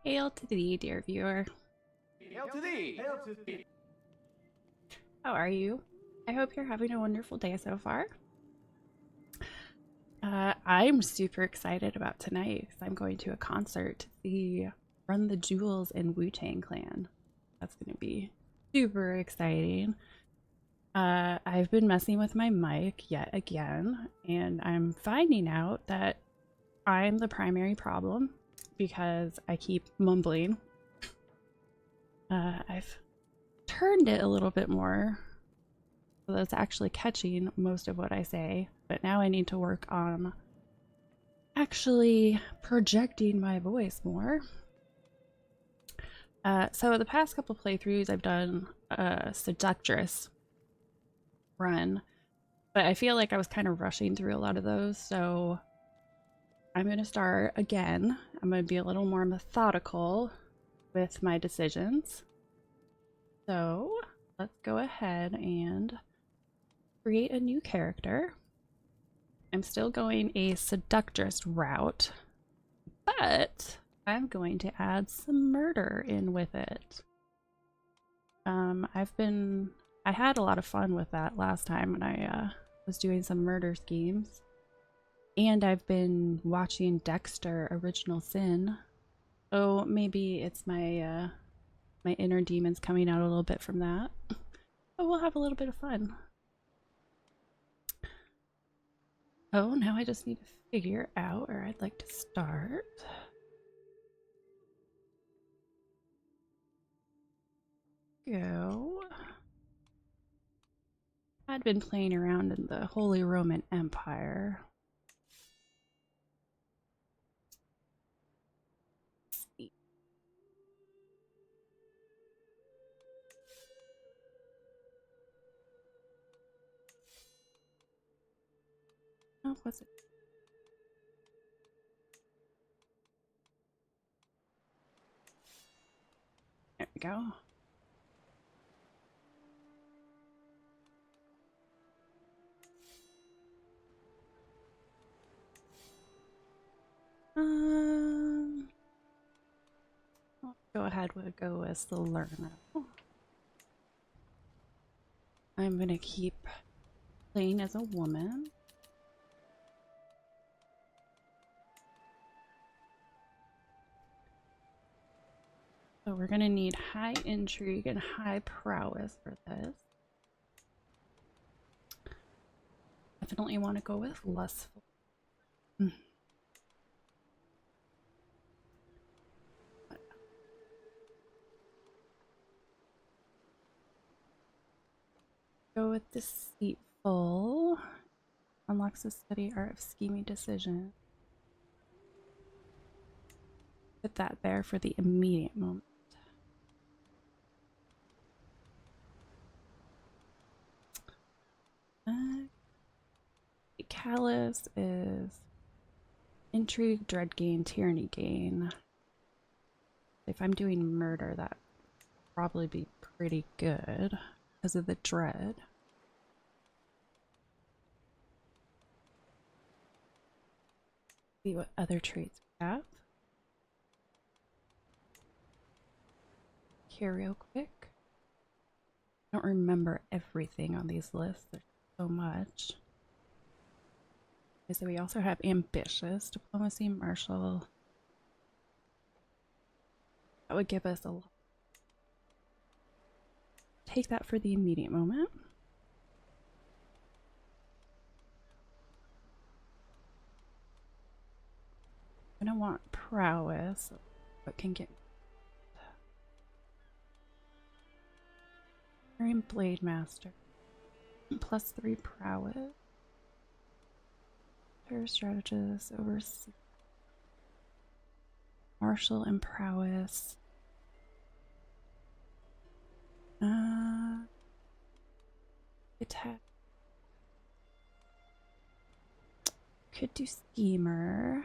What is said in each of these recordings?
Hail to thee, dear viewer. Hail to thee! Hail to thee! How are you? I hope you're having a wonderful day so far. I'm super excited about tonight because I'm going to a concert to see Run the Jewels in Wu-Tang Clan. That's going to be super exciting. I've been messing with my mic yet again, and I'm finding out that I'm the primary problem because I keep mumbling. I've turned it a little bit more so that it's actually catching most of what I say, but now I need to work on actually projecting my voice more. So the past couple playthroughs I've done a seductress run, but I feel like I was kind of rushing through a lot of those, so I'm going to start again. I'm going to be a little more methodical with my decisions. So let's go ahead and create a new character. I'm still going a seductress route, but I'm going to add some murder in with it. I had a lot of fun with that last time when I was doing some murder schemes. And I've been watching Dexter Original Sin. Oh, maybe it's my my inner demons coming out a little bit from that. But we'll have a little bit of fun. Oh, now I just need to figure out where I'd like to start. Go. I'd been playing around in the Holy Roman Empire. Oh, what's it? There we go. Let's go ahead and go as Salerno. I'm gonna keep playing as a woman. So we're gonna need high intrigue and high prowess for this. Definitely want to go with lustful. Go with deceitful. Unlocks the steady art of scheming decision. Put that there for the immediate moment. Callous is intrigue, dread gain, tyranny gain. If I'm doing murder, that would probably be pretty good because of the dread. See what other traits we have. Here real quick. I don't remember everything on these lists. There's so much. So we also have ambitious, diplomacy, martial. That would give us a lot. Take that for the immediate moment. I'm gonna want prowess, but can get Blade Master. +3 prowess. Strategist, oversee. Martial and prowess. Attack. Could do schemer.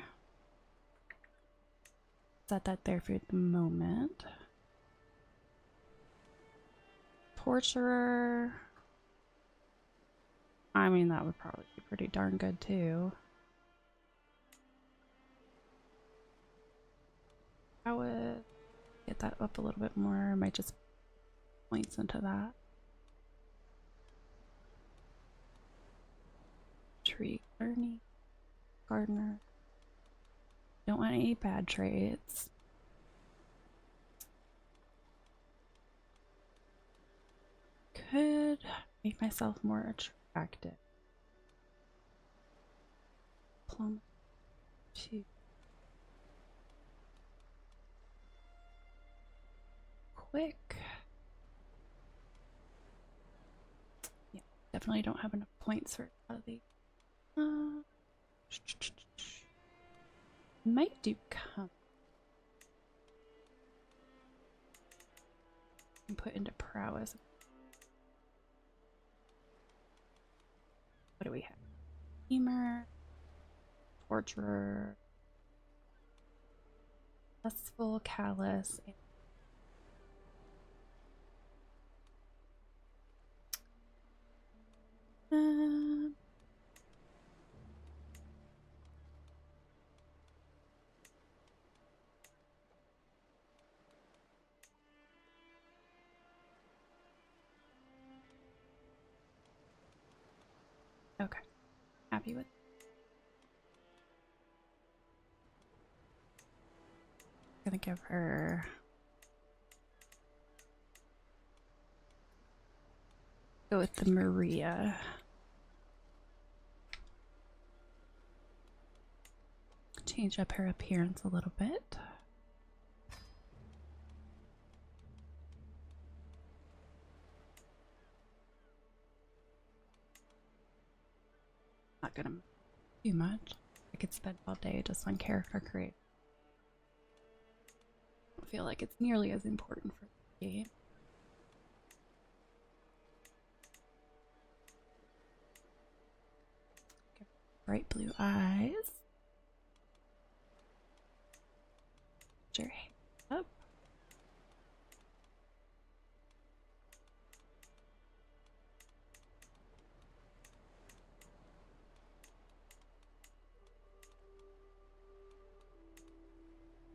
Set that there for the moment. Torturer. I mean, that would probably be pretty darn good too. Prowess. get that up a little bit more. I might just points into that. Tree learning, gardener. Don't want any bad traits. Could make myself more attractive. Plum 2. Quick. Yeah, definitely don't have enough points for a lot of these. Might do come and put into prowess. What do we have? Schemer, torturer, lustful, callous, and okay, happy with. Gonna give her go with the Maria. Change up her appearance a little bit. Not gonna do much. I could spend all day just on character creation. I don't feel like it's nearly as important for the game. Bright blue eyes. Your hair up.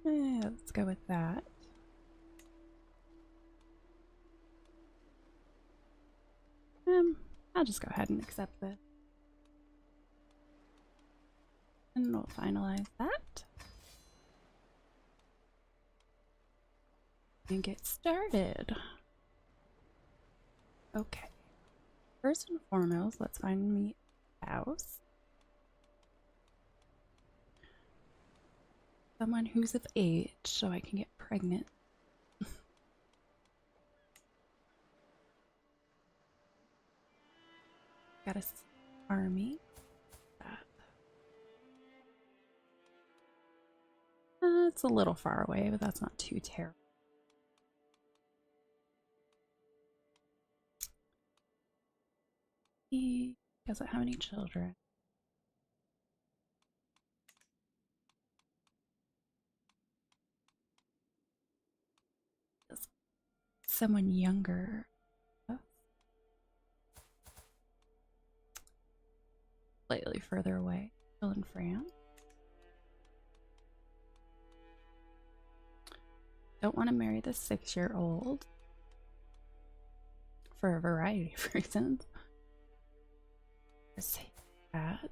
Let's go with that. I'll just go ahead and accept this. And we'll finalize that. And get started. Okay. First and foremost, let's find me a house. Someone who's of age so I can get pregnant. Got a army. It's a little far away, but that's not too terrible. He doesn't have any children. Someone younger. Slightly further away. Still in France. Don't want to marry the 6-year-old for a variety of reasons. That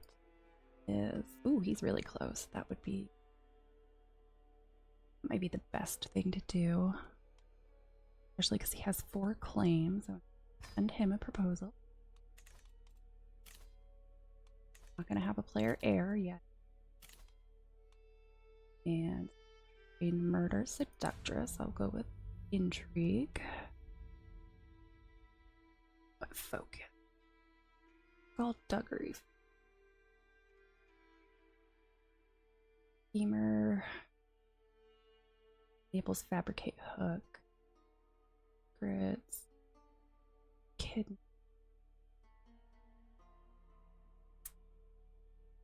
is, ooh, he's really close. That would be, might be the best thing to do, especially because he has 4 claims. So send him a proposal. Not gonna have a player heir yet. And a murder seductress. I'll go with intrigue. But focus. Called Duggery. Schemer. Enables fabricate hook. Grids. Kid.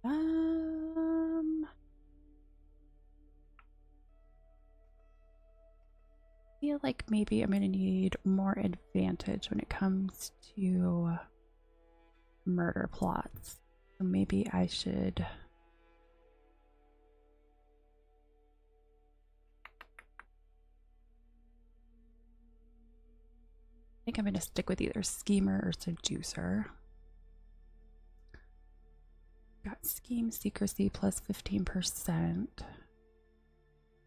I feel like maybe I'm gonna need more advantage when it comes to murder plots. So maybe I should think I'm going to stick with either schemer or seducer. Got scheme secrecy plus 15%.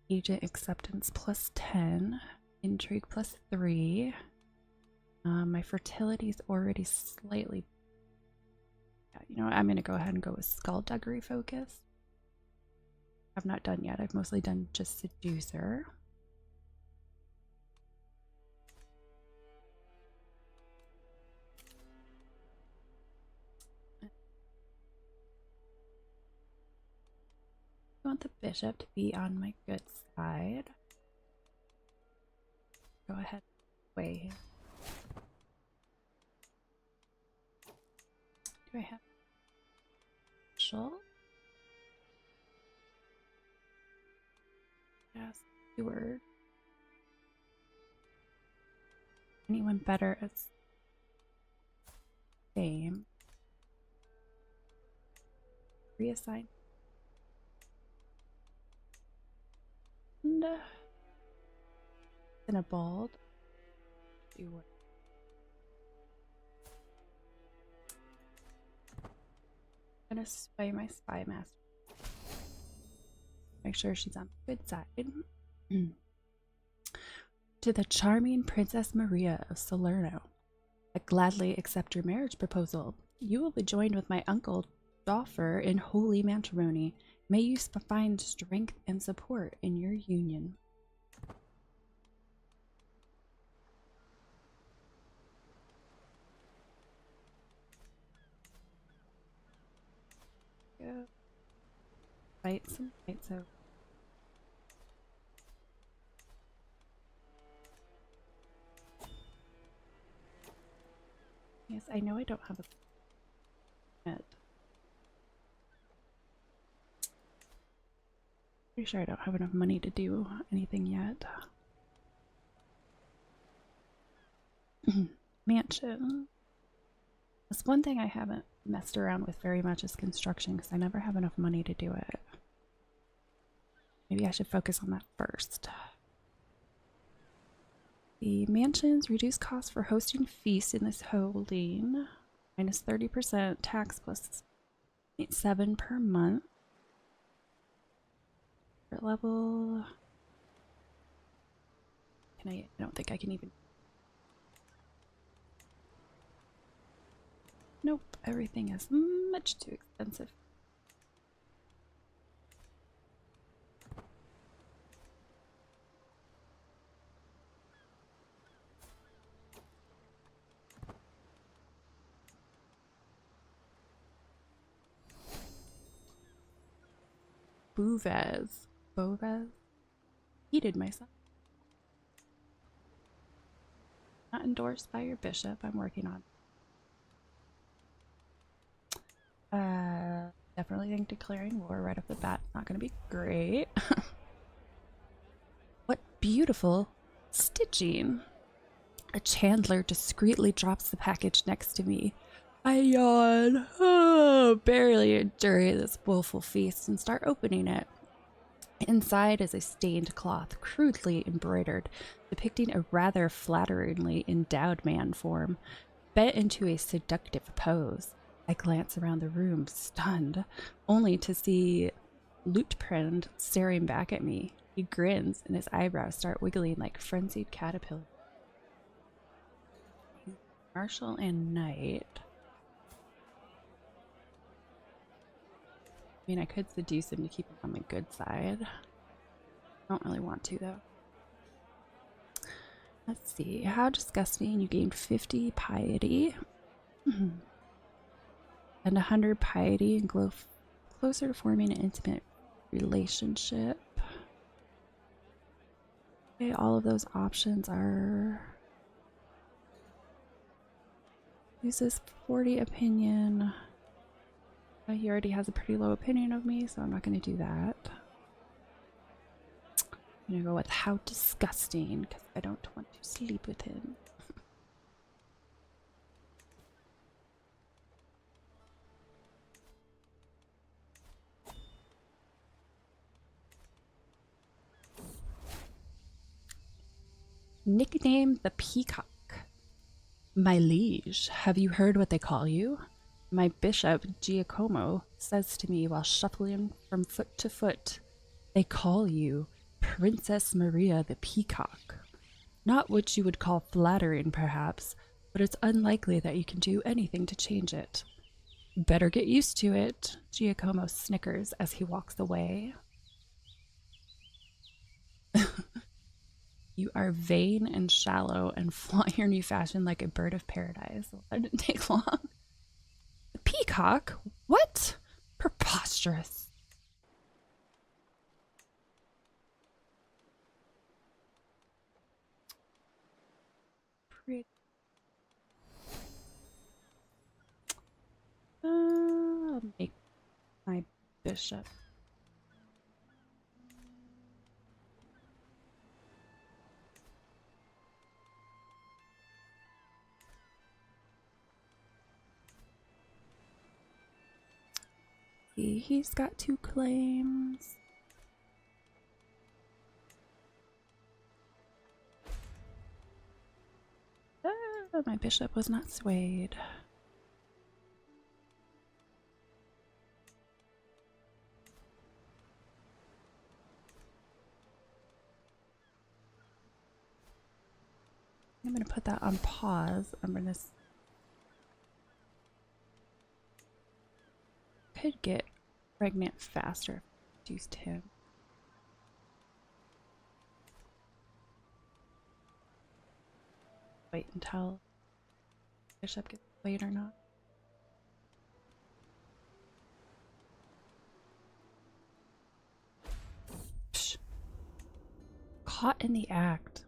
Agent acceptance plus 10. Intrigue plus 3. My fertility is already slightly... Yeah, you know what? I'm going to go ahead and go with skullduggery focus. I've not done yet. I've mostly done just seducer. I want the bishop to be on my good side. Go ahead and weigh him. Do I have special? Yes, steward. Anyone better at same? Reassign. And in a bald. Steward. I'm gonna sway my spy master. Make sure she's on the good side. To the charming Princess Maria of Salerno, I gladly accept your marriage proposal. You will be joined with my uncle Doffer in holy matrimony. May you find strength and support in your union. Go. Fight some fights out. Yes, I know I don't have a yet. Pretty sure I don't have enough money to do anything yet. Mansion. That's one thing I haven't messed around with very much is construction because I never have enough money to do it. Maybe I should focus on that first. The mansions reduce costs for hosting feasts in this holding. Minus 30% tax plus 0.7 per month. Level. Can I don't think I can even. Nope, everything is much too expensive. Boves. Heated myself. Not endorsed by your bishop. I'm working on. Definitely think declaring war right off the bat is not going to be great. What beautiful stitching. A chandler discreetly drops the package next to me. I yawn, barely endure this woeful feast, and start opening it. Inside is a stained cloth, crudely embroidered, depicting a rather flatteringly endowed man form, bent into a seductive pose. I glance around the room, stunned, only to see Lutprand staring back at me. He grins, and his eyebrows start wiggling like frenzied caterpillars. Marshal and Knight. I mean, I could seduce him to keep him on my good side. I don't really want to, though. Let's see. How disgusting. You gained 50 piety. And 100 piety and glow closer to forming an intimate relationship. Okay, all of those options are... Use this 40 opinion. He already has a pretty low opinion of me, so I'm not going to do that. I'm going to go with how disgusting, because I don't want to sleep with him. Nickname the Peacock. My liege, have you heard what they call you? My bishop, Giacomo, says to me while shuffling from foot to foot, they call you Princess Maria the Peacock. Not what you would call flattering, perhaps, but it's unlikely that you can do anything to change it. Better get used to it, Giacomo snickers as he walks away. You are vain and shallow and flaunt your new fashion like a bird of paradise. Well, that didn't take long. The peacock? What? Preposterous. Pretty. I'll make my bishop. He's got 2 claims. My bishop was not swayed. I'm going to put that on pause. I'm going to... Could get pregnant faster if I used him. Wait until bishop gets swayed or not. Psh. Caught in the act.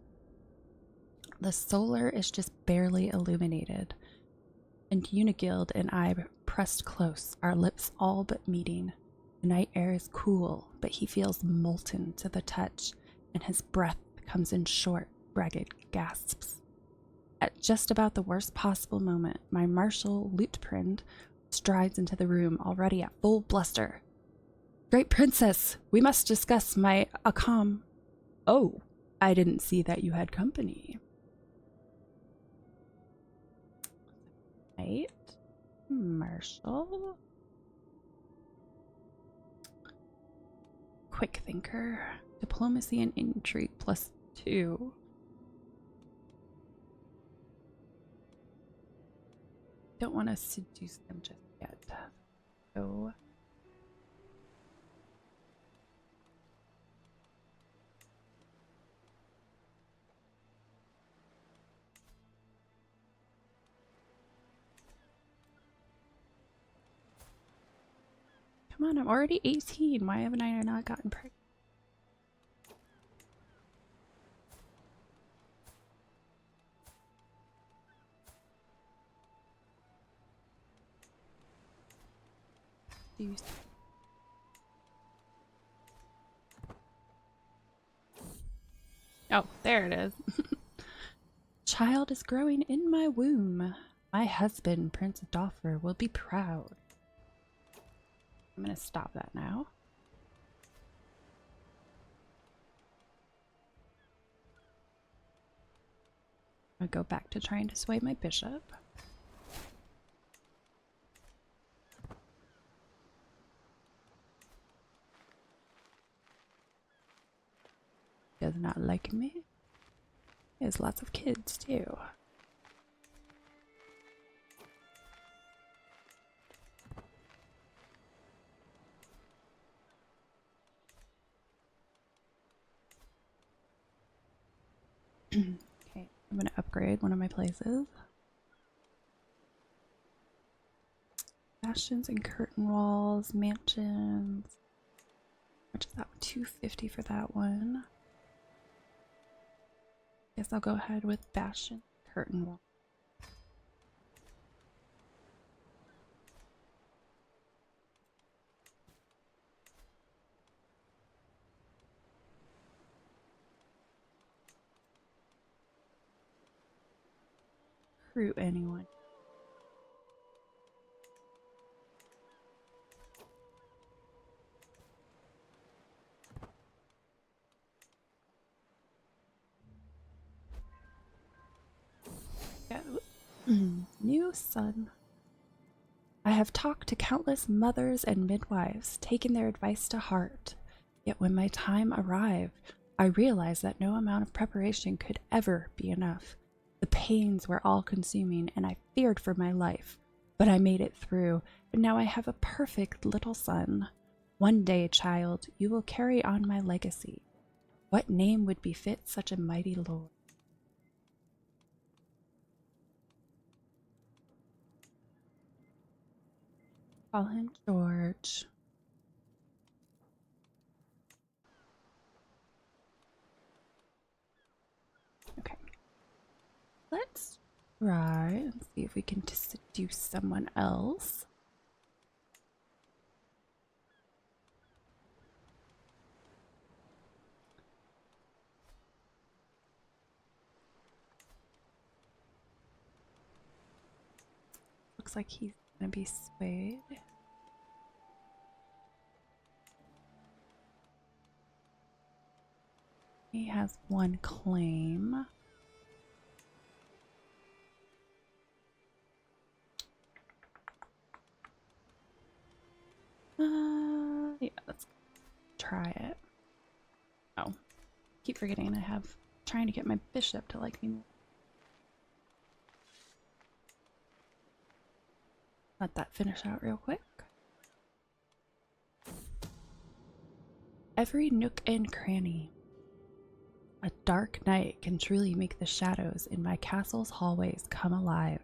The solar is just barely illuminated, and Unigild and I pressed close, our lips all but meeting. The night air is cool, but he feels molten to the touch, and his breath comes in short, ragged gasps. At just about the worst possible moment, my martial Lutprand strides into the room, already at full bluster. Great princess, we must discuss my Akam. Oh, I didn't see that you had company. Right. Marshall. Quick thinker. Diplomacy and intrigue +2. Don't want to seduce them just yet. So come on, I'm already 18. Why haven't I not gotten pregnant? Oh, there it is. Child is growing in my womb. My husband, Prince Doffer, will be proud. I'm gonna stop that now. I'll go back to trying to sway my bishop. Does not like me. He has lots of kids too. Okay, I'm gonna upgrade one of my places. Bastions and curtain walls, mansions. Which is that? 250 for that one. Guess I'll go ahead with bastion, curtain wall. Recruit anyone. Yeah. New son. I have talked to countless mothers and midwives, taken their advice to heart. Yet when my time arrived, I realized that no amount of preparation could ever be enough. The pains were all-consuming, and I feared for my life. But I made it through, and now I have a perfect little son. One day, child, you will carry on my legacy. What name would befit such a mighty lord? Call him George. Okay. Let's try and see if we can seduce someone else. Looks like he's gonna be swayed. He has one claim. Yeah, let's try it. Oh, keep forgetting I have trying to get my bishop to like me. Let that finish out real quick. Every nook and cranny. A dark night can truly make the shadows in my castle's hallways come alive.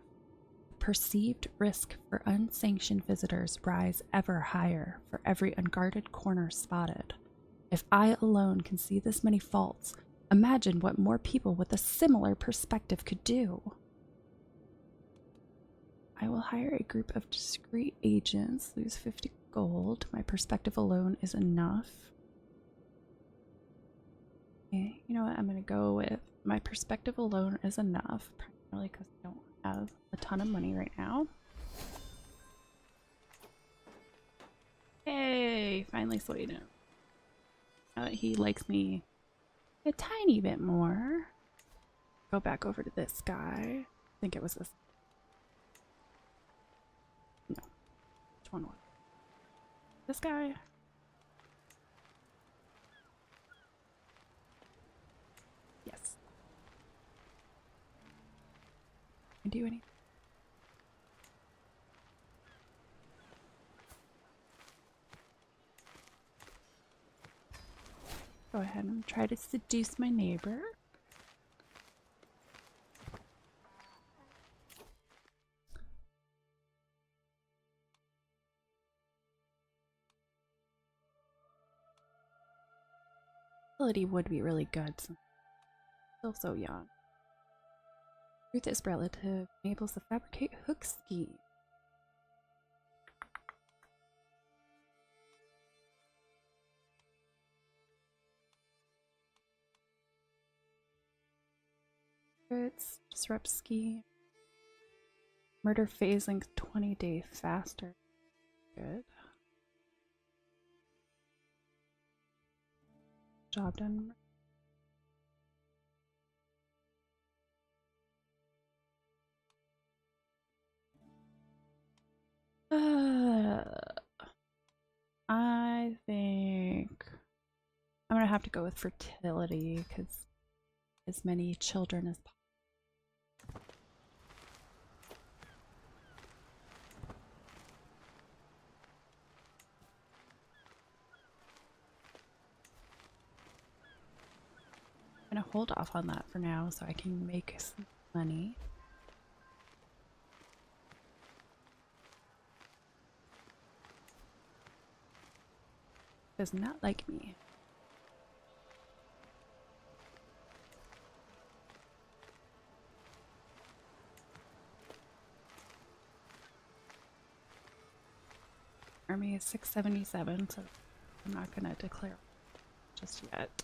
Perceived risk for unsanctioned visitors rise ever higher for every unguarded corner spotted. If I alone can see this many faults, imagine what more people with a similar perspective could do. I will hire a group of discreet agents, lose 50 gold. My perspective alone is enough. Okay, you know what? I'm going to go with my perspective alone is enough, primarily because I don't have a ton of money right now. Hey, finally swayed him. Now that he likes me a tiny bit more. Go back over to this guy. I think it was this. No. Which one was it? This guy? Yes. Can I do anything? Go ahead and try to seduce my neighbor. Ability would be really good since I'm still so young. Truth is relative, enables to fabricate hook scheme. It's disrupt scheme. Murder phase length 20-day faster. Good. Job done. I think I'm gonna have to go with fertility because as many children as possible. I'm gonna hold off on that for now so I can make some money. Does not like me. Army is 677, so I'm not gonna declare just yet.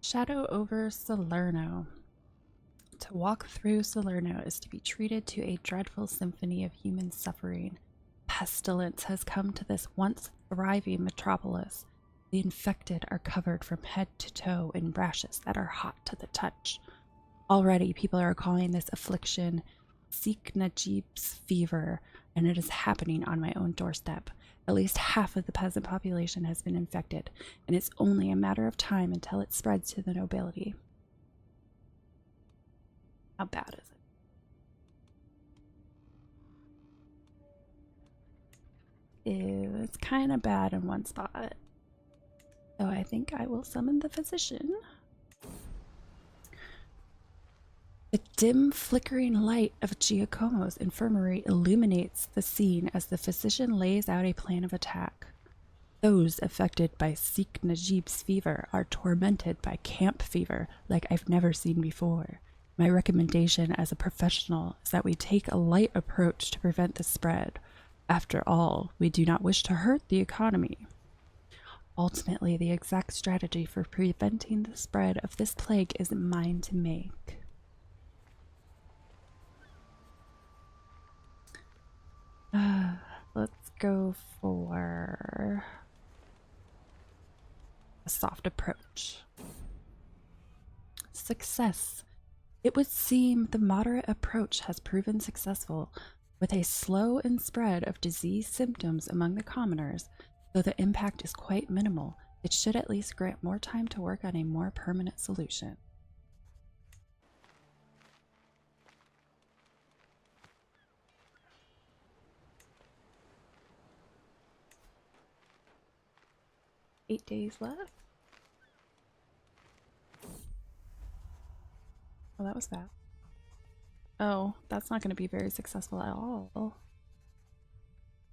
Shadow over Salerno. To walk through Salerno is to be treated to a dreadful symphony of human suffering. pestilence has come to this once thriving metropolis. The infected are covered from head to toe in rashes that are hot to the touch. Already, people are calling this affliction Sikh Najib's fever, and it is happening on my own doorstep. At least half of the peasant population has been infected, and it's only a matter of time until it spreads to the nobility. How bad is it? Ew, it's kind of bad in one spot. So I think I will summon the physician. The dim, flickering light of Giacomo's infirmary illuminates the scene as the physician lays out a plan of attack. Those affected by Sikh Najib's fever are tormented by camp fever like I've never seen before. My recommendation as a professional is that we take a light approach to prevent the spread. After all, we do not wish to hurt the economy. Ultimately, the exact strategy for preventing the spread of this plague is mine to make. Let's go for a soft approach. Success. It would seem the moderate approach has proven successful, with a slow in spread of disease symptoms among the commoners. Though the impact is quite minimal, it should at least grant more time to work on a more permanent solution. Eight days left. Oh, that was that. Oh, that's not going to be very successful at all.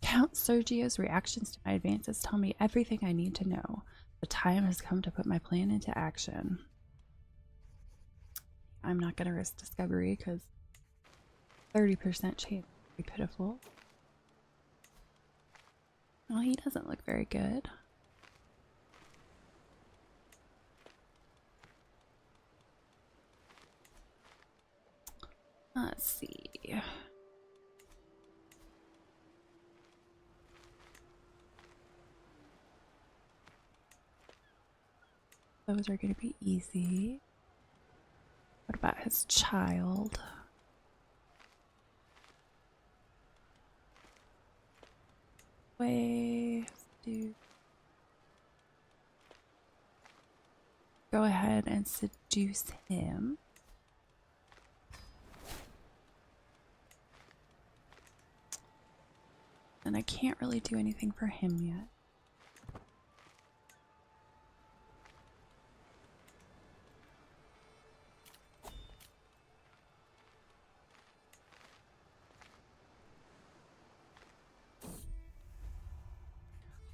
Count Sergio's reactions to my advances tell me everything I need to know. The time has come to put my plan into action. I'm not going to risk discovery because 30% chance would be pitiful. Well, he doesn't look very good. Let's see. Those are going to be easy. What about his child? Go ahead and seduce him. And I can't really do anything for him yet.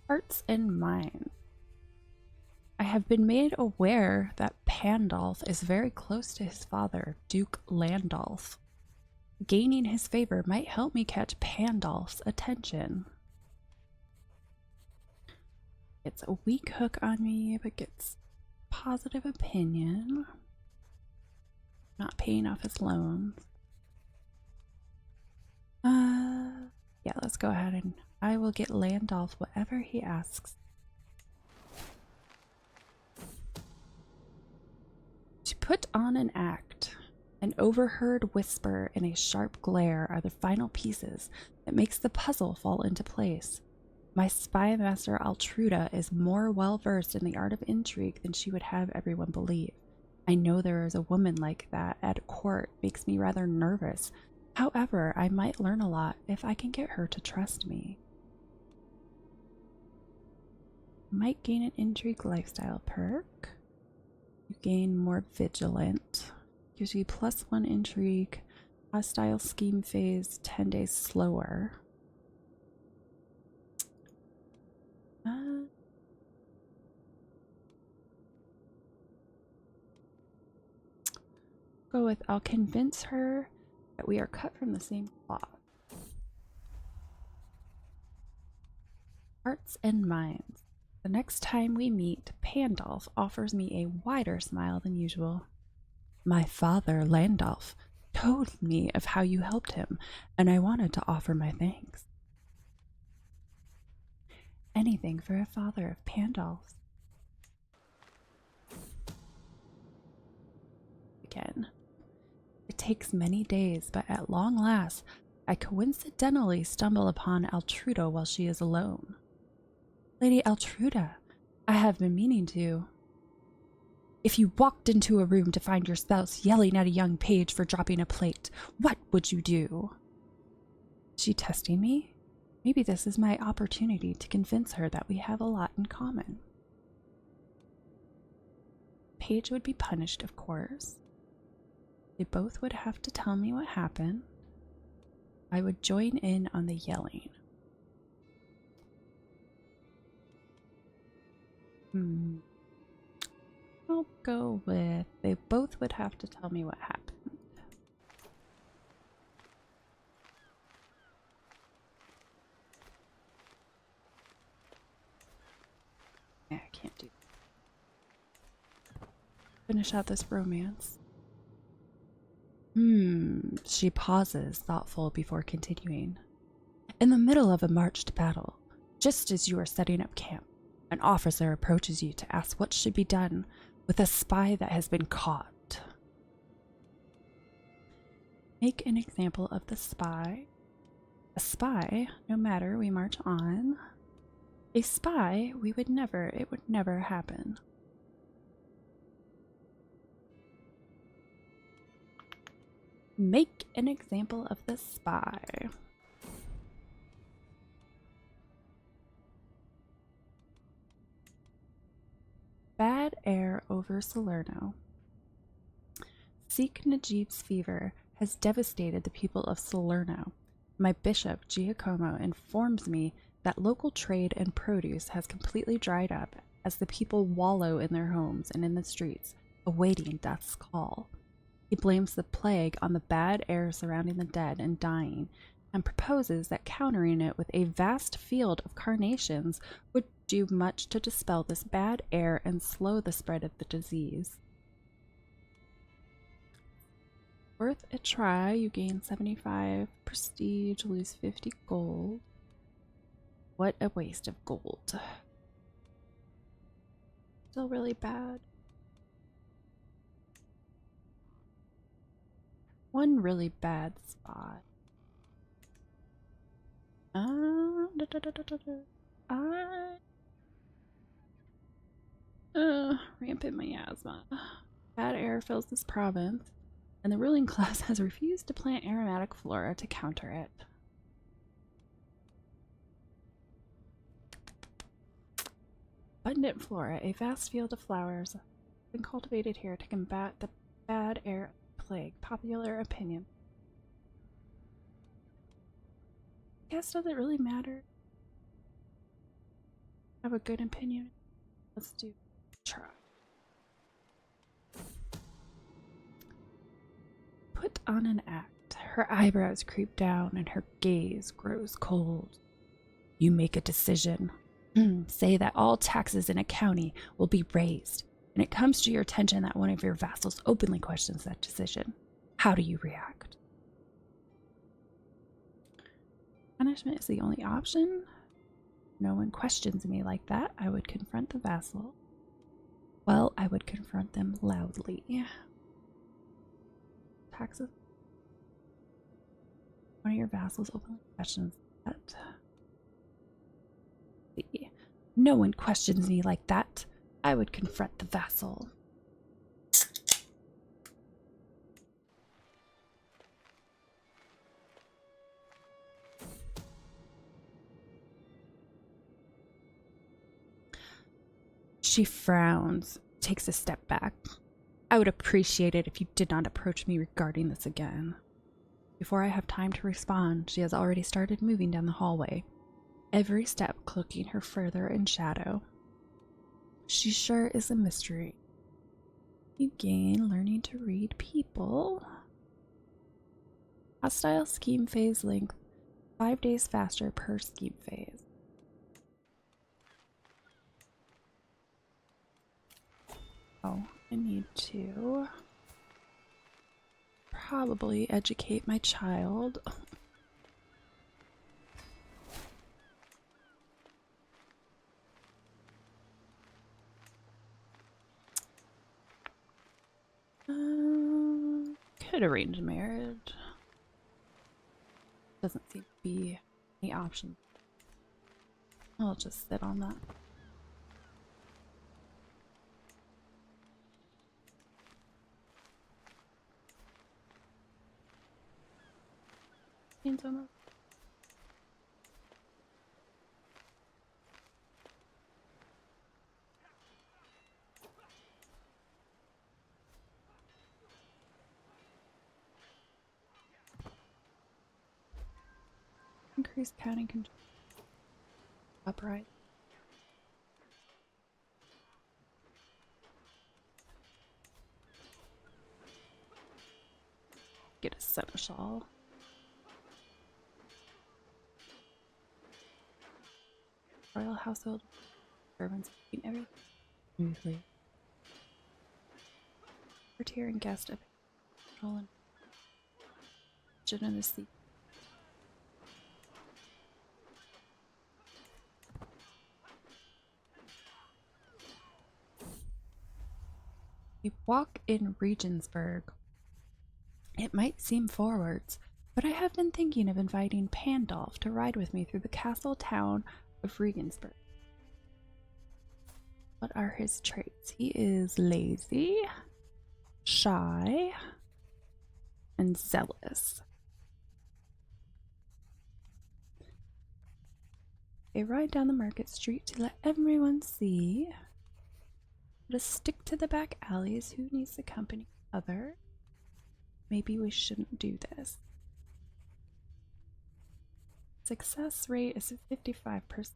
Hearts and minds. I have been made aware that Pandolf is very close to his father, Duke Landolf. Gaining his favor might help me catch Pandolf's attention. Gets a weak hook on me, but gets positive opinion. Not paying off his loans. Yeah, let's go ahead and I will get Landolf whatever he asks. To put on an act. An overheard whisper and a sharp glare are the final pieces that makes the puzzle fall into place. My spy master Altruda is more well versed in the art of intrigue than she would have everyone believe. I know there is a woman like that at court makes me rather nervous. However, I might learn a lot if I can get her to trust me. Might gain an intrigue lifestyle perk. You gain more vigilant. Gives you +1 intrigue. Hostile scheme phase 10 days slower. Go with I'll convince her that we are cut from the same cloth. Hearts and minds. The next time we meet, Pandolf offers me a wider smile than usual. My father, Landolf, told me of how you helped him, and I wanted to offer my thanks. anything for a father of Pandulphs. Again. It takes many days, but at long last, I coincidentally stumble upon Altruda while she is alone. Lady Altruda, I have been meaning to. If you walked into a room to find your spouse yelling at a young page for dropping a plate, what would you do? Is she testing me? Maybe this is my opportunity to convince her that we have a lot in common. Page would be punished, of course. They both would have to tell me what happened. I would join in on the yelling. I'll go with they both would have to tell me what happened. Yeah, I can't do that. Finish out this romance. She pauses, thoughtful, before continuing. In the middle of a marched battle, just as you are setting up camp, an officer approaches you to ask what should be done with a spy that has been caught. Make an example of the spy. A spy, no matter, we march on. A spy, it would never happen. Make an example of the spy. Bad air over Salerno. Sheikh Najib's fever has devastated the people of Salerno. My bishop, Giacomo, informs me that local trade and produce has completely dried up as the people wallow in their homes and in the streets, awaiting death's call. He blames the plague on the bad air surrounding the dead and dying, and proposes that countering it with a vast field of carnations would do much to dispel this bad air and slow the spread of the disease. Worth a try. You gain 75 prestige, lose 50 gold. What a waste of gold. Still really bad. One really bad spot. Rampant miasma. Bad air fills this province, and the ruling class has refused to plant aromatic flora to counter it. Abundant flora, a vast field of flowers, has been cultivated here to combat the bad air plague. Popular opinion. I guess, does it really matter? I have a good opinion. Let's try. Put on an act. Her eyebrows creep down and her gaze grows cold. You make a decision. Say that all taxes in a county will be raised, and it comes to your attention that one of your vassals openly questions that decision. How do you react? Punishment is the only option. No one questions me like that. I would confront the vassal. Well, I would confront them loudly. Taxes. One of your vassals openly questions that. No one questions me like that. I would confront the vassal. She frowns, takes a step back. I would appreciate it if you did not approach me regarding this again. Before I have time to respond, she has already started moving down the hallway, every step cloaking her further in shadow. She sure is a mystery. You gain learning to read people. Hostile scheme phase length, 5 days faster per scheme phase. Oh, I need to probably educate my child. Could arrange a marriage. Doesn't seem to be any option. I'll just sit on that. Almost. Increase counting control. Upright. Get a seneschal. Royal household servants everything smoothly. Courtier and guest of control and legitimacy. We walk in Regensburg. It might seem forwards, but I have been thinking of inviting Pandolf to ride with me through the castle town of Regensburg. What are his traits? He is lazy, shy, and zealous. They ride down the market street to let everyone see. Let us stick to the back alleys. Who needs the company of others? Maybe we shouldn't do this. Success rate is 55%.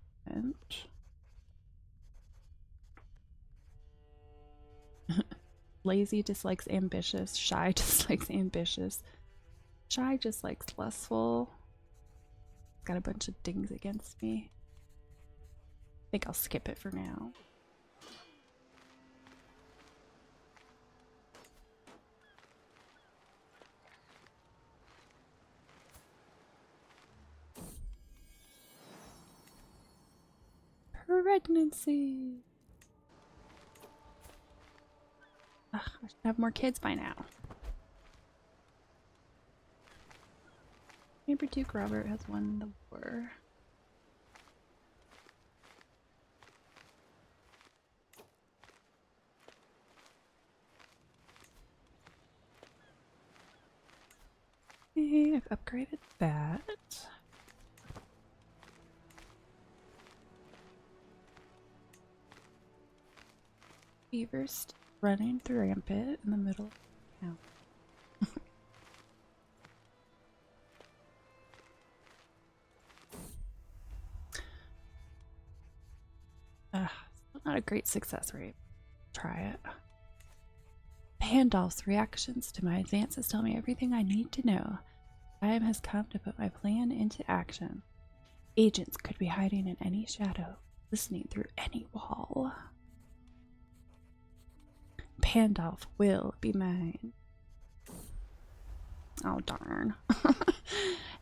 Lazy dislikes ambitious. Shy dislikes ambitious. Shy just likes lustful. Got a bunch of dings against me. I think I'll skip it for now. Pregnancy. Ugh, I should have more kids by now. Maybe Duke Robert has won the war. Okay, I've upgraded that. Beavers running through rampant in the middle of town. Still not a great success rate. Try it. Pandolf's reactions to my advances tell me everything I need to know. Time has come to put my plan into action. Agents could be hiding in any shadow, listening through any wall. Pandolf will be mine. Oh, darn.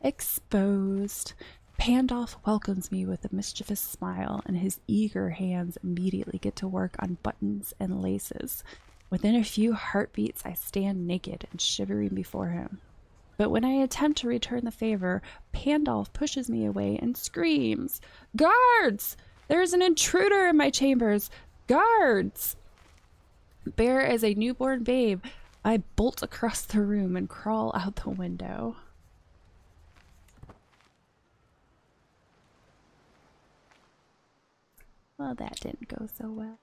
Exposed. Pandolf welcomes me with a mischievous smile, and his eager hands immediately get to work on buttons and laces. Within a few heartbeats, I stand naked and shivering before him. But when I attempt to return the favor, Pandolf pushes me away and screams, "Guards! There's an intruder in my chambers! Guards!" Bare as a newborn babe, I bolt across the room and crawl out the window. Well, that didn't go so well.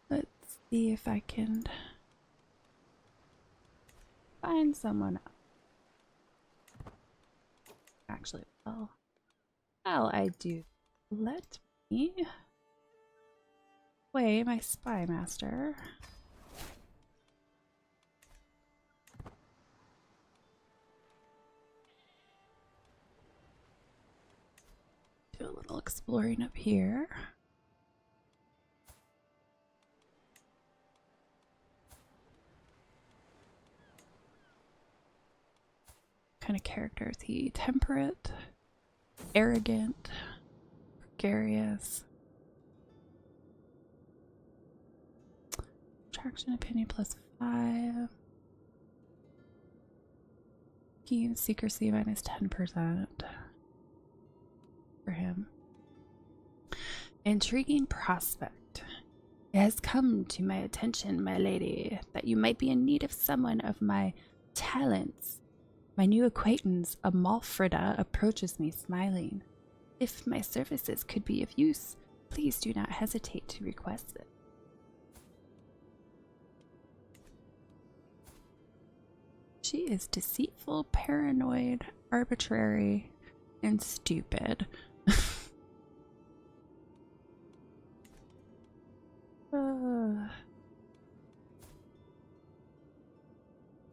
Let's see if I can find someone else. Actually, well, while I do, let me play my spy master. Do a little exploring up here. What kind of character is he? Temperate, arrogant, gregarious. Attraction, opinion +5. Keen secrecy -10% for him. Intriguing prospect. It has come to my attention, my lady, that you might be in need of someone of my talents. My new acquaintance, Amalfrida, approaches me smiling. If my services could be of use, please do not hesitate to request it. She is deceitful, paranoid, arbitrary, and stupid.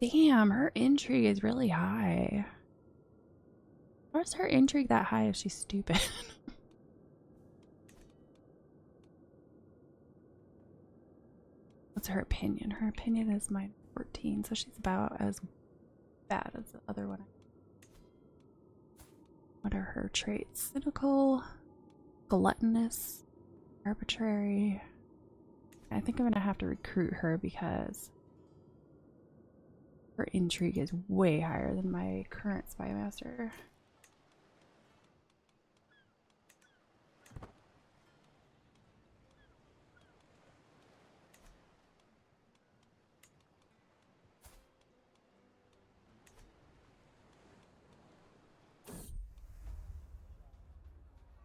Damn, her intrigue is really high. How is her intrigue that high if she's stupid? What's her opinion? Her opinion is -14, so she's about as bad as the other one. What are her traits? Cynical, gluttonous, arbitrary. I think I'm gonna have to recruit her because her intrigue is way higher than my current spy master.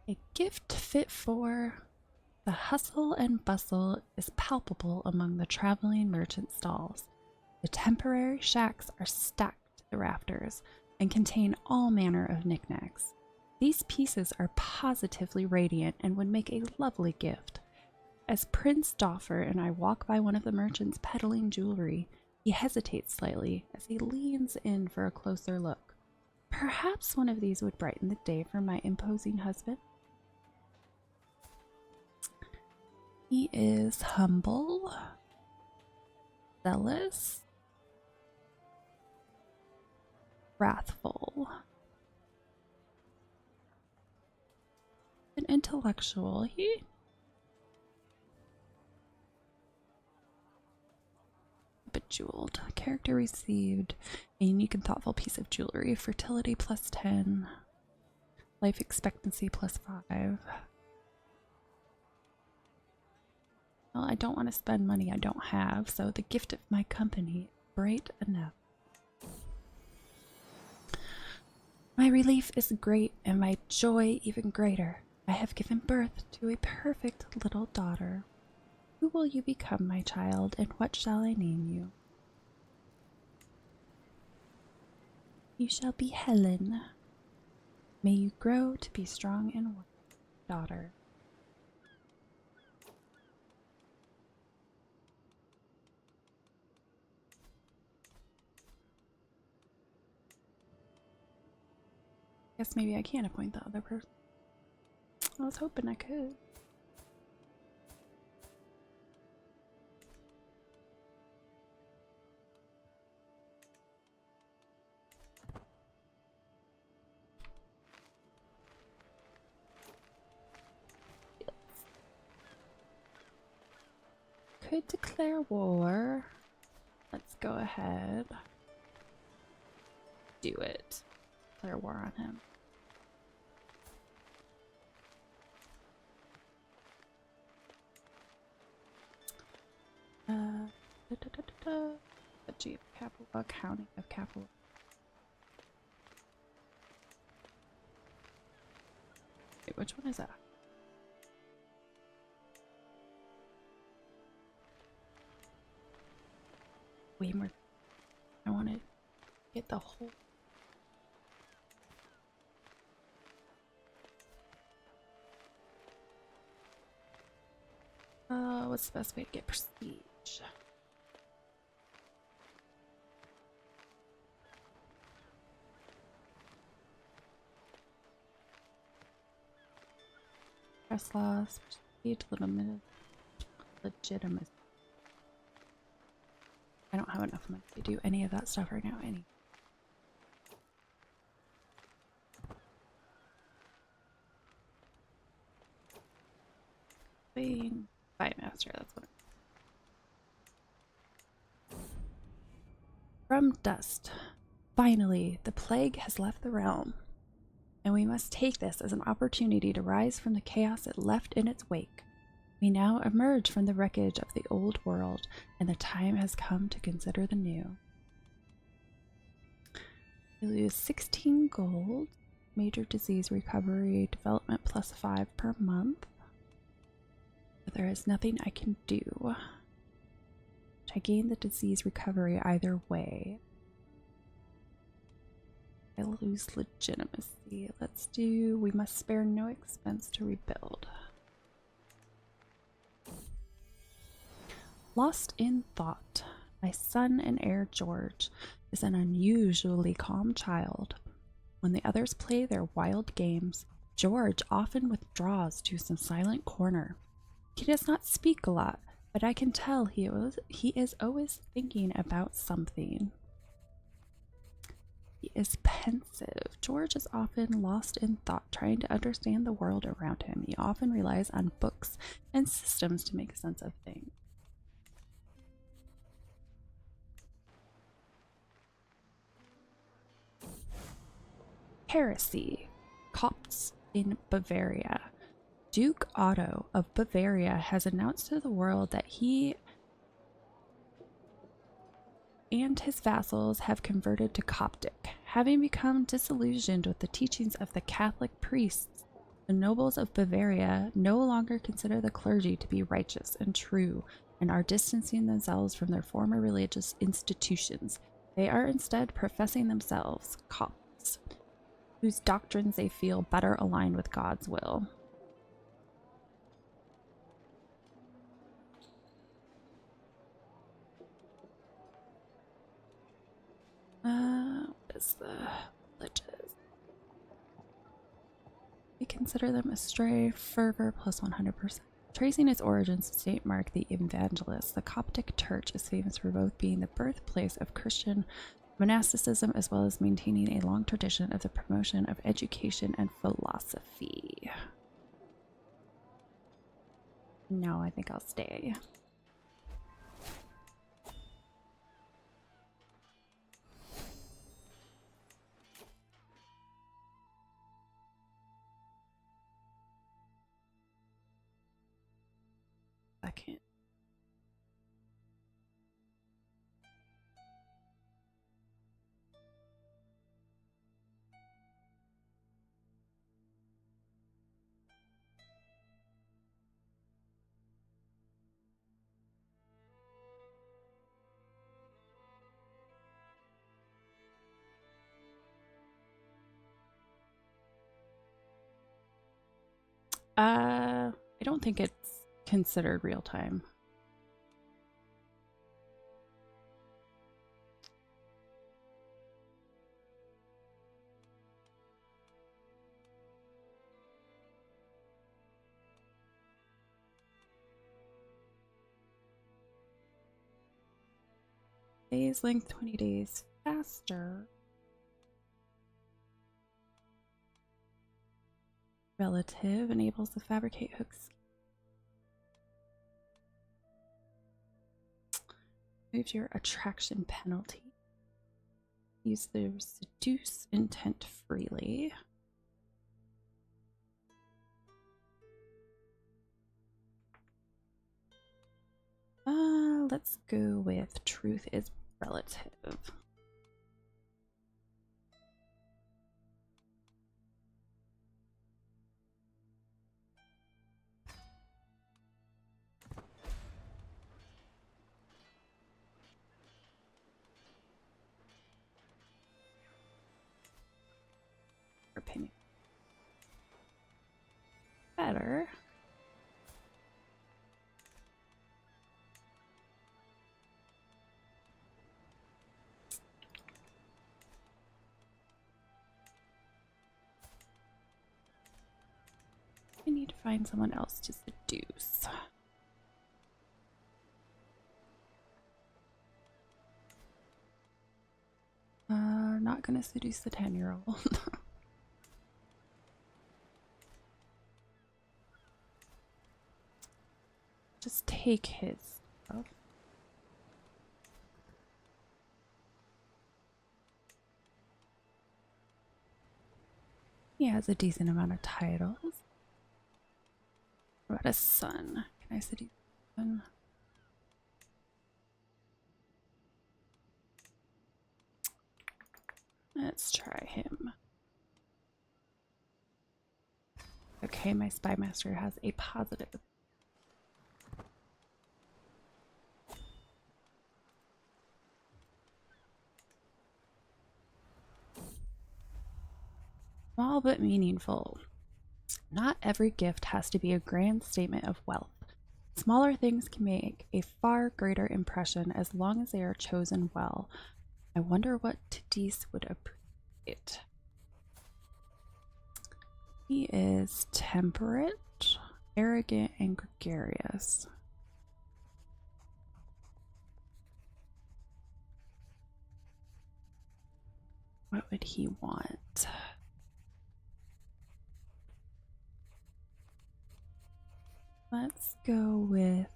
A gift fit for the hustle and bustle is palpable among the traveling merchant stalls. The temporary shacks are stacked to the rafters and contain all manner of knickknacks. These pieces are positively radiant and would make a lovely gift. As Prince Doffer and I walk by one of the merchants peddling jewelry, he hesitates slightly as he leans in for a closer look. Perhaps one of these would brighten the day for my imposing husband. He is humble, zealous, wrathful, and intellectual. Bejeweled. Character received a unique and thoughtful piece of jewelry. Fertility +10. Life expectancy +5. Well, I don't want to spend money I don't have, so the gift of my company is bright enough. My relief is great and my joy even greater. I have given birth to a perfect little daughter. Who will you become, my child, and what shall I name you? You shall be Helen. May you grow to be strong and wise, daughter. Guess maybe I can't appoint the other person. I was hoping I could. Could declare war. Let's go ahead. Do it. Declare war on him. Budgie of Capua, County of Capua. Wait, which one is that? Way more. I want to get the whole. What's the best way to get prestige? Press loss, prestige, legitimacy. I don't have enough money to do any of that stuff right now. Spy master, that's what From dust. Finally, the plague has left the realm, and we must take this as an opportunity to rise from the chaos it left in its wake. We now emerge from the wreckage of the old world, and the time has come to consider the new. You lose 16 gold, major disease recovery, development plus 5 per month. But there is nothing I can do. I gain the disease recovery either way. I lose legitimacy. Let's do, we must spare no expense to rebuild. Lost in thought. My son and heir George is an unusually calm child. When the others play their wild games, George often withdraws to some silent corner. He does not speak a lot, but I can tell he is always thinking about something. He is pensive. George is often lost in thought, trying to understand the world around him. He often relies on books and systems to make sense of things. Heresy. Copts in Bavaria. Duke Otto of Bavaria has announced to the world that he and his vassals have converted to Coptic. Having become disillusioned with the teachings of the Catholic priests, the nobles of Bavaria no longer consider the clergy to be righteous and true and are distancing themselves from their former religious institutions. They are instead professing themselves Copts, whose doctrines they feel better aligned with God's will. What is the religious? We consider them astray, fervor plus 100%. Tracing its origins to St. Mark the Evangelist, the Coptic Church is famous for both being the birthplace of Christian monasticism as well as maintaining a long tradition of the promotion of education and philosophy. No, I think I'll stay. Second. I don't think it's considered real time. Days length 20 days faster. Relative enables the fabricate hooks. Moves your attraction penalty. Use the seduce intent freely. Let's go with truth is relative. Opinion. Better. I need to find someone else to seduce. Not gonna seduce the 10-year-old. Just take his stuff. He has a decent amount of titles. What about a son? Can I seduce a son? Let's try him. Okay, my spy master has a positive. Small but meaningful. Not every gift has to be a grand statement of wealth. Smaller things can make a far greater impression as long as they are chosen well. I wonder what Tadis would appreciate. He is temperate, arrogant, and gregarious. What would he want? Let's go with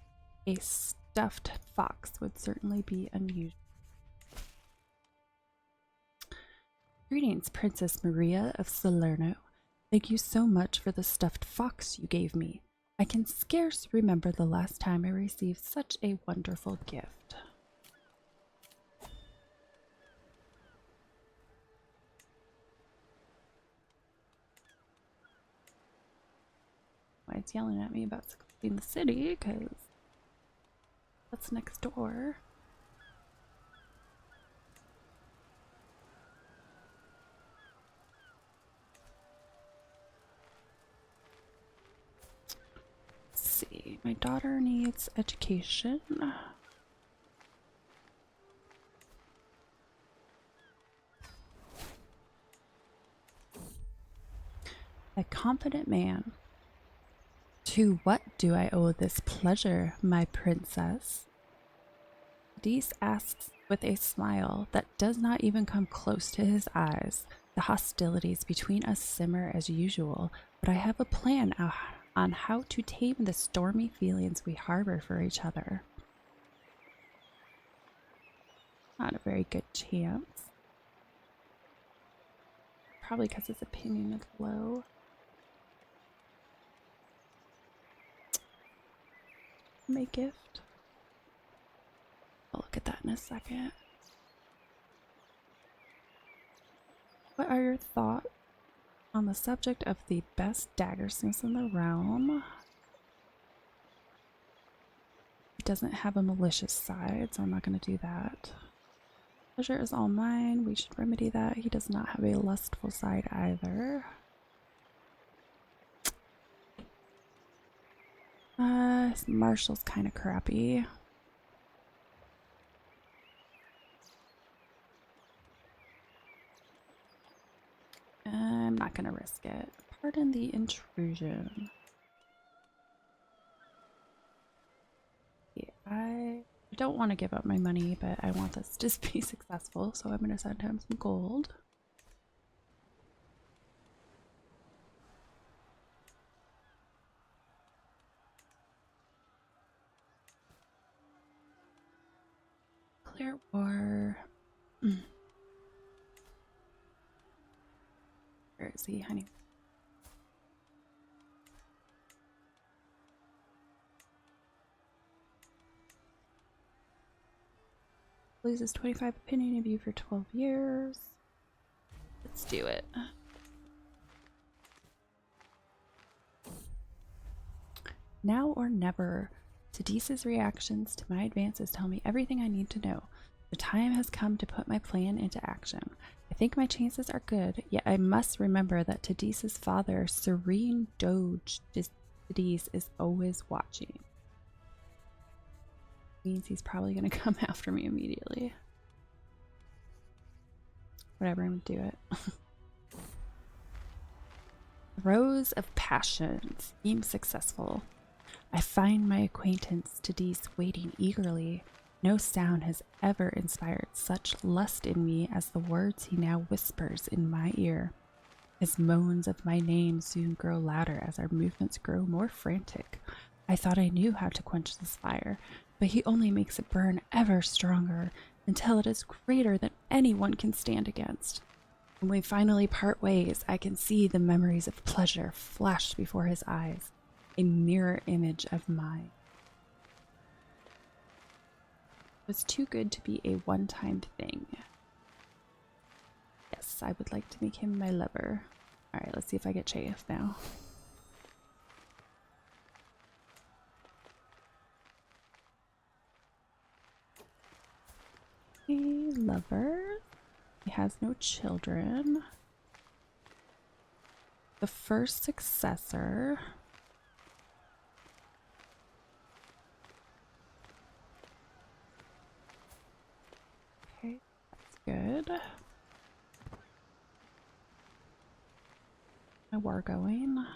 a stuffed fox, would certainly be unusual. Greetings, Princess Maria of Salerno. Thank you so much for the stuffed fox you gave me. I can scarce remember the last time I received such a wonderful gift. Why it's yelling at me about secluding the city, because that's next door. See, my daughter needs education. A confident man. To what do I owe this pleasure, my princess? Dees asks with a smile that does not even come close to his eyes. The hostilities between us simmer as usual, but I have a plan on how to tame the stormy feelings we harbor for each other. Not a very good chance. Probably because his opinion is low. My gift. I'll look at that in a second. What are your thoughts on the subject of the best daggersmiths in the realm? It doesn't have a malicious side, so I'm not going to do that. Pleasure is all mine. We should remedy that. He does not have a lustful side either. Marshall's kind of crappy. I'm not gonna risk it. Pardon the intrusion. Yeah, I don't want to give up my money, but I want this to be successful, so I'm gonna send him some gold. Clear war. Where is he, honey? Loses 25 opinion of you for 12 years. Let's do it. Now or never. Tadisa's reactions to my advances tell me everything I need to know. The time has come to put my plan into action. I think my chances are good, yet I must remember that Tadisa's father, Serene Doge Tadis, is always watching. Means he's probably going to come after me immediately. Whatever, I'm going to do it. Rose of Passion seems successful. I find my acquaintance Tadis waiting eagerly. No sound has ever inspired such lust in me as the words he now whispers in my ear. His moans of my name soon grow louder as our movements grow more frantic. I thought I knew how to quench this fire, but he only makes it burn ever stronger until it is greater than anyone can stand against. When we finally part ways, I can see the memories of pleasure flash before his eyes, a mirror image of mine. It was too good to be a one-time thing. Yes, I would like to make him my lover. Alright, let's see if I get chased now. A lover. He has no children. The first successor. Okay, that's good. My war going.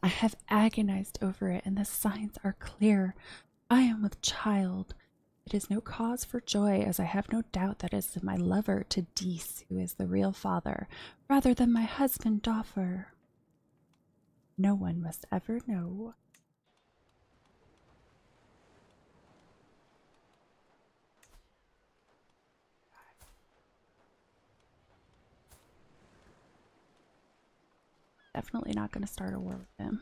I have agonized over it, and the signs are clear. I am with child. It is no cause for joy, as I have no doubt that it is my lover Seduce who is the real father, rather than my husband Doffer. No one must ever know. Definitely not going to start a war with him.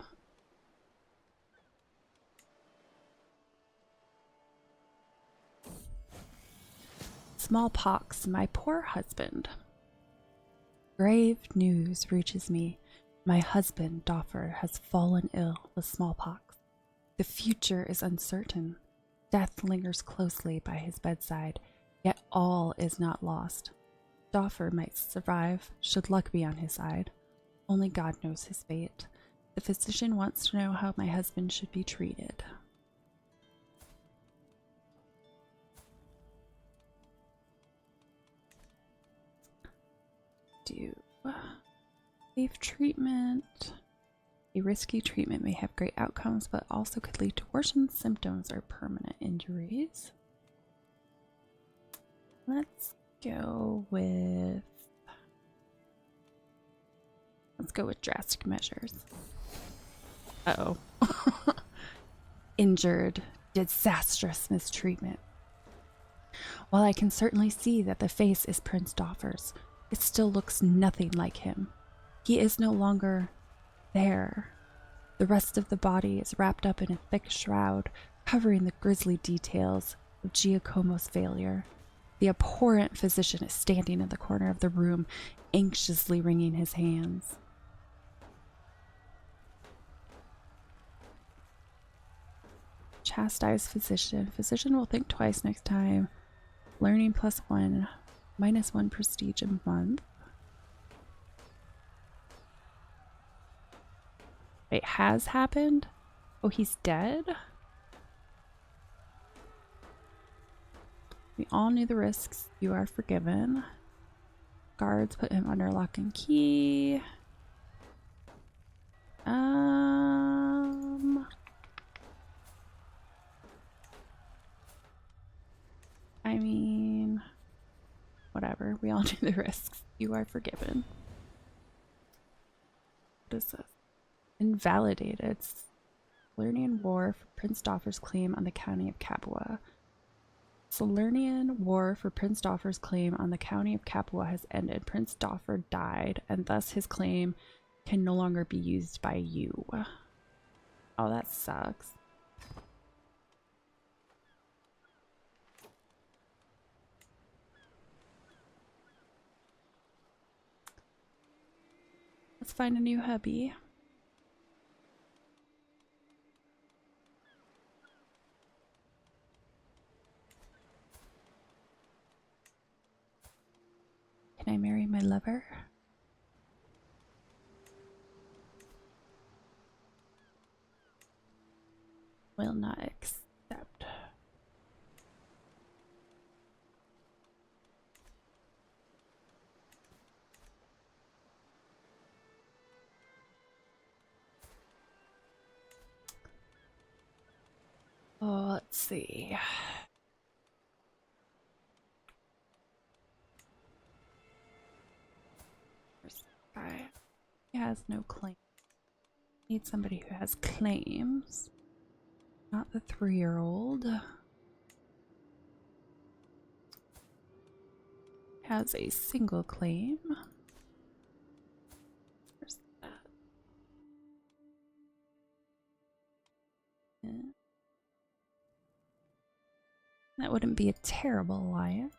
Smallpox, my poor husband. Grave news reaches me. My husband, Doffer, has fallen ill with smallpox. The future is uncertain. Death lingers closely by his bedside, yet all is not lost. Doffer might survive, should luck be on his side. Only God knows his fate. The physician wants to know how my husband should be treated. Safe treatment. A risky treatment may have great outcomes, but also could lead to worsened symptoms or permanent injuries. Let's go with drastic measures. Uh-oh. Injured. Disastrous mistreatment. While I can certainly see that the face is Prince Doffer's, it still looks nothing like him. He is no longer there. The rest of the body is wrapped up in a thick shroud, covering the grisly details of Giacomo's failure. The abhorrent physician is standing in the corner of the room, anxiously wringing his hands. Chastise physician. Physician will think twice next time. Learning +1, -1 prestige a month. It has happened? Oh, he's dead? We all knew the risks. You are forgiven. Guards put him under lock and key. I mean, whatever. We all knew the risks. You are forgiven. What is this? Invalidated. Salernian War for Prince Doffer's claim on the county of Capua. Salernian War for Prince Doffer's claim on the county of Capua has ended. Prince Doffer died, and thus his claim can no longer be used by you. Oh, that sucks. Let's find a new hubby. Can I marry my lover? Will not accept. Oh, let's see. First guy. He has no claim. Need somebody who has claims. Not the 3-year-old. has a single claim. Where's that? Yeah. That wouldn't be a terrible alliance.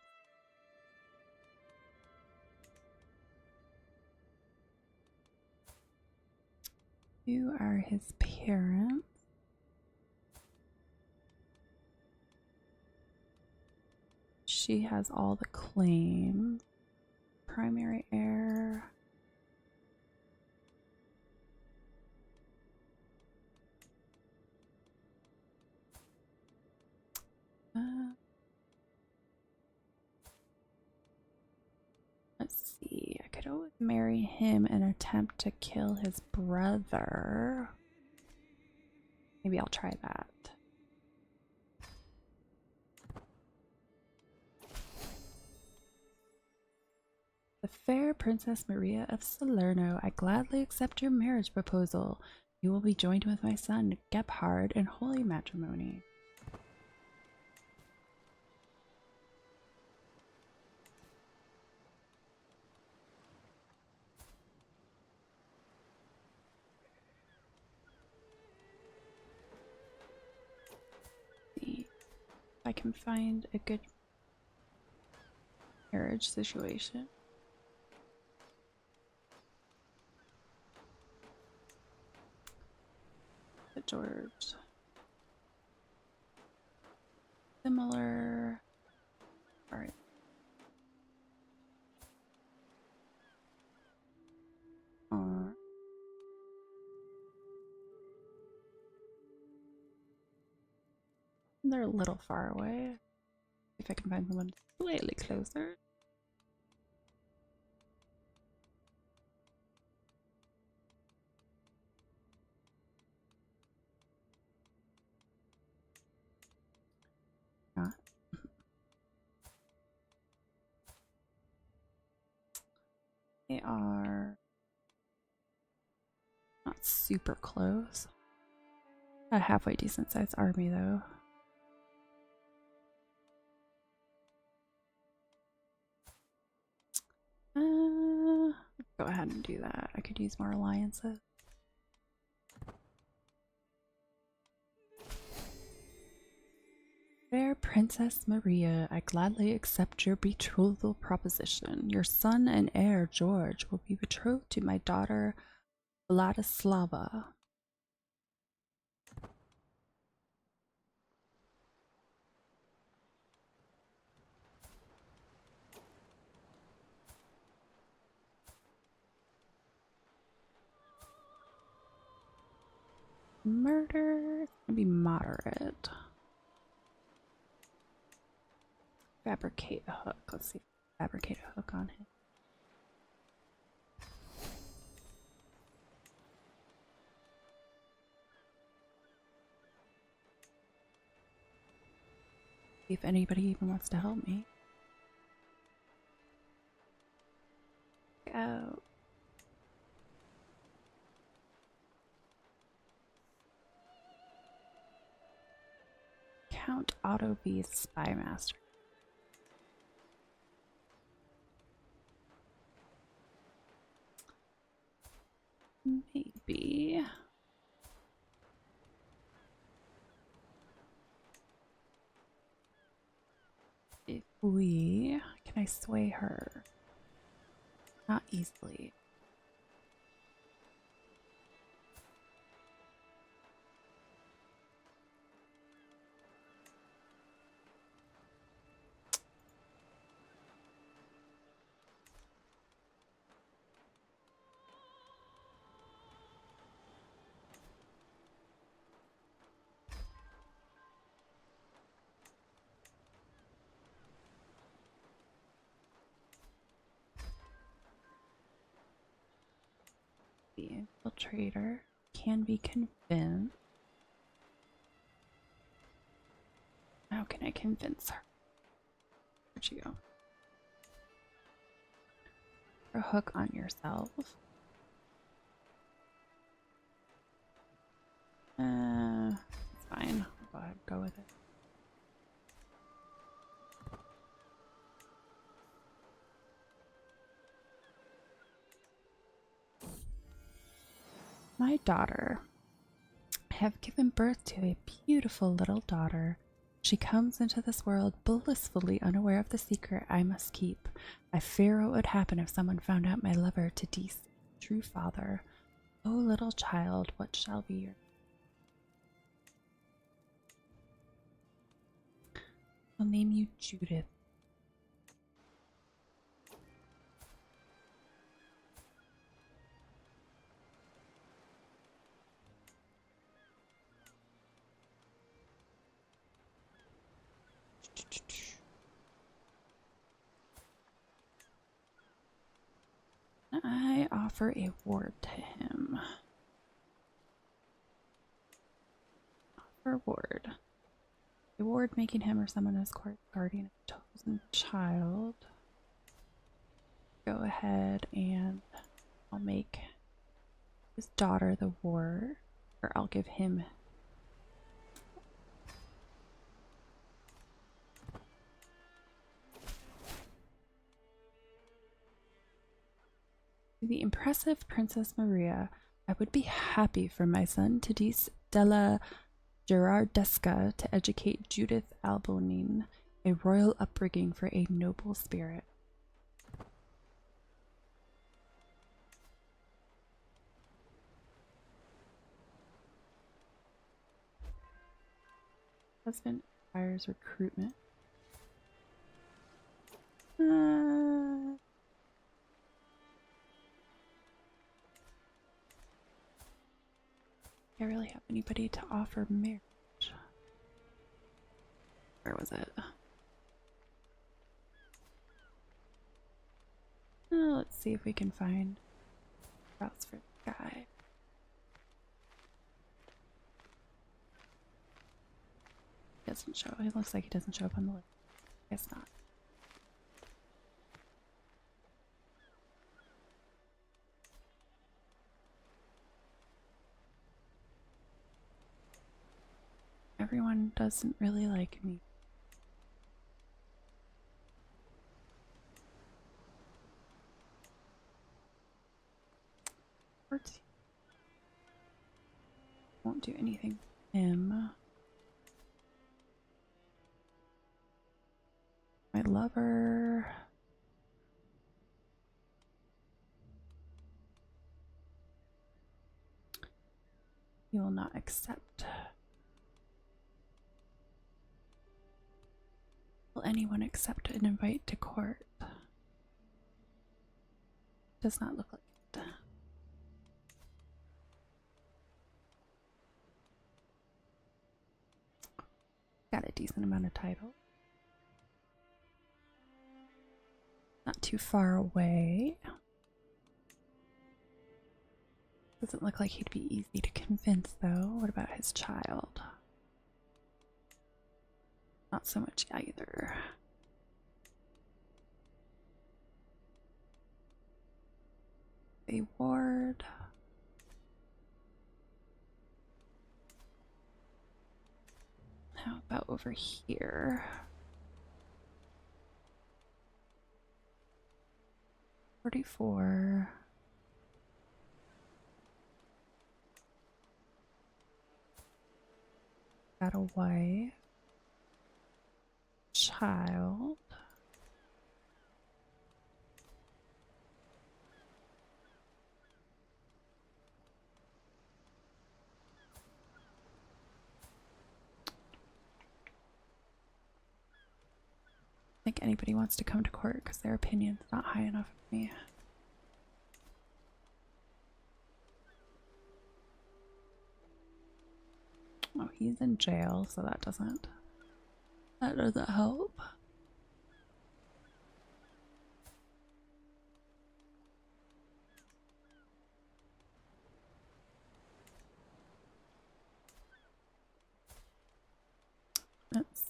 You are his parents. She has all the claims. Primary heir. Let's see. I could always marry him and attempt to kill his brother. Maybe I'll try that. The fair Princess Maria of Salerno, I gladly accept your marriage proposal. You will be joined with my son, Gebhard, in holy matrimony. See if I can find a good marriage situation. George. Similar. Alright. They're a little far away. See if I can find someone slightly closer. Not. They are not super close. A halfway decent sized army though. Let's go ahead and do that. I could use more alliances. Fair Princess Maria, I gladly accept your betrothal proposition. Your son and heir, George, will be betrothed to my daughter, Vladislava. Murder is gonna be moderate. Fabricate a hook. Let's see. Fabricate a hook on him. See if anybody even wants to help me. Go. Count Otto B. Spymaster. Maybe. If we... Can I sway her? Not easily. The infiltrator can be convinced. How can I convince her? Where'd she go? A hook on yourself. It's fine. I'll go ahead and go with it. My daughter. I have given birth to a beautiful little daughter. She comes into this world blissfully unaware of the secret I must keep. I fear what would happen if someone found out my lover to Dee's true father. Oh, little child, what shall be your... I'll name you Judith. I offer a ward to him. Offer ward. A ward making him or someone as court guardian of a chosen child. Go ahead and I'll make his daughter the ward, or I'll give him. The impressive Princess Maria, I would be happy for my son Tadis della Gerardesca to educate Judith Albonin, a royal upbringing for a noble spirit. Husband requires recruitment. I really have anybody to offer marriage. Where was it? Let's see if we can find routes for the guy. He doesn't show. It looks like he doesn't show up on the list. Guess not. Everyone doesn't really like me. Won't do anything for him. My lover. He will not accept. Will anyone accept an invite to court? Does not look like it. Got a decent amount of title. Not too far away. Doesn't look like he'd be easy to convince though. What about his child? Not so much either. A ward. How about over here? 44. Got a wife. Child. I think anybody wants to come to court because their opinion's not high enough for me. Oh, he's in jail, so that doesn't help. Let's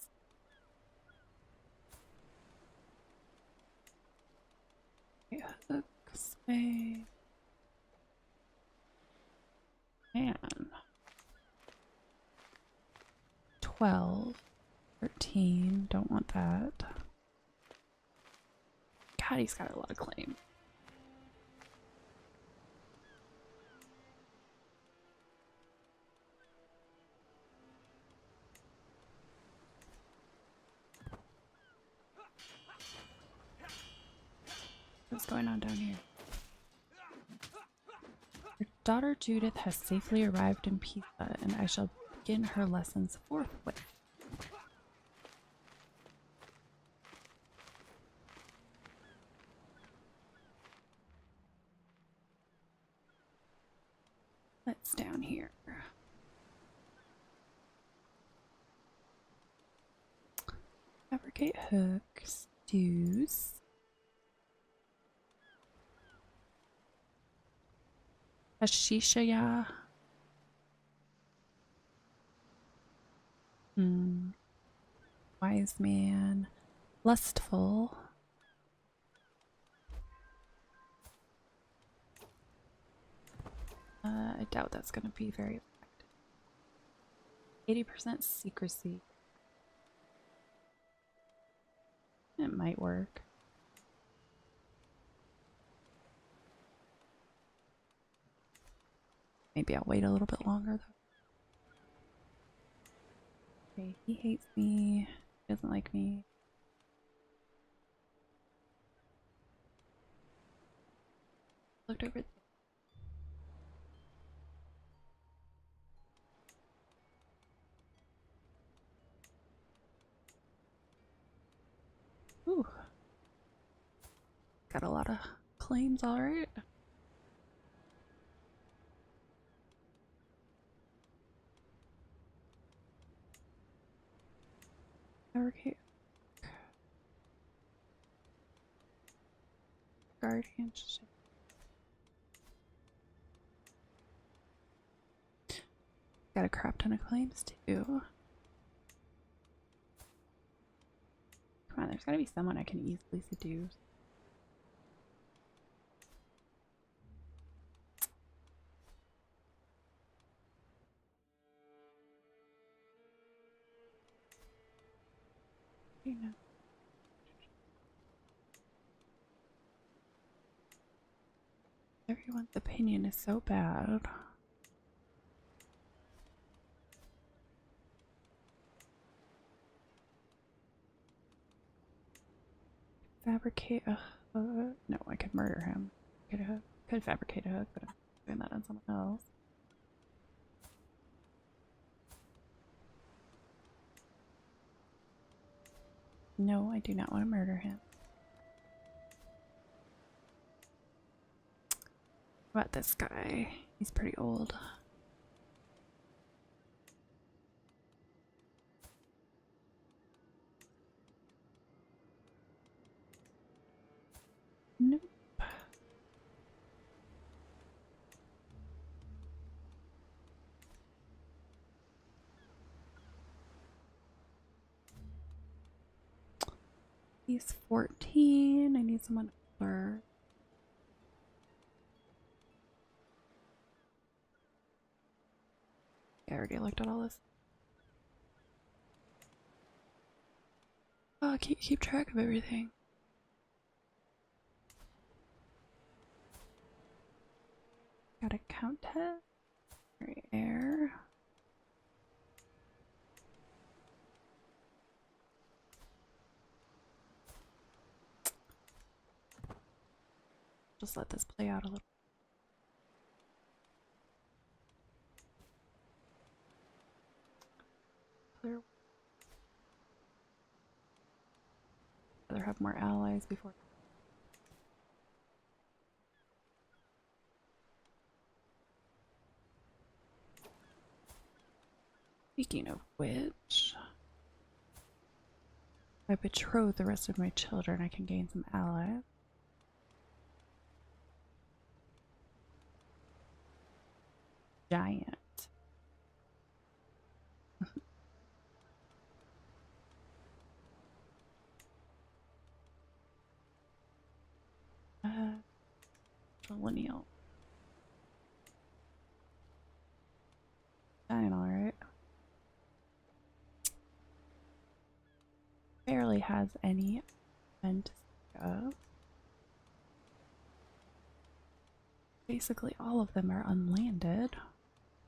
looks way. Man. 12, 13, don't want that. God, he's got a lot of claim. What's going on down here? Your daughter Judith has safely arrived in Pisa, and I shall begin her lessons forthwith. What's down here? Fabricate hooks, seduce. Ashishaya. Wise man. Lustful. I doubt that's going to be very effective. 80% secrecy. It might work. Maybe I'll wait a little bit longer though. Okay, he hates me. He doesn't like me. Looked over. Ooh. Got a lot of claims, alright. Fabricate. Guardianship. Got a crap ton of claims too. Come on, there's gotta be someone I can easily seduce. You know. Everyone's opinion is so bad. Fabricate a hook. No, I could murder him. Could fabricate a hook, but I'm doing that on someone else. No, I do not want to murder him. What about this guy? He's pretty old. Nope. He's 14. I need someone older. I already looked at all this. Oh, I can't keep track of everything. Got a countess. Very heir. Just let this play out a little. Clear. Rather have more allies before. Speaking of which, if I betroth the rest of my children, I can gain some allies. Giant. Millennial. Giant, alright. Barely has any men to speak of. Basically, all of them are unlanded,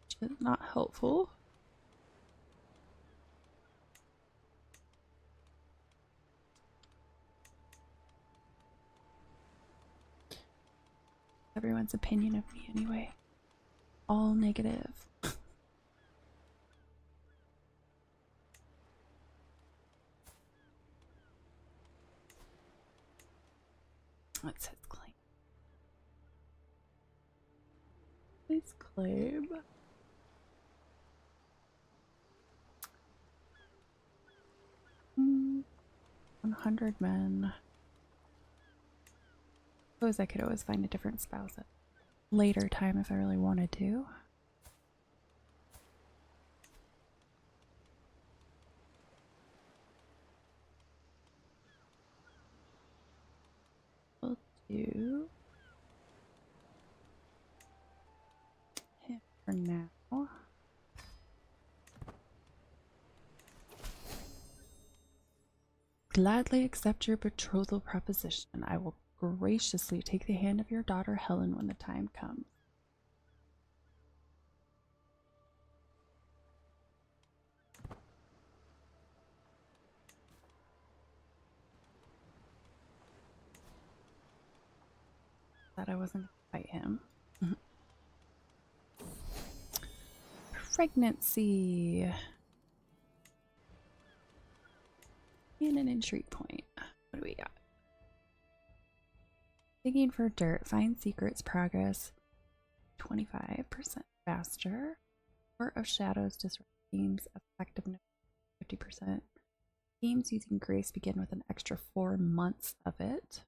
which is not helpful. everyone's opinion of me anyway? All negative. What's his claim? His claim. 100 men. Suppose I could always find a different spouse at a later time if I really wanted to. We'll do him for now. Gladly accept your betrothal proposition. I will graciously take the hand of your daughter Helen when the time comes. Thought I wasn't going to fight him. Pregnancy. And an intrigue point. What do we got? Digging for dirt. Find secrets. Progress 25% faster. Court of Shadows. Disrupt games. Effectiveness 50%. Games using grace begin with an extra 4 months of it.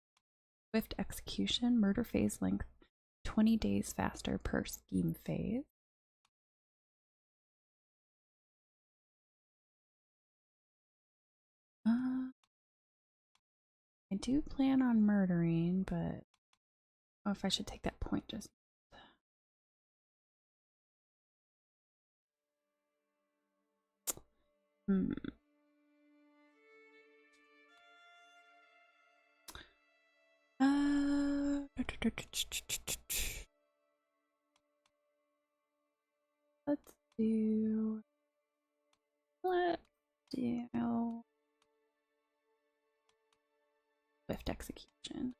Swift execution. Murder phase length 20 days faster per scheme phase. I do plan on murdering, but oh, if I should take that point just. Let's do swift execution.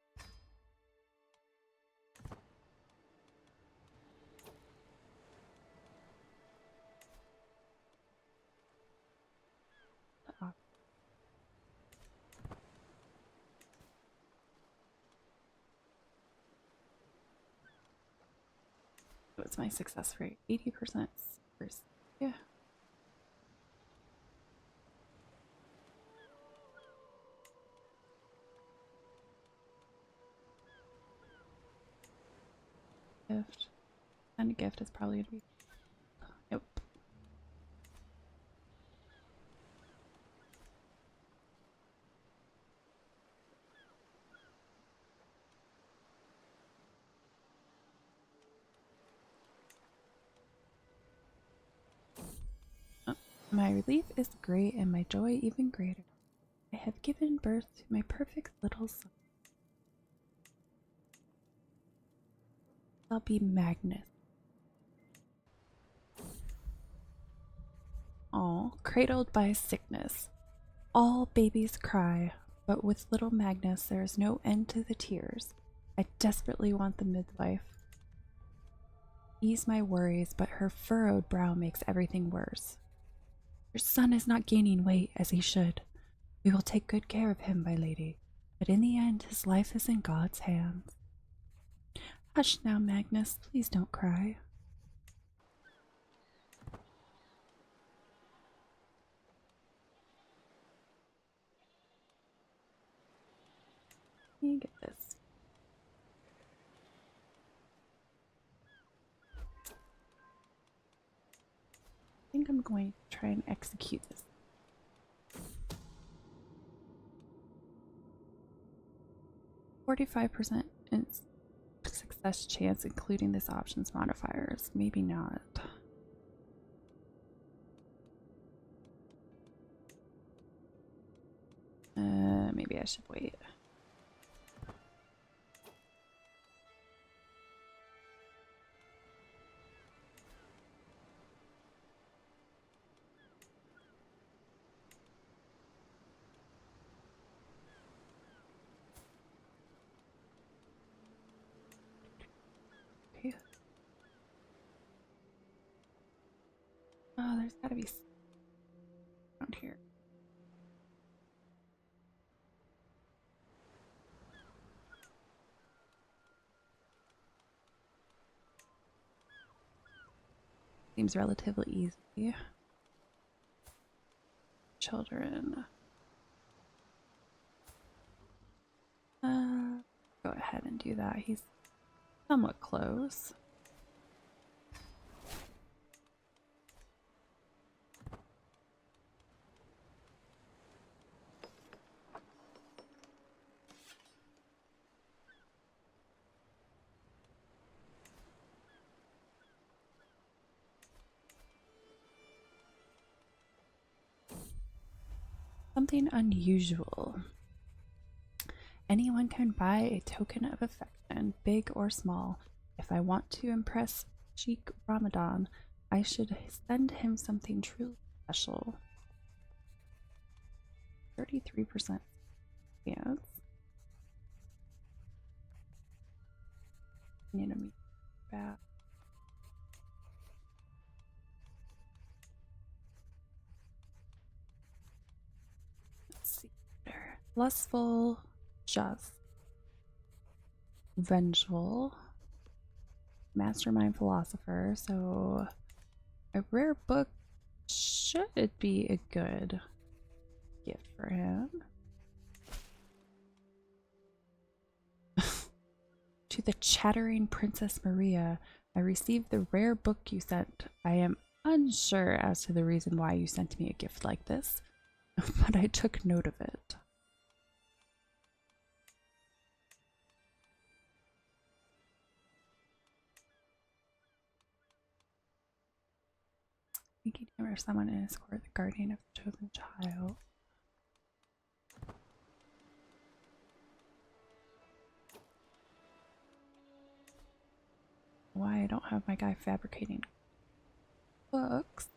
What's my success rate? 80%. Yeah. Gift. And a gift is probably gonna be. Nope. My relief is great and my joy even greater. I have given birth to my perfect little son. I'll be Magnus. All cradled by sickness. All babies cry, but with little Magnus there is no end to the tears. I desperately want the midwife. Ease my worries, but her furrowed brow makes everything worse. Your son is not gaining weight as he should. We will take good care of him, my lady, but in the end his life is in God's hands. Hush now, Magnus, please don't cry. Let me get this. I think I'm going to try and execute this. %45% success chance, including this option's modifiers. Maybe not. Maybe I should wait. Oh, there's gotta be around here. Seems relatively easy. Children. Go ahead and do that. He's somewhat close. Something unusual. Anyone can buy a token of affection, big or small. If I want to impress Sheikh Ramadan, I should send him something truly special. 33% chance. Need to meet back. Let's see there. Lustful, just, vengeful, mastermind philosopher. So a rare book should be a good gift for him. To the chattering Princess Maria, I received the rare book you sent. I am unsure as to the reason why you sent me a gift like this, but I took note of it. Making him or someone in his court the guardian of the chosen child. Why I don't have my guy fabricating books.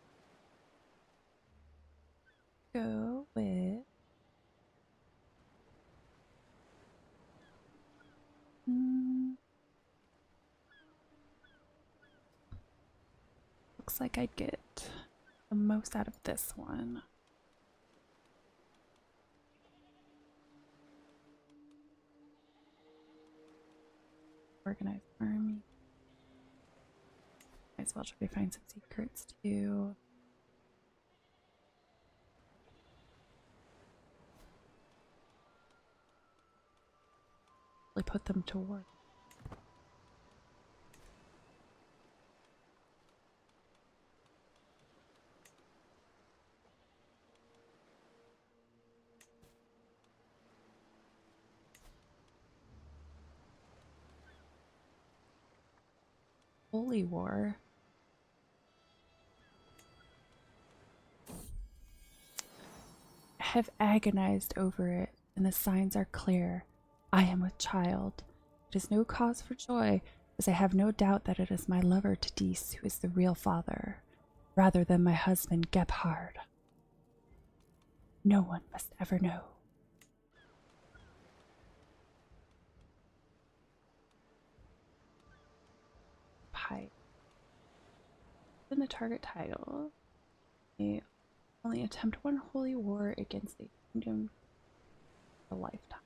Go with looks like I'd get the most out of this one. Organized army. Might as well try to find some secrets too. Really put them to work. Holy War. I have agonized over it, and the signs are clear. I am with child. It is no cause for joy, as I have no doubt that it is my lover Tadis who is the real father, rather than my husband Gebhard. No one must ever know. Pipe. In the target title, may only attempt one holy war against a kingdom for a lifetime.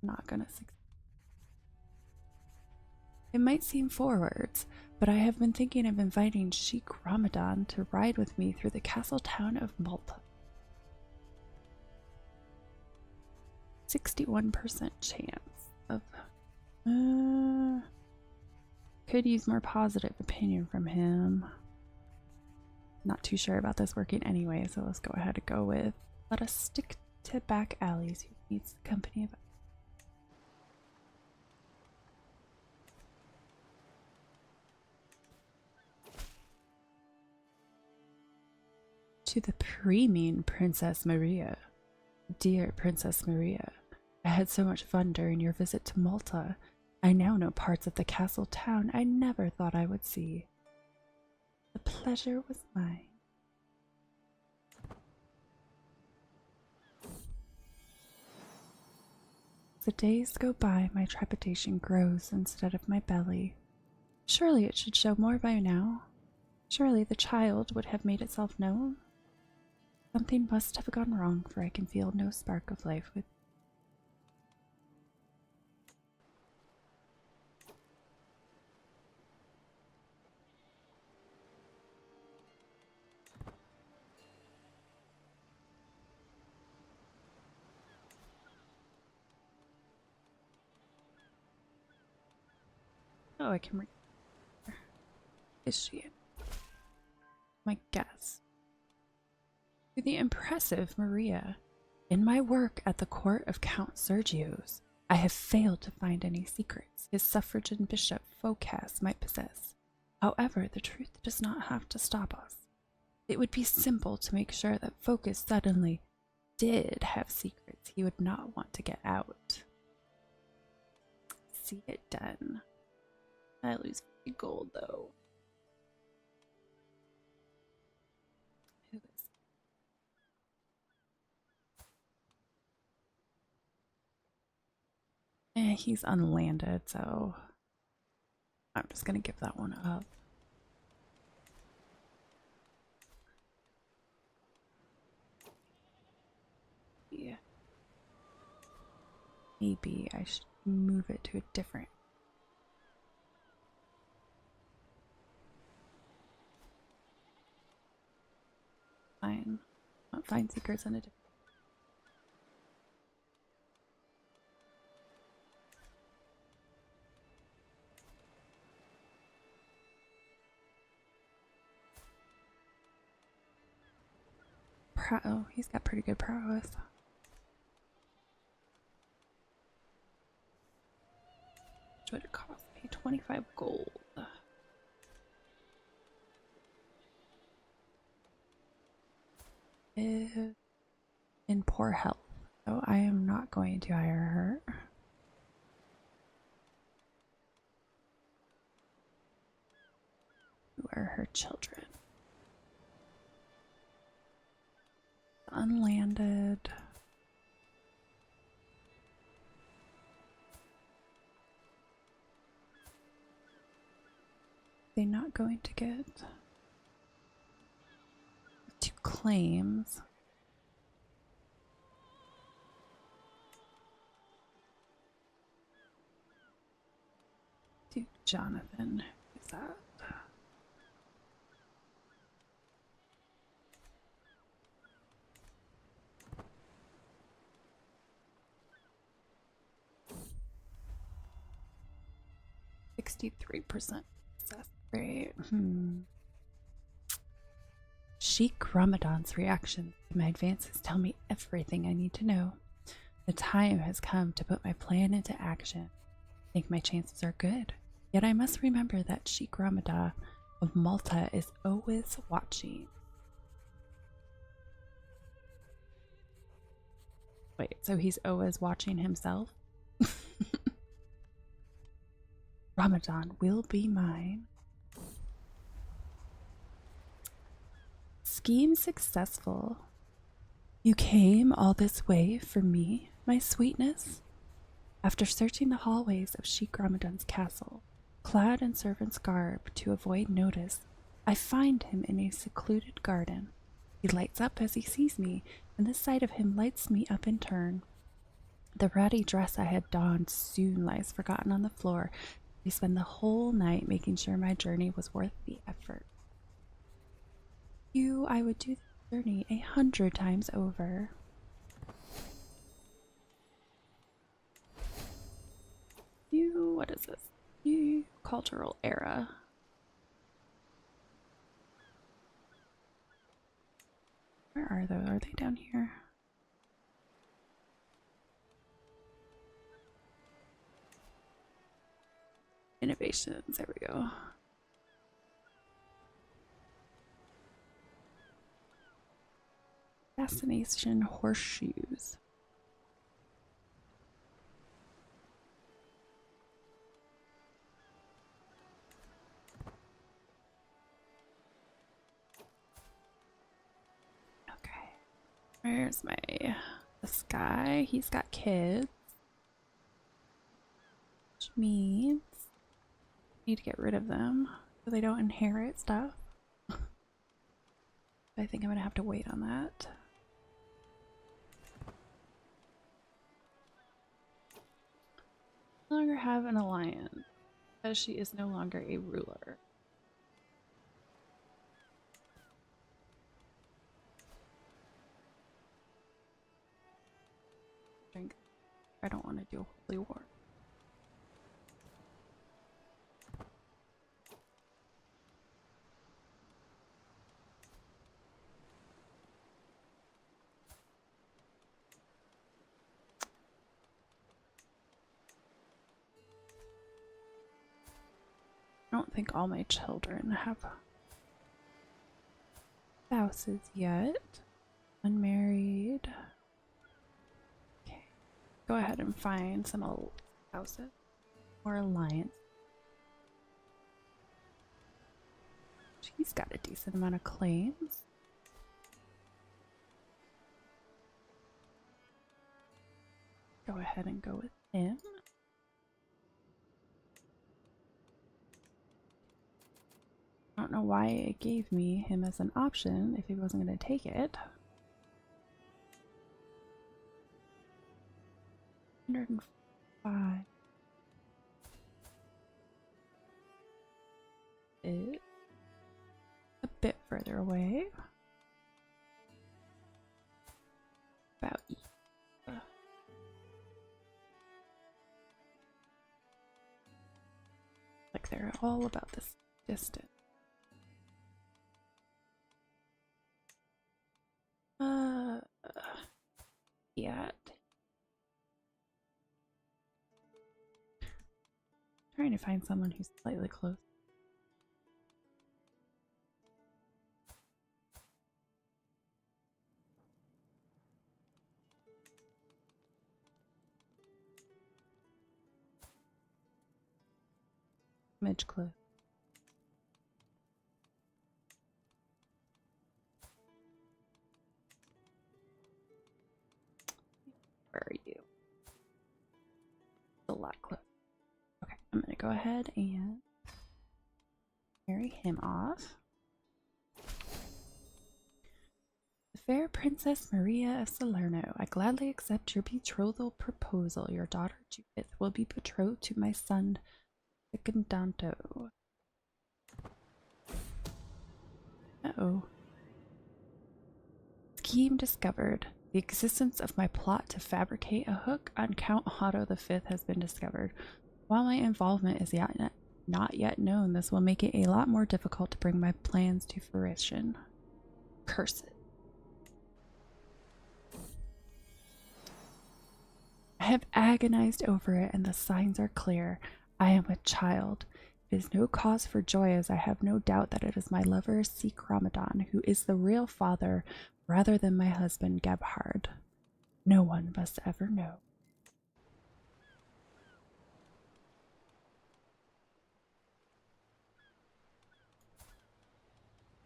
Not gonna succeed. It might seem forwards, but I have been thinking of inviting Sheikh Ramadan to ride with me through the castle town of Malta. 61% chance of could use more positive opinion from him. Not too sure about this working anyway, so let's go ahead and go with let us stick to back alleys who needs the company of to the preeming Princess Maria. Dear Princess Maria, I had so much fun during your visit to Malta. I now know parts of the castle town I never thought I would see. The pleasure was mine. As the days go by, my trepidation grows instead of my belly. Surely it should show more by now. Surely the child would have made itself known. Something must have gone wrong, for I can feel no spark of life with. Oh, I can read. Is she? My guess. To the impressive Maria, in my work at the court of Count Sergio's, I have failed to find any secrets his suffragan bishop Phocas might possess. However, the truth does not have to stop us. It would be simple to make sure that Phocas suddenly did have secrets he would not want to get out. See it done. I lose 50 gold though. Who is? He's unlanded, so I'm just gonna give that one up. Yeah. Maybe I should move it to a different. Fine. I'll find secrets in a different. Oh, he's got pretty good prowess. What would it cost me? 25 gold. In poor health, so I am not going to hire her. Who are her children? Unlanded. They're not going to get 2 claims. Duke Jonathan, who's that? %63% success rate. Sheikh Ramadan's reactions to my advances tell me everything I need to know. The time has come to put my plan into action. I think my chances are good. Yet I must remember that Sheikh Ramadan of Malta is always watching. Wait, so he's always watching himself? Ramadan will be mine. Scheme successful. You came all this way for me, my sweetness? After searching the hallways of Sheikh Ramadan's castle, clad in servant's garb to avoid notice, I find him in a secluded garden. He lights up as he sees me, and the sight of him lights me up in turn. The ratty dress I had donned soon lies forgotten on the floor. We spend the whole night making sure my journey was worth the effort. I would do the journey 100 times over. What is this? New cultural era. Where are those? Are they down here? Innovations, there we go. Fascination horseshoes. Okay. Where's this guy? He's got kids. Which means Need to get rid of them so they don't inherit stuff. I think I'm gonna have to wait on that. No longer have an alliance, as she is no longer a ruler. I don't want to do a holy war. I don't think all my children have spouses yet. Unmarried. Okay. Go ahead and find some old spouses or alliance. She's got a decent amount of claims. Go ahead and go with him. I don't know why it gave me him as an option if he wasn't going to take it. 105. It's a bit further away. About like they're all about this distance. Yeah. Trying to find someone who's slightly close. Image close. Where are you? A lot close. Okay, I'm gonna go ahead and marry him off. The fair Princess Maria of Salerno, I gladly accept your betrothal proposal. Your daughter Judith will be betrothed to my son Secondanto. Uh-oh. Scheme discovered. The existence of my plot to fabricate a hook on Count Otto V has been discovered. While my involvement is not yet known, this will make it a lot more difficult to bring my plans to fruition. Curse it. I have agonized over it, and the signs are clear. I am a child. It is no cause for joy, as I have no doubt that it is my lover, Seek Ramadan, who is the real father, rather than my husband, Gebhard. No one must ever know.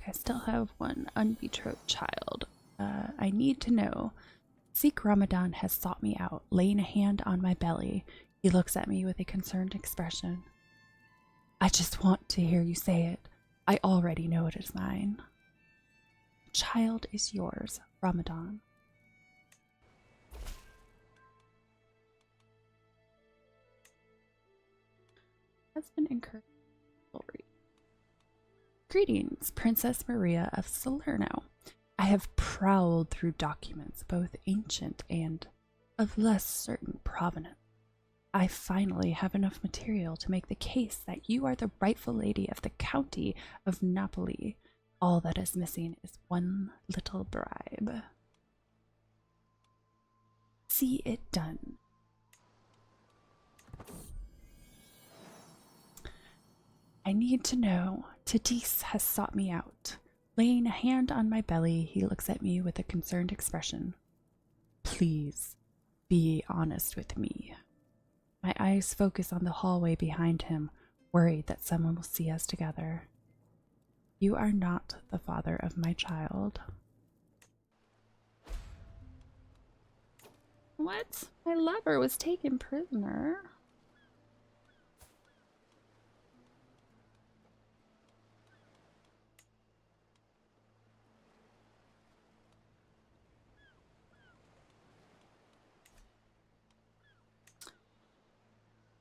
I still have one unbetrothed child. I need to know. Seek Ramadan has sought me out, laying a hand on my belly. He looks at me with a concerned expression. I just want to hear you say it. I already know it is mine. The child is yours, Ramadan. Husband encouraged. Greetings, Princess Maria of Salerno. I have prowled through documents, both ancient and of less certain provenance. I finally have enough material to make the case that you are the rightful lady of the county of Napoli. All that is missing is one little bribe. See it done. I need to know. Seduce has sought me out. Laying a hand on my belly, he looks at me with a concerned expression. Please, be honest with me. My eyes focus on the hallway behind him, worried that someone will see us together. You are not the father of my child. What? My lover was taken prisoner.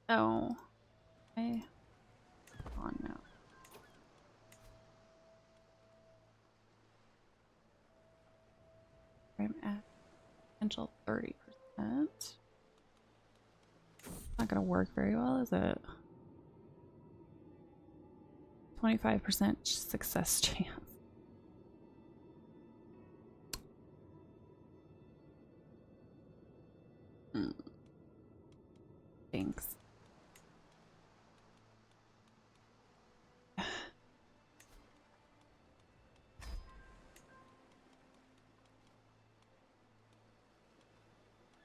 Oh, on now. I'm at potential 30%. Not gonna work very well, is it? 25% success chance. Thanks.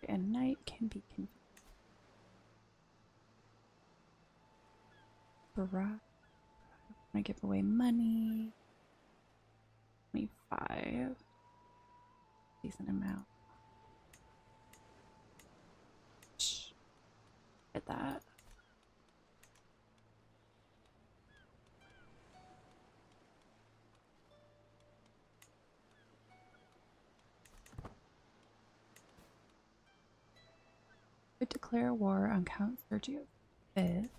And night can be confusing. I give away money. 25. Decent amount. Shh. Get that. Would declare war on Count Sergio V.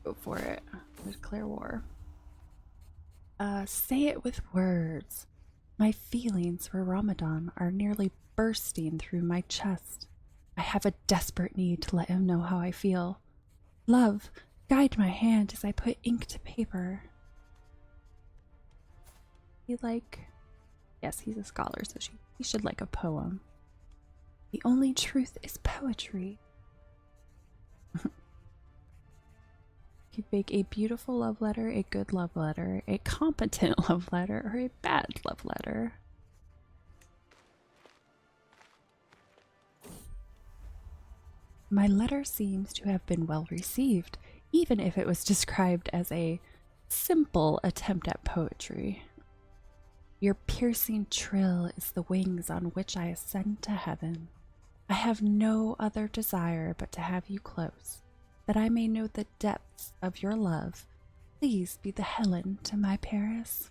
Go for it. Declare war. Say it with words. My feelings for Ramadan are nearly bursting through my chest. I have a desperate need to let him know how I feel. Love, guide my hand as I put ink to paper. Yes, he's a scholar, so he should like a poem. The only truth is poetry. You could make a beautiful love letter, a good love letter, a competent love letter, or a bad love letter. My letter seems to have been well received, even if it was described as a simple attempt at poetry. Your piercing trill is the wings on which I ascend to heaven. I have no other desire but to have you close, that I may know the depths of your love. Please be the Helen to my Paris.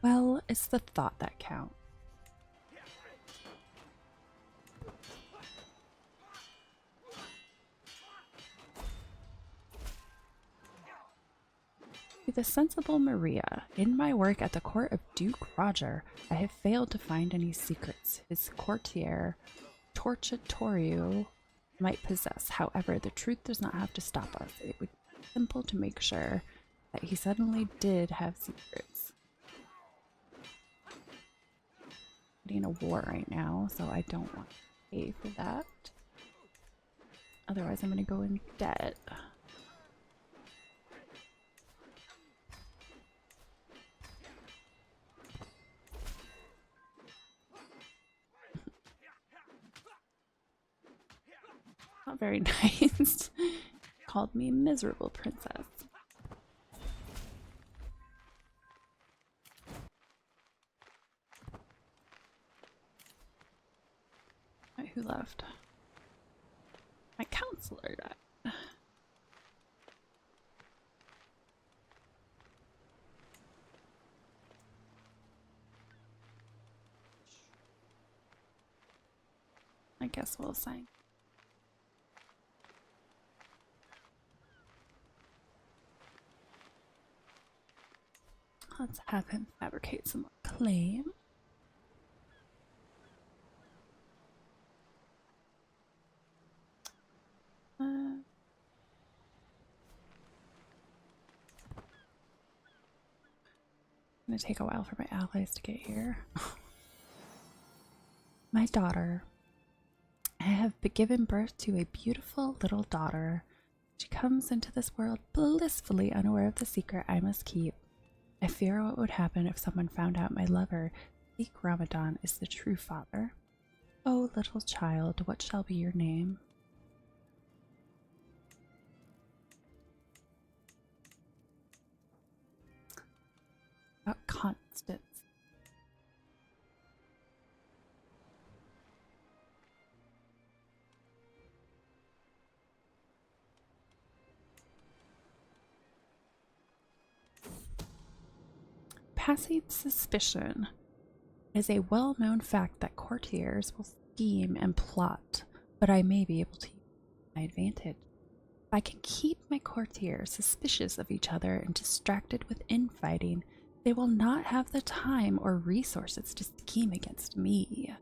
Well, it's the thought that counts. To the sensible Maria, in my work at the court of Duke Roger, I have failed to find any secrets his courtier Torchatorio might possess. However, the truth does not have to stop us. It would be simple to make sure that he suddenly did have secrets. I'm in a war right now, so I don't want to pay for that. Otherwise, I'm going to go in debt. Not very nice. Called me miserable princess. Right, who left? My counselor died. I guess we'll sign. Let's have him fabricate some more claim. It's gonna take a while for my allies to get here. My daughter. I have given birth to a beautiful little daughter. She comes into this world blissfully unaware of the secret I must keep. I fear what would happen if someone found out my lover, Duke Ramadan, is the true father. Oh, little child, what shall be your name? Constance. passing suspicion. It is a well-known fact that courtiers will scheme and plot, but I may be able to use my advantage. If I can keep my courtiers suspicious of each other and distracted with infighting, they will not have the time or resources to scheme against me.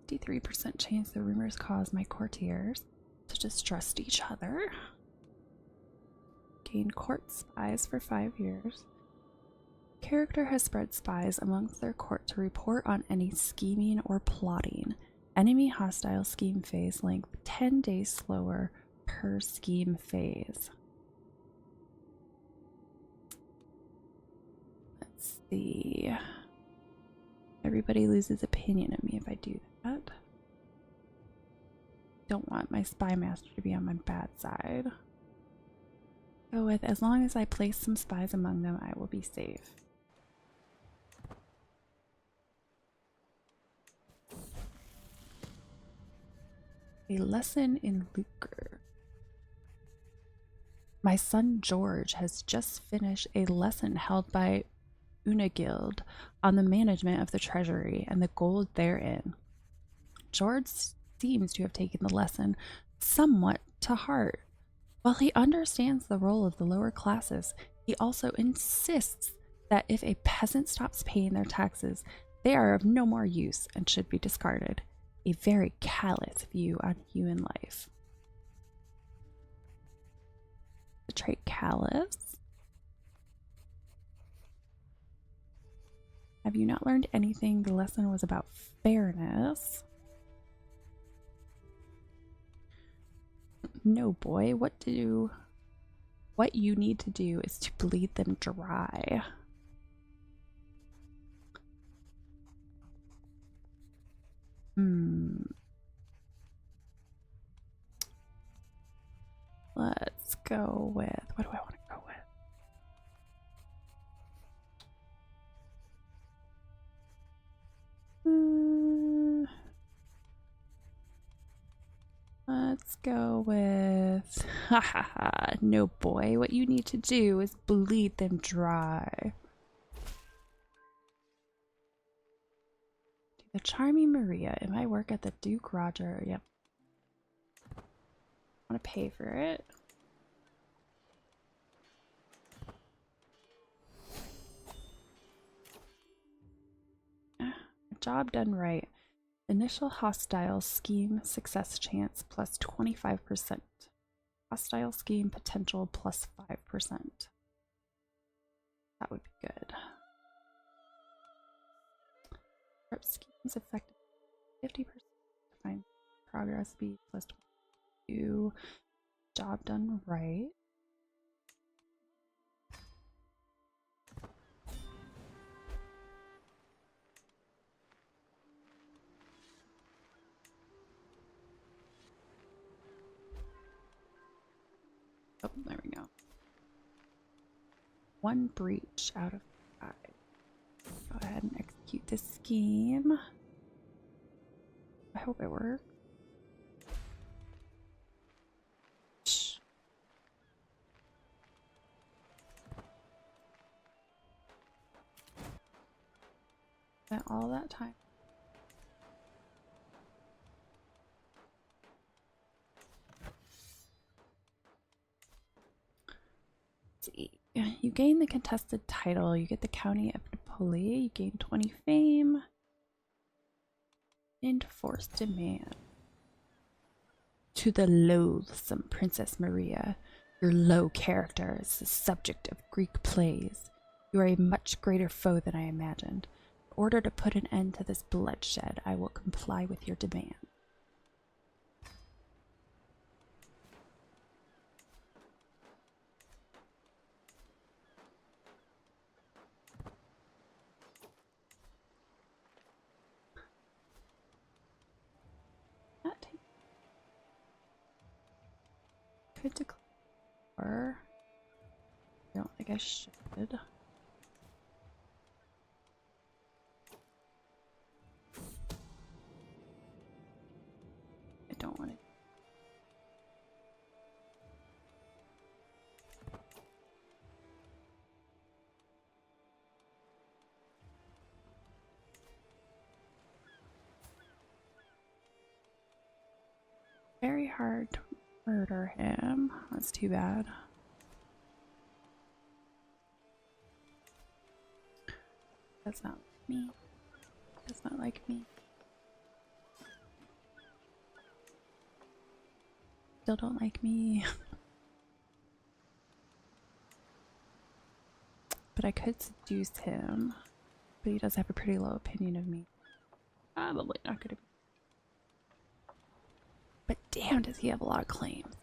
53% chance the rumors cause my courtiers to distrust each other. Gain court spies for 5 years. Character has spread spies amongst their court to report on any scheming or plotting. Enemy hostile scheme phase length 10 days slower per scheme phase. Let's see. Everybody loses opinion of me if I do that. Don't want my spy master to be on my bad side. Go with, as long as I place some spies among them, I will be safe. A lesson in lucre. My son George has just finished a lesson held by Unagild on the management of the treasury and the gold therein. George seems to have taken the lesson somewhat to heart. While he understands the role of the lower classes, he also insists that if a peasant stops paying their taxes, they are of no more use and should be discarded. A very callous view on human life. The trait callous. Have you not learned anything? The lesson was about fairness. No, boy. What you need to do is to bleed them dry. Let's go with, what do I want to go with? Let's go with, ha ha ha, no, boy. What you need to do is bleed them dry. The charming Maria. If I work at the Duke Roger, yep. I want to pay for it. Job done right. Initial hostile scheme success chance plus 25%. Hostile scheme potential plus 5%. That would be good. Prep schemes effective 50%. Define progress speed plus 22. Job done right. Oh, there we go. 1 breach out of 5. Go ahead and execute this scheme. I hope it works. Shh. Spent all that time. You gain the contested title. You get the County of Napoli. You gain 20 fame. Enforced demand. To the loathsome Princess Maria, your low character is the subject of Greek plays. You are a much greater foe than I imagined. In order to put an end to this bloodshed, I will comply with your demand. Could declare. I don't think I should. I don't want to. Very hard to murder him. That's too bad. That's not me. Does not like me. Still don't like me. But I could seduce him. But he does have a pretty low opinion of me. Probably not gonna be. But damn, does he have a lot of claims.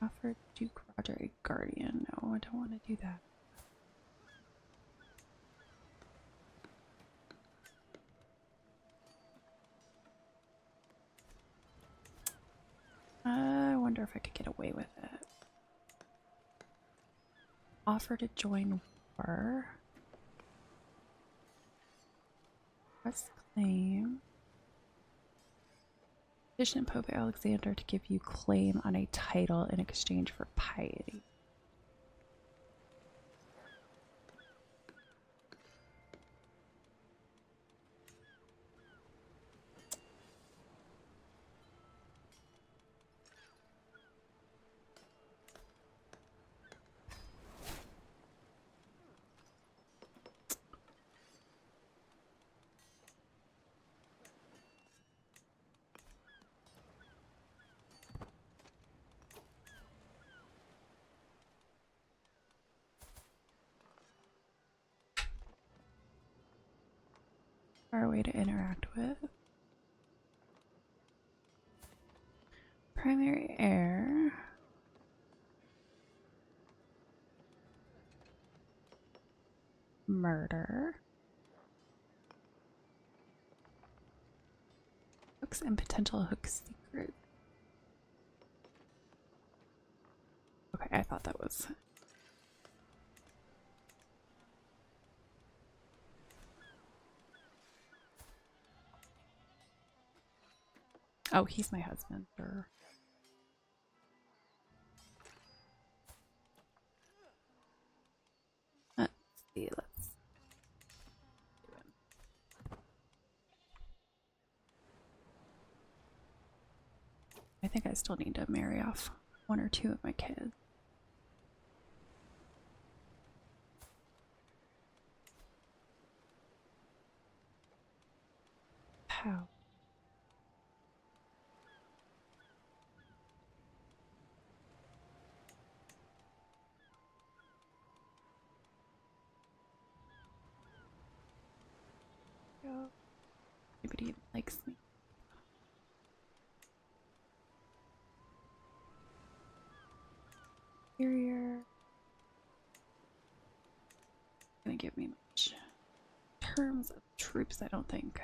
Offer Duke Roger a guardian. No, I don't want to do that. I wonder if I could get away with it. Offer to join war. Press claim. Petition Pope Alexander to give you claim on a title in exchange for piety. Our way to interact with. Primary heir. Murder. Hooks and potential hook secret. Okay, I thought that was. Oh, he's my husband. Sure. Let's see. Let's do him. I think I still need to marry off one or two of my kids. How? Nobody even likes me. Superior. Gonna give me much. Terms of troops, I don't think.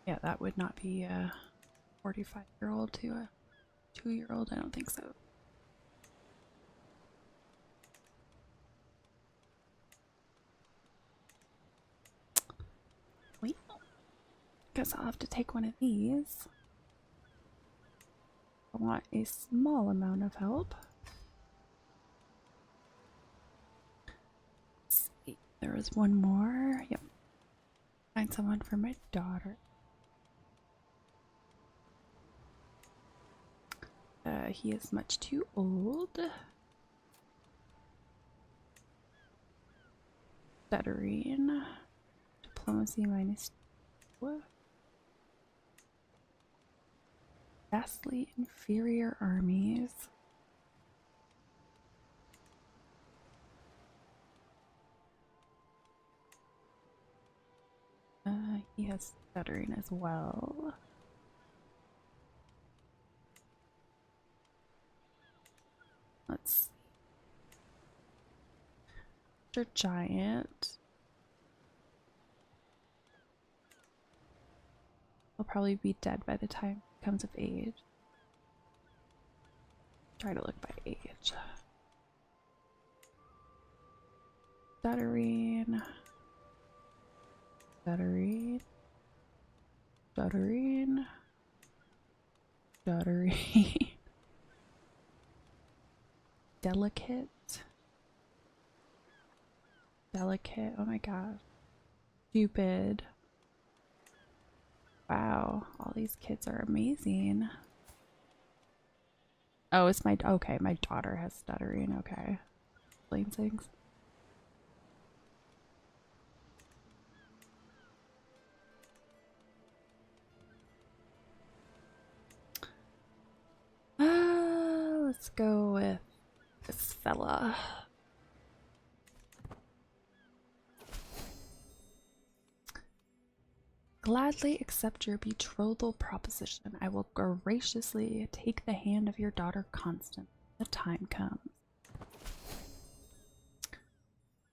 Yeah, that would not be a 45-year-old to a 2-year-old. I don't think so. Wait. Guess I'll have to take one of these. I want a small amount of help. Let's see. There is one more. Yep. Find someone for my daughter. He is much too old. Stuttering. Diplomacy -2. Vastly inferior armies. He has stuttering as well. Let's see. Mr. Giant. He'll probably be dead by the time he comes of age. Try to look by age. Stuttering. Stuttering. Stuttering. stuttering. Delicate. Delicate. Oh my gosh. Stupid. Wow. All these kids are amazing. Oh, it's my... Okay, my daughter has stuttering. Okay. Explains things. Let's go with this fella. Gladly accept your betrothal proposition. I will graciously take the hand of your daughter Constance when the time comes.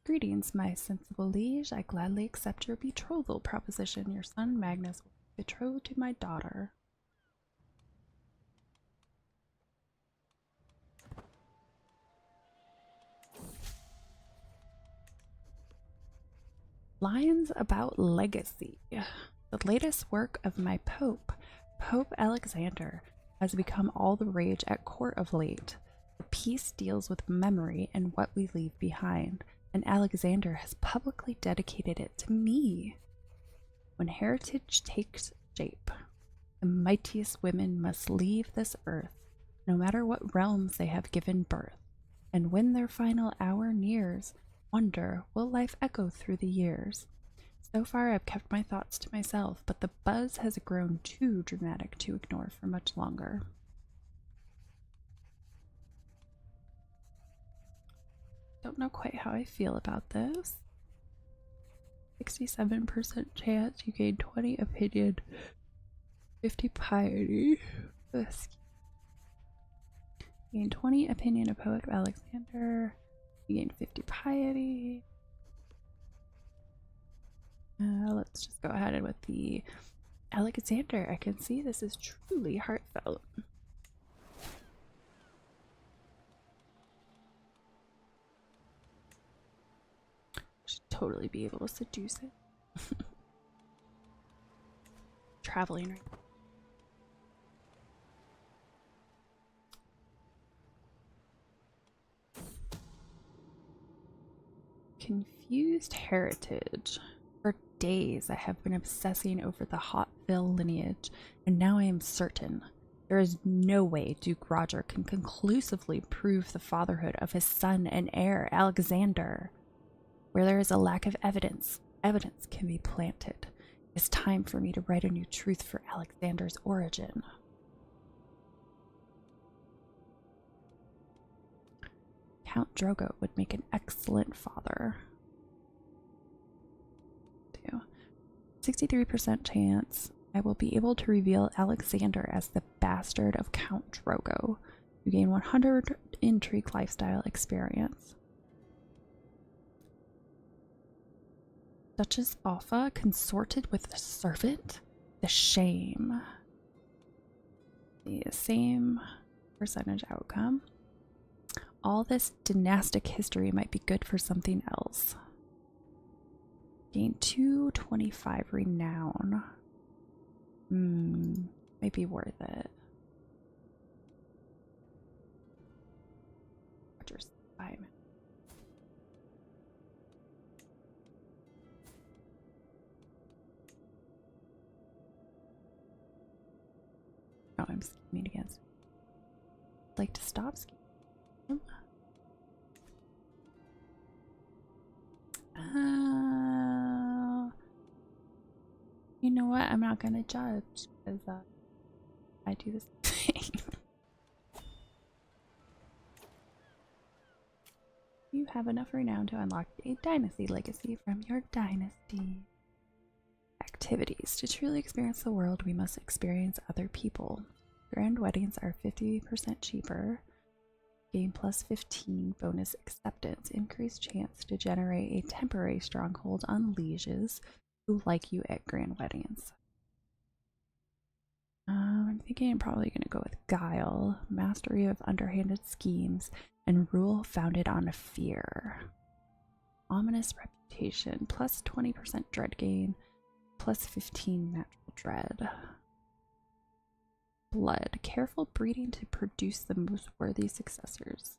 Greetings, my sensible liege. I gladly accept your betrothal proposition. Your son Magnus will be betrothed to my daughter. Lines about legacy. The latest work of my Pope, Pope Alexander, has become all the rage at court of late. The piece deals with memory and what we leave behind, and Alexander has publicly dedicated it to me. When heritage takes shape, the mightiest women must leave this earth, no matter what realms they have given birth, and when their final hour nears, wonder, will life echo through the years? So far I've kept my thoughts to myself, but the buzz has grown too dramatic to ignore for much longer. Don't know quite how I feel about this. 67% chance, you gain 20 opinion, 50 piety. This. You gain 20 opinion of Poet Alexander. You gain 50 piety. Let's just go ahead with the Alexander. I can see this is truly heartfelt. Should totally be able to seduce it. Traveling right now. Confused heritage. For days I have been obsessing over the Hotville lineage, and now I am certain there is no way Duke Roger can conclusively prove the fatherhood of his son and heir, Alexander. Where there is a lack of evidence, evidence can be planted. It's time for me to write a new truth for Alexander's origin. Count Drogo would make an excellent father. 63% chance I will be able to reveal Alexander as the bastard of Count Drogo. You gain 100 intrigue lifestyle experience. Duchess Alpha consorted with the servant? The shame. The same percentage outcome. All this dynastic history might be good for something else. Gain 225 renown. Might be worth it. Roger's time. Oh, I'm scheming against. I'd like to stop scheming. You know what? I'm not gonna judge because I do this thing. You have enough renown to unlock a dynasty legacy from your dynasty. Activities. To truly experience the world, we must experience other people. Grand weddings are 50% cheaper. Gain plus 15 bonus acceptance. Increased chance to generate a temporary stronghold on lieges who like you at grand weddings. I'm thinking I'm probably going to go with guile, mastery of underhanded schemes, and rule founded on fear. Ominous reputation, plus 20% dread gain, plus 15 natural dread. blood. Careful breeding to produce the most worthy successors.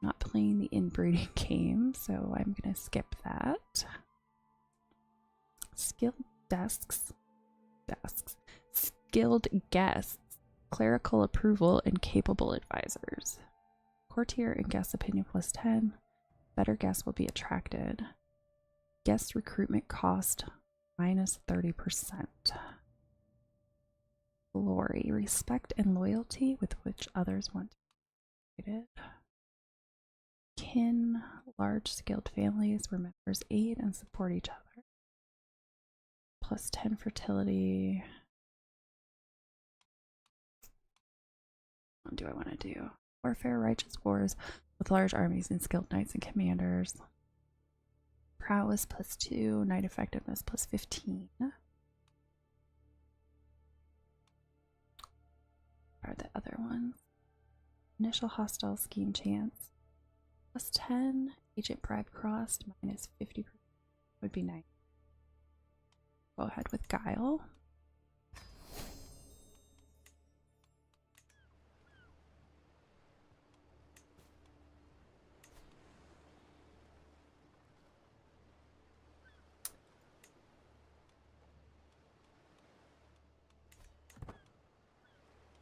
Not playing the inbreeding game, so I'm gonna skip that. Skilled desks. Skilled guests. Clerical approval and capable advisors. Courtier and guest opinion plus 10. Better guests will be attracted. Guest recruitment cost minus 30%. Glory, respect and loyalty with which others want to be treated. Kin, large skilled families where members aid and support each other. Plus 10 fertility. What do I want to do? Warfare, righteous wars with large armies and skilled knights and commanders. Prowess plus 2, knight effectiveness plus 15. Are the other ones? Initial hostile scheme chance plus 10. Agent bribe cost minus 50% would be nice. Go ahead with guile.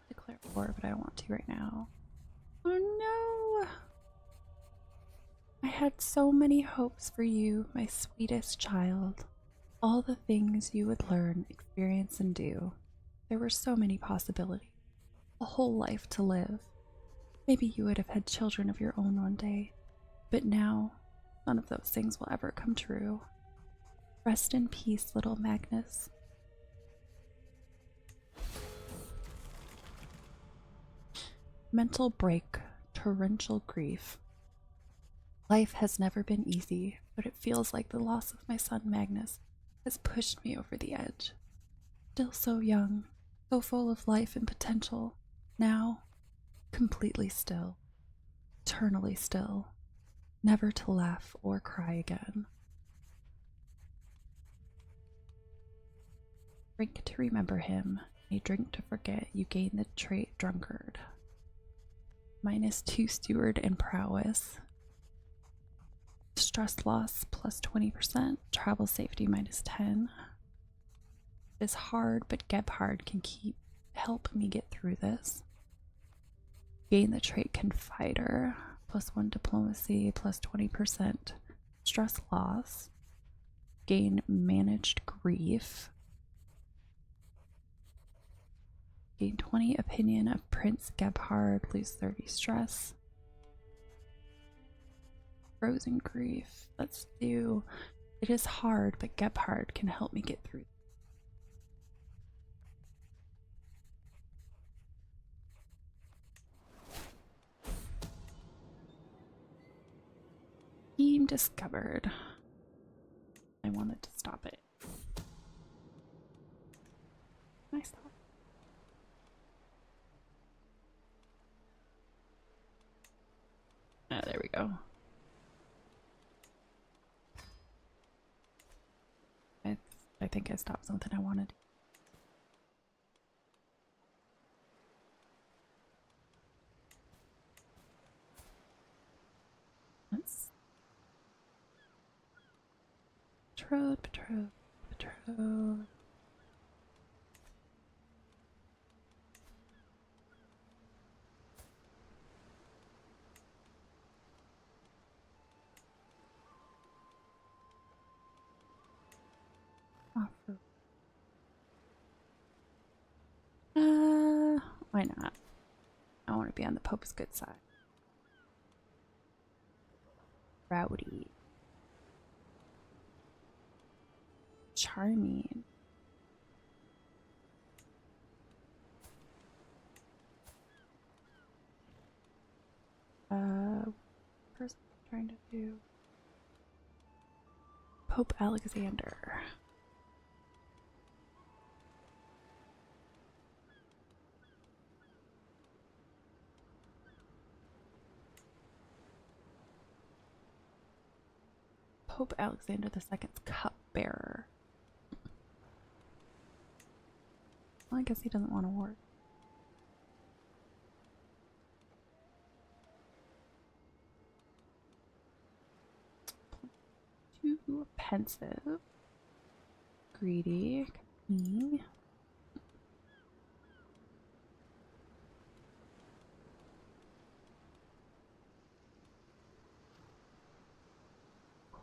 Declare war, but I don't want to right now. Oh no! I had so many hopes for you, my sweetest child. All the things you would learn, experience, and do. There were so many possibilities. A whole life to live. Maybe you would have had children of your own one day. But now, none of those things will ever come true. Rest in peace, little Magnus. Mental break. Torrential grief. Life has never been easy, but it feels like the loss of my son Magnus has pushed me over the edge. Still so young, so full of life and potential. Now, completely still. Eternally still. Never to laugh or cry again. Drink to remember him. A drink to forget. You gain the trait drunkard. Minus 2 steward and prowess. Stress loss plus 20%. Travel safety minus 10. It's hard, but Gebhard can help me get through this. Gain the trait Confider. Plus 1 diplomacy, plus 20%. Stress loss. Gain managed grief. Gain 20 opinion of Prince Gebhard. Lose 30 stress. Frozen grief. Let's do. It is hard, but Gebhard can help me get through. Scheme discovered. I wanted to stop it. Can I stop? Oh, there we go. I think I stopped something I wanted. Let's betrothed. Offer. Why not? I want to be on the Pope's good side. Rowdy. Charming. Person trying to do Pope Alexander. Pope Alexander II's cupbearer. Well, I guess he doesn't want to war. Ooh, pensive. Greedy. Me.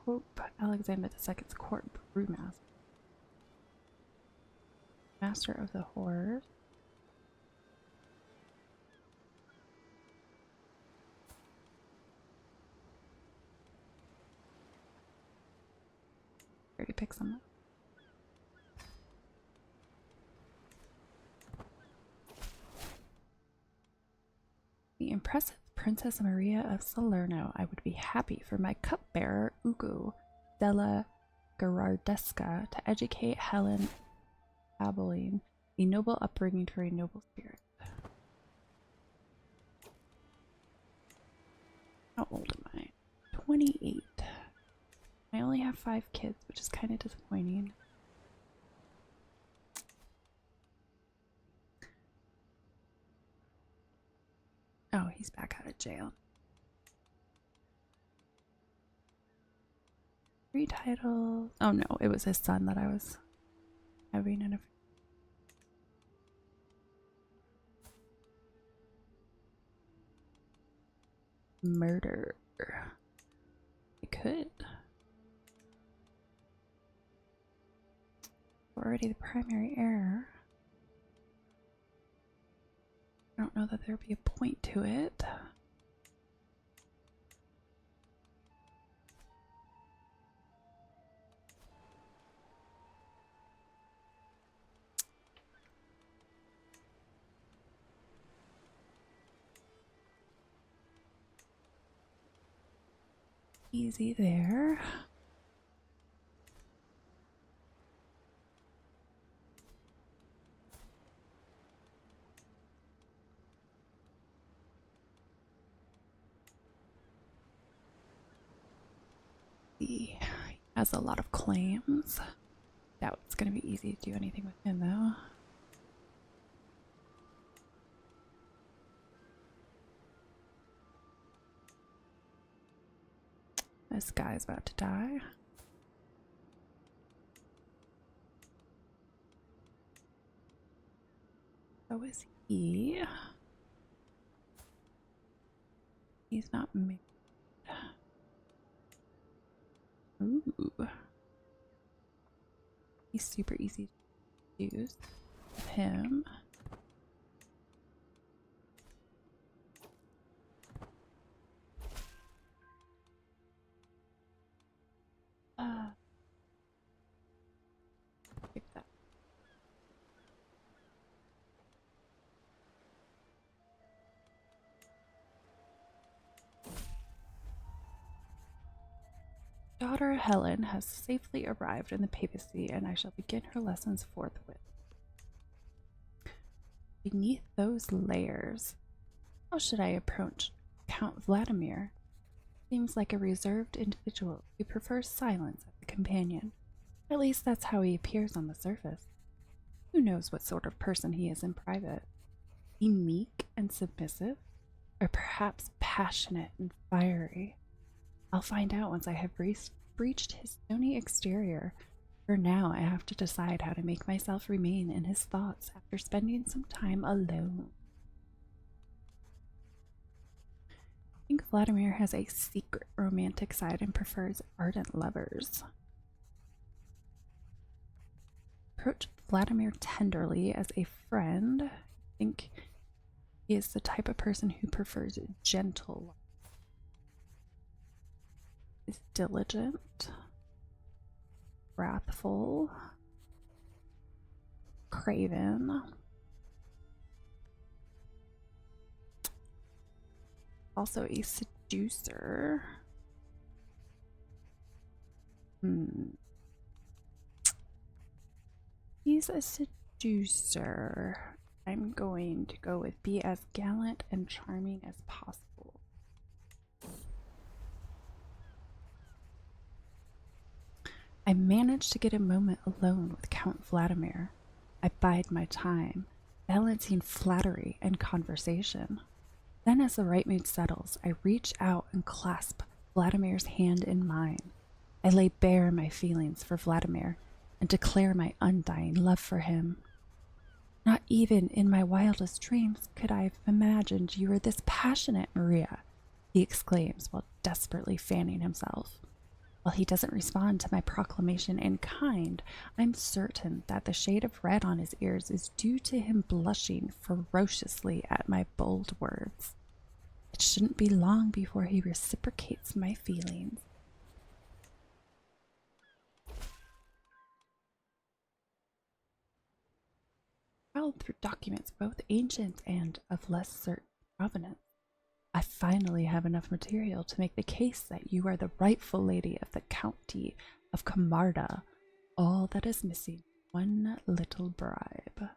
Pope Alexander II's court brewmaster. Master of the horrors. Already picked someone. The impressive Princess Maria of Salerno, I would be happy for my cupbearer Ugo della Gerardesca to educate Helen Abilene, a noble upbringing to a noble spirit. How old am I? 28. I only have 5 kids, which is kind of disappointing. Oh, he's back out of jail. 3 titles. Oh no, it was his son that I was having an affair. Murder. I could. Already the primary heir. I don't know that there'd be a point to it. Easy there. He has a lot of claims. Doubt it's going to be easy to do anything with him though. This guy's about to die. So is he. He's not married. Ooh. He's super easy to use with him. Pick that. Daughter Helen has safely arrived in the papacy, and I shall begin her lessons forthwith. Beneath those layers, how should I approach Count Vladimir? Seems like a reserved individual who prefers silence as a companion. At least that's how he appears on the surface. Who knows what sort of person he is in private? Be meek and submissive, or perhaps passionate and fiery? I'll find out once I have breached his stony exterior. For now, I have to decide how to make myself remain in his thoughts after spending some time alone. I think Vladimir has a secret romantic side and prefers ardent lovers. Approach Vladimir tenderly as a friend. I think he is the type of person who prefers gentle love. Is diligent, wrathful, craven, also a seducer. He's a seducer. I'm going to go with be as gallant and charming as possible. I managed to get a moment alone with Count Vladimir. I bide my time, balancing flattery and conversation. Then as the right mood settles, I reach out and clasp Vladimir's hand in mine. I lay bare my feelings for Vladimir and declare my undying love for him. Not even in my wildest dreams could I have imagined you were this passionate, Maria, he exclaims while desperately fanning himself. While he doesn't respond to my proclamation in kind, I'm certain that the shade of red on his ears is due to him blushing ferociously at my bold words. It shouldn't be long before he reciprocates my feelings. Trawled through documents both ancient and of less certain provenance, I finally have enough material to make the case that you are the rightful lady of the County of Camarda. All that is missing, one little bribe.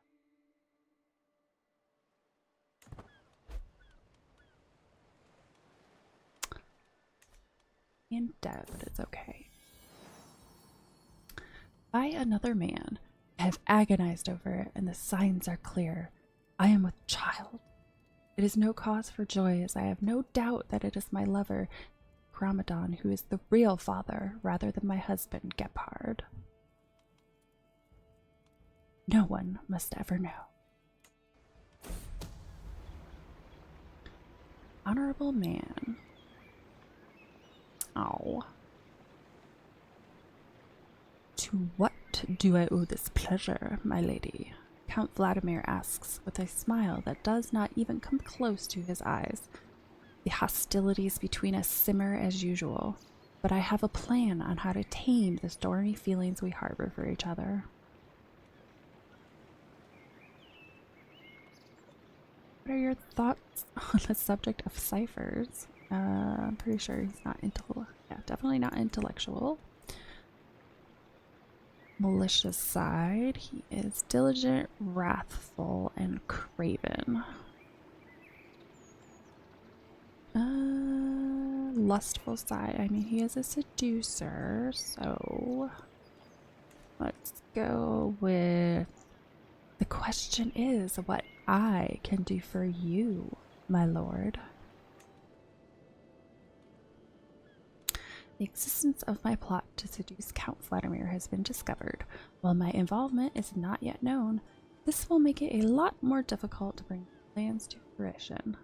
In debt, but it's okay. By another man. I have agonized over it, and the signs are clear. I am with child. It is no cause for joy, as I have no doubt that it is my lover, Gramadan, who is the real father, rather than my husband, Gepard. No one must ever know. Honorable man. Oh. To what do I owe this pleasure, my lady? Count Vladimir asks with a smile that does not even come close to his eyes. The hostilities between us simmer as usual, but I have a plan on how to tame the stormy feelings we harbor for each other. What are your thoughts on the subject of ciphers? I'm pretty sure he's not definitely not intellectual. Malicious side, he is diligent, wrathful, and craven. Lustful side, I mean, he is a seducer, so let's go with, the question is what I can do for you, my lord. The existence of my plot to seduce Count Vladimir has been discovered. While my involvement is not yet known, this will make it a lot more difficult to bring plans to fruition.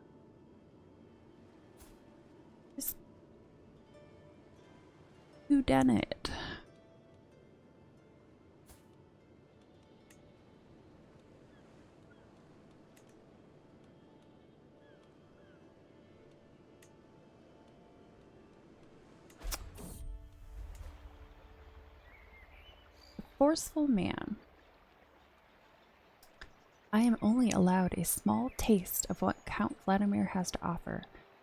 Just who done it? Forceful man. I am only allowed a small taste of what Count Vladimir has to offer,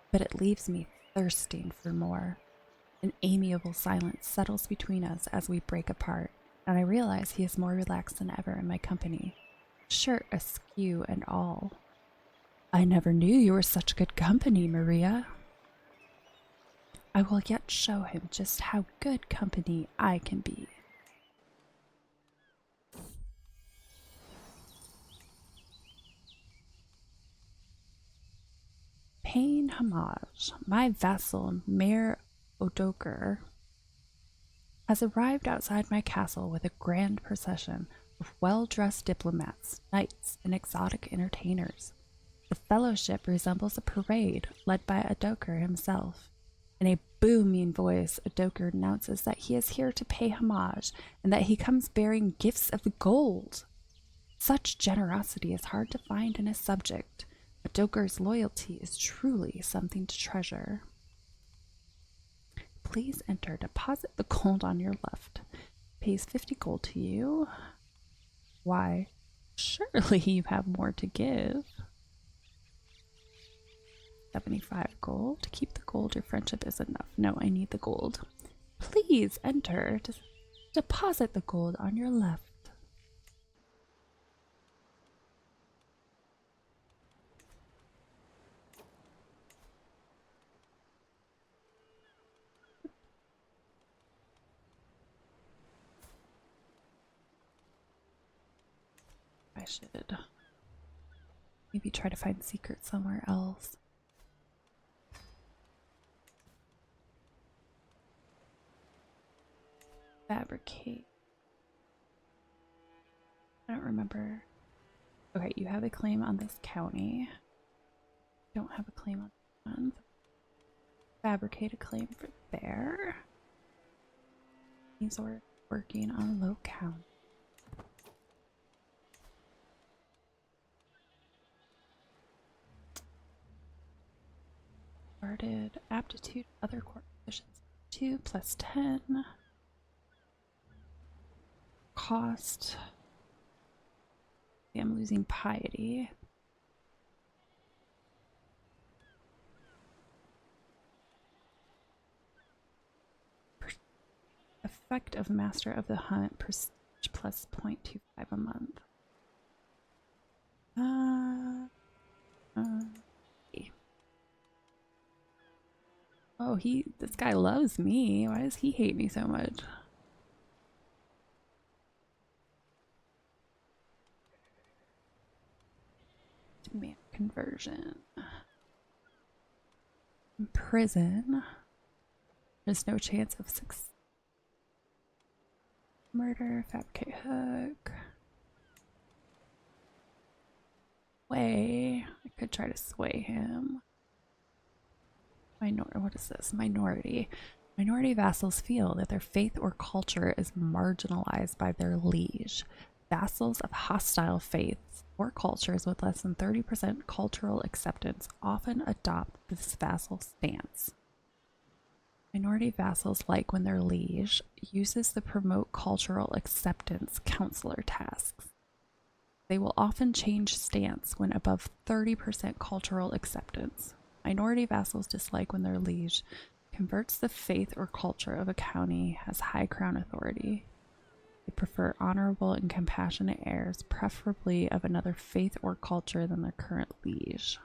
but it leaves me thirsting for more. An amiable silence settles between us as we break apart, and I realize he is more relaxed than ever in my company, shirt askew and all. I never knew you were such good company, Maria. I will yet show him just how good company I can be. Paying homage, my vassal, Mayor Odoker, has arrived outside my castle with a grand procession of well-dressed diplomats, knights, and exotic entertainers. The fellowship resembles a parade led by Odoker himself. In a booming voice, Odoker announces that he is here to pay homage and that he comes bearing gifts of gold. Such generosity is hard to find in a subject. Odoker's loyalty is truly something to treasure. Please enter. Deposit the gold on your left. Pays 50 gold to you. Why, surely you have more to give. 75 gold. To keep the gold, your friendship is enough. No, I need the gold. Please enter. Deposit the gold on your left. I should maybe try to find secrets somewhere else. Fabricate. I don't remember. Okay, you have a claim on this county. Don't have a claim on this one. Fabricate a claim for there. These are working on low count. Started aptitude other court positions 2 plus 10. Cost. I'm losing piety. Effect of master of the hunt prestige plus 0.25 a month. Oh, this guy loves me. Why does he hate me so much? Demand conversion. In prison. There's no chance of success. Murder, fabricate hook. Sway. I could try to sway him. What is this? Minority. Minority vassals feel that their faith or culture is marginalized by their liege. Vassals of hostile faiths or cultures with less than 30% cultural acceptance often adopt this vassal stance. Minority vassals like when their liege uses the promote cultural acceptance counselor tasks. They will often change stance when above 30% cultural acceptance. Minority vassals dislike when their liege converts the faith or culture of a county has high crown authority. They prefer honorable and compassionate heirs, preferably of another faith or culture than their current liege.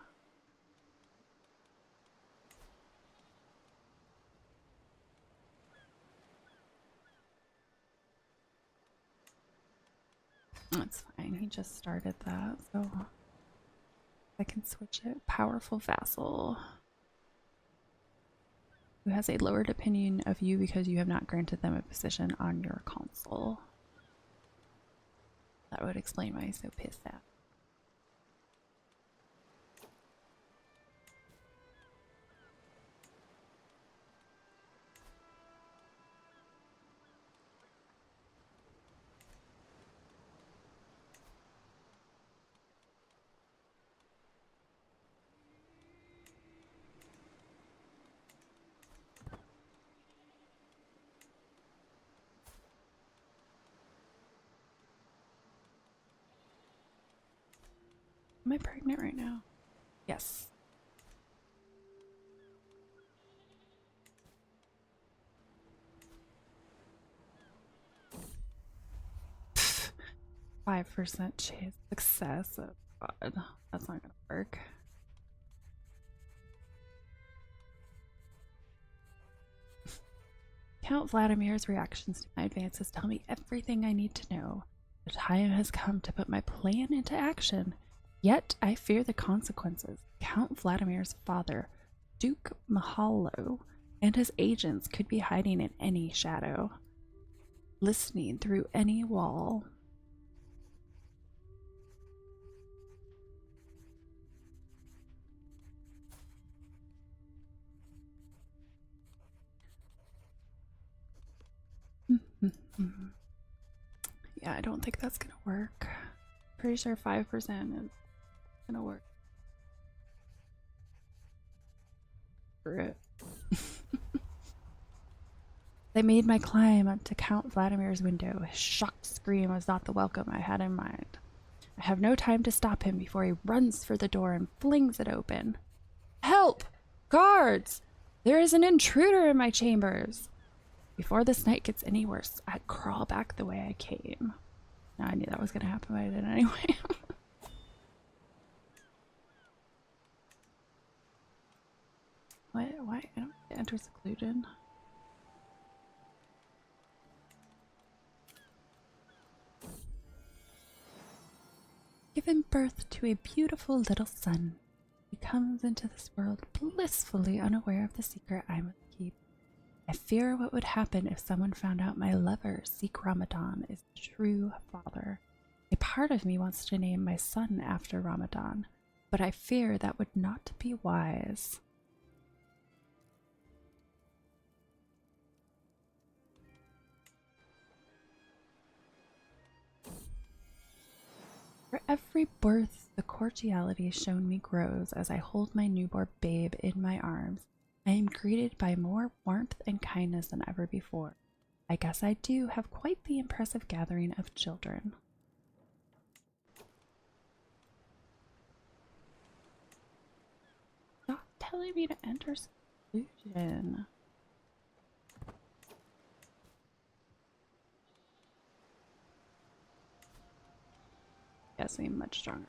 That's fine, he just started that, so I can switch it. Powerful vassal who has a lowered opinion of you because you have not granted them a position on your console. That would explain why he's so pissed at. Am I pregnant right now? Yes. Pfft. 5% chance success. Oh god, that's not gonna work. Count Vladimir's reactions to my advances tell me everything I need to know. The time has come to put my plan into action. Yet I fear the consequences. Count Vladimir's father, Duke Mahalo, and his agents could be hiding in any shadow, listening through any wall. Yeah, I don't think that's gonna work. Pretty sure 5% is gonna work. For it. They made my climb up to Count Vladimir's window. His shocked scream was not the welcome I had in mind. I have no time to stop him before he runs for the door and flings it open. Help! Guards! There is an intruder in my chambers! Before this night gets any worse, I crawl back the way I came. Now I knew that was going to happen, but I did anyway. What? Why? I don't enter seclusion. Given birth to a beautiful little son, he comes into this world blissfully unaware of the secret I must keep. I fear what would happen if someone found out my lover, Sikh Ramadan, is the true father. A part of me wants to name my son after Ramadan, but I fear that would not be wise. For every birth, the cordiality shown me grows as I hold my newborn babe in my arms. I am greeted by more warmth and kindness than ever before. I guess I do have quite the impressive gathering of children. Stop telling me to enter seclusion. Guessing much stronger.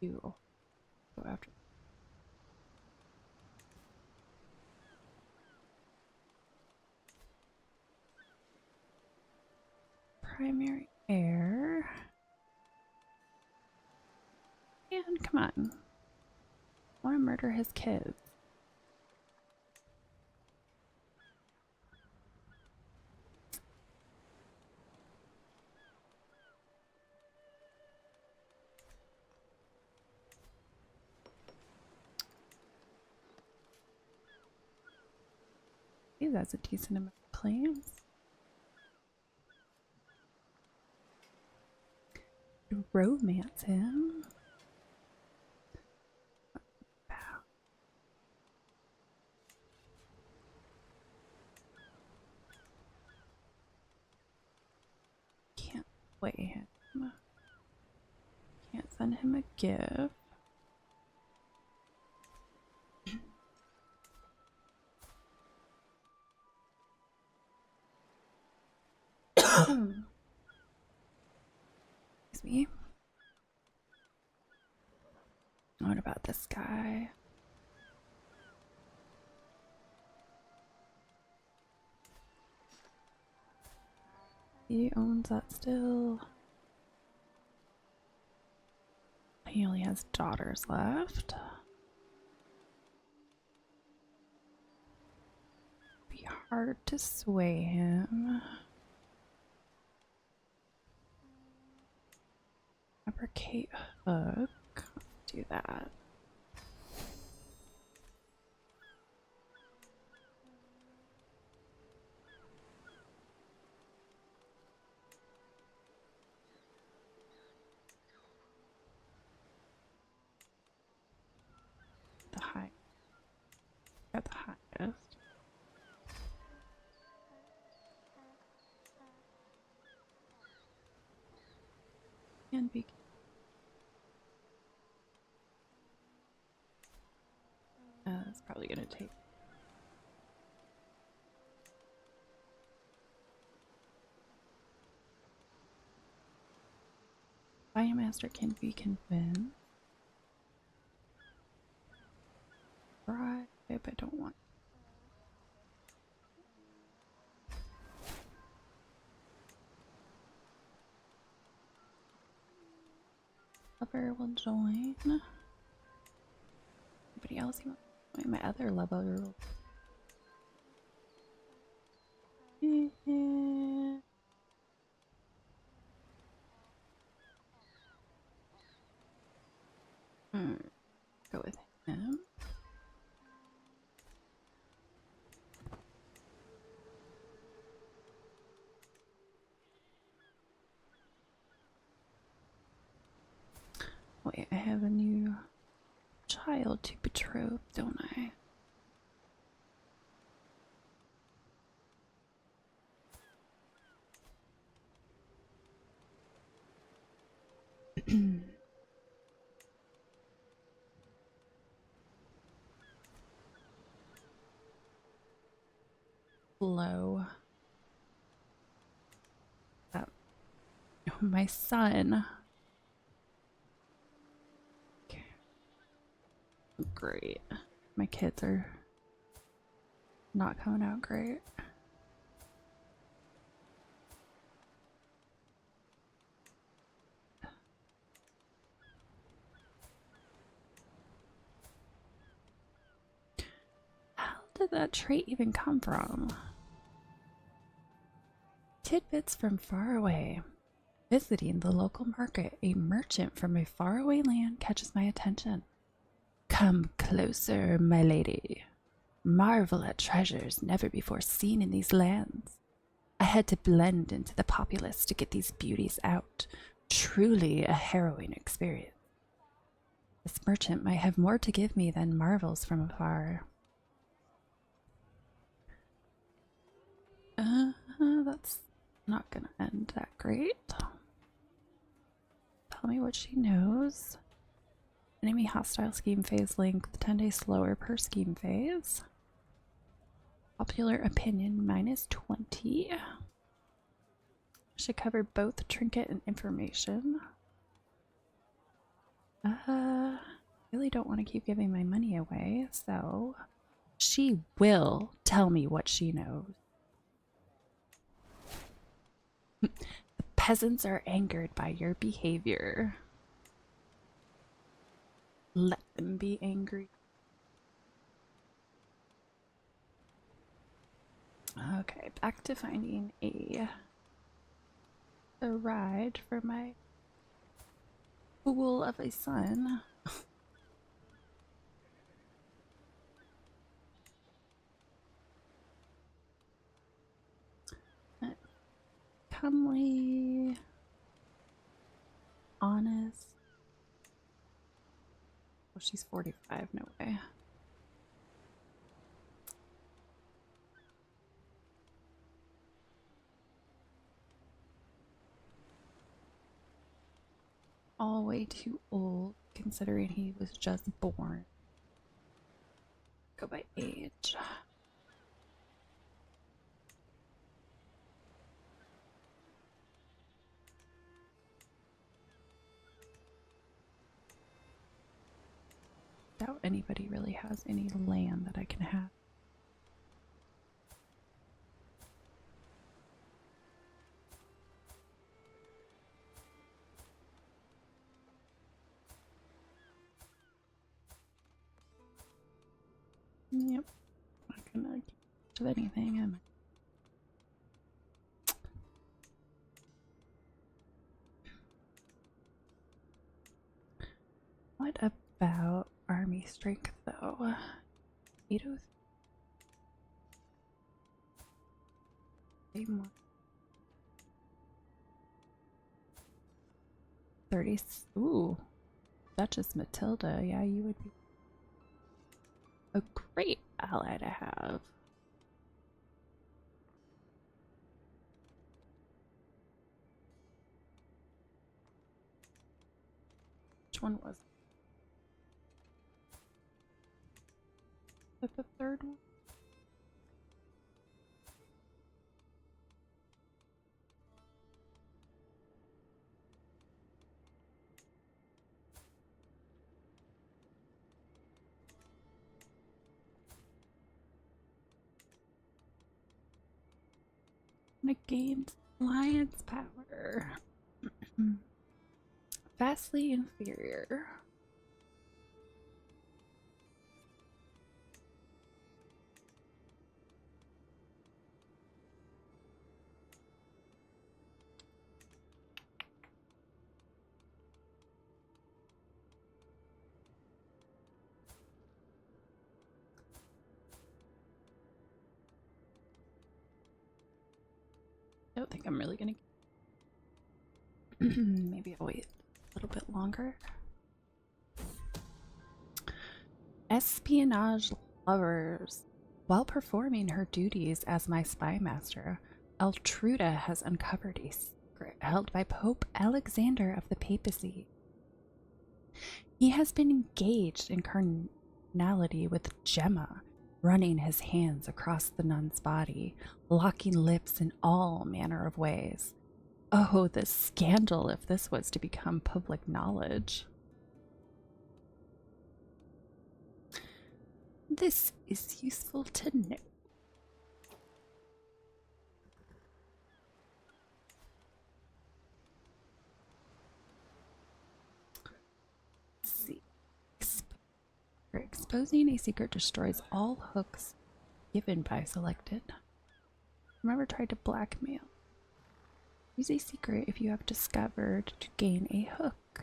You go after. Primary heir. And come on. I want to murder his kids. Hey, that's a decent amount of claims. Romance him. Can't play him. Can't send him a gift. Excuse me. What about this guy? He owns that still. He only has daughters left. Be hard to sway him. Fabricate hook. Let's do that. The high. Got the highest. And be. That's probably gonna take. Fire Master can be convinced. Bribe, I don't want. Lover will join. Anybody else you want? Wait, my other lover. Go with him. Wait, I have a new child to betroth, don't I? Low. Oh, my son. Okay. Great. My kids are not coming out great. did that trait even come from? Tidbits from far away. Visiting the local market, a merchant from a faraway land catches my attention. Come closer, my lady. Marvel at treasures never before seen in these lands. I had to blend into the populace to get these beauties out. Truly a harrowing experience. This merchant might have more to give me than marvels from afar. That's not gonna end that great. Tell me what she knows. Enemy hostile scheme phase length 10 days slower per scheme phase. Popular opinion -20. Should cover both trinket and information. Really don't want to keep giving my money away, so she will tell me what she knows. The peasants are angered by your behavior. Let them be angry. Okay, back to finding a ride for my fool of a son. Comely, honest. Oh, she's 45, no way. All way too old, considering he was just born. Go by age. Doubt anybody really has any land that I can have. Yep, not gonna keep much of anything, am I? What about army strength, though? 803 more. 30. Ooh, Duchess Matilda. Yeah, you would be a great ally to have. Which one was it? The third one? And it gains alliance power. Vastly inferior. I don't think I'm really gonna maybe I'll wait a little bit longer. Espionage lovers. While performing her duties as my spy master, Eltruda has uncovered a secret held by Pope Alexander of the Papacy. He has been engaged in carnality with Gemma, running his hands across the nun's body, locking lips in all manner of ways. Oh, the scandal if this was to become public knowledge. This is useful to know. Let's see. Exposing a secret destroys all hooks given by selected. Remember, tried to blackmail. Use a secret if you have discovered to gain a hook.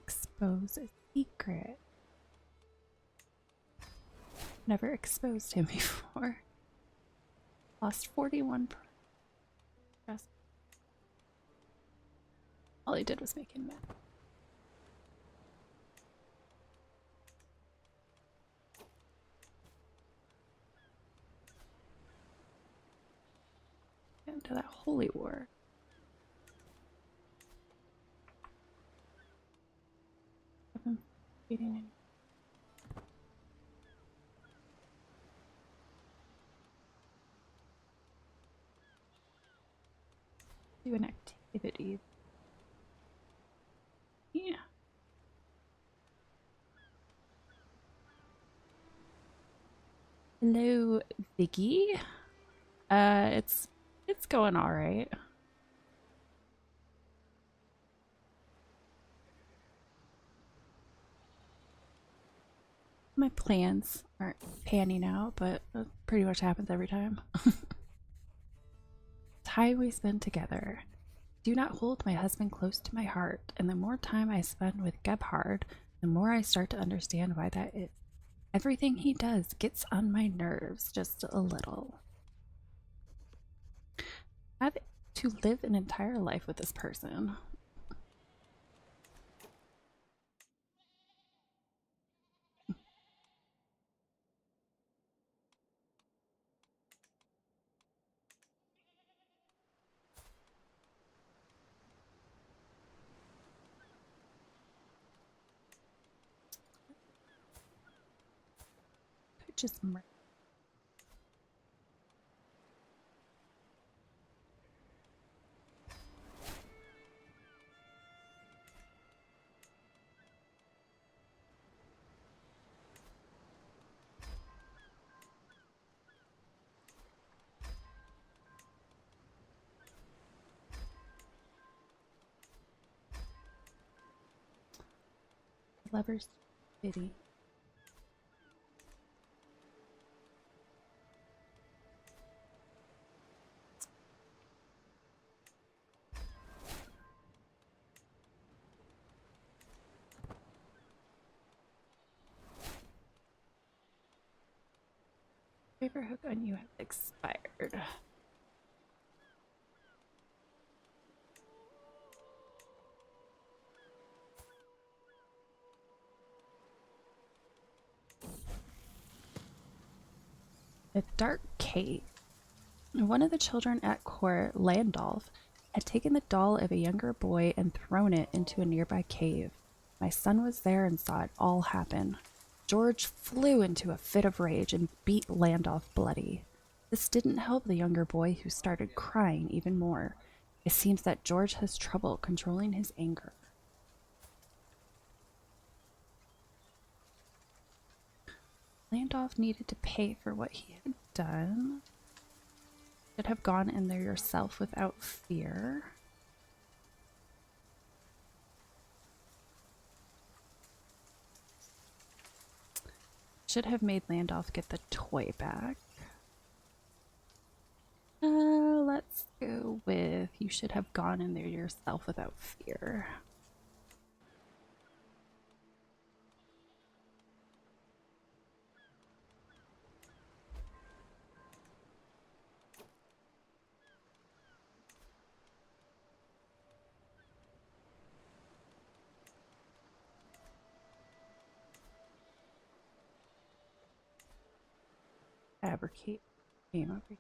Expose a secret. Never exposed him before. Lost 41%. All he did was make him mad. Get into that holy war. I've been feeding him. Do an activity. Yeah. Hello, Vicky. It's going all right. My plans aren't panning out, but that pretty much happens every time. Time we spend together. Do not hold my husband close to my heart, and the more time I spend with Gebhard, the more I start to understand why that is. Everything he does gets on my nerves just a little. I have to live an entire life with this person. Could just murder. Lover's pity. Favorite hook on you has expired. A dark cave. One of the children at court, Landolf, had taken the doll of a younger boy and thrown it into a nearby cave. My son was there and saw it all happen. George flew into a fit of rage and beat Landolf bloody. This didn't help the younger boy, who started crying even more. It seems that George has trouble controlling his anger. Landolf needed to pay for what he had done. Should have gone in there yourself without fear. Should have made Landolf get the toy back. Let's go with you should have gone in there yourself without fear. Fabricate game over here.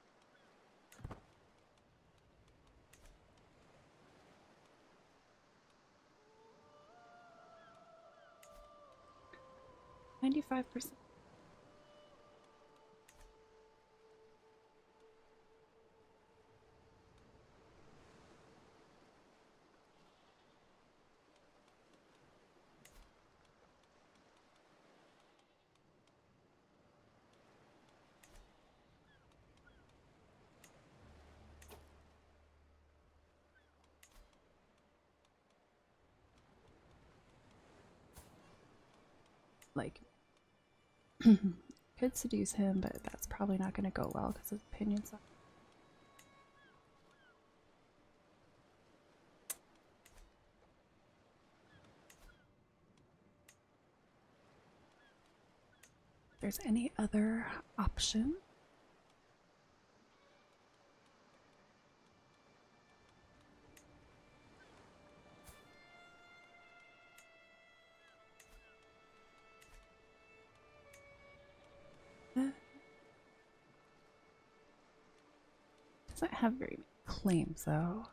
$95%. Like Could seduce him, but that's probably not going to go well because his opinions are. If there's any other option. Doesn't have very many claims though.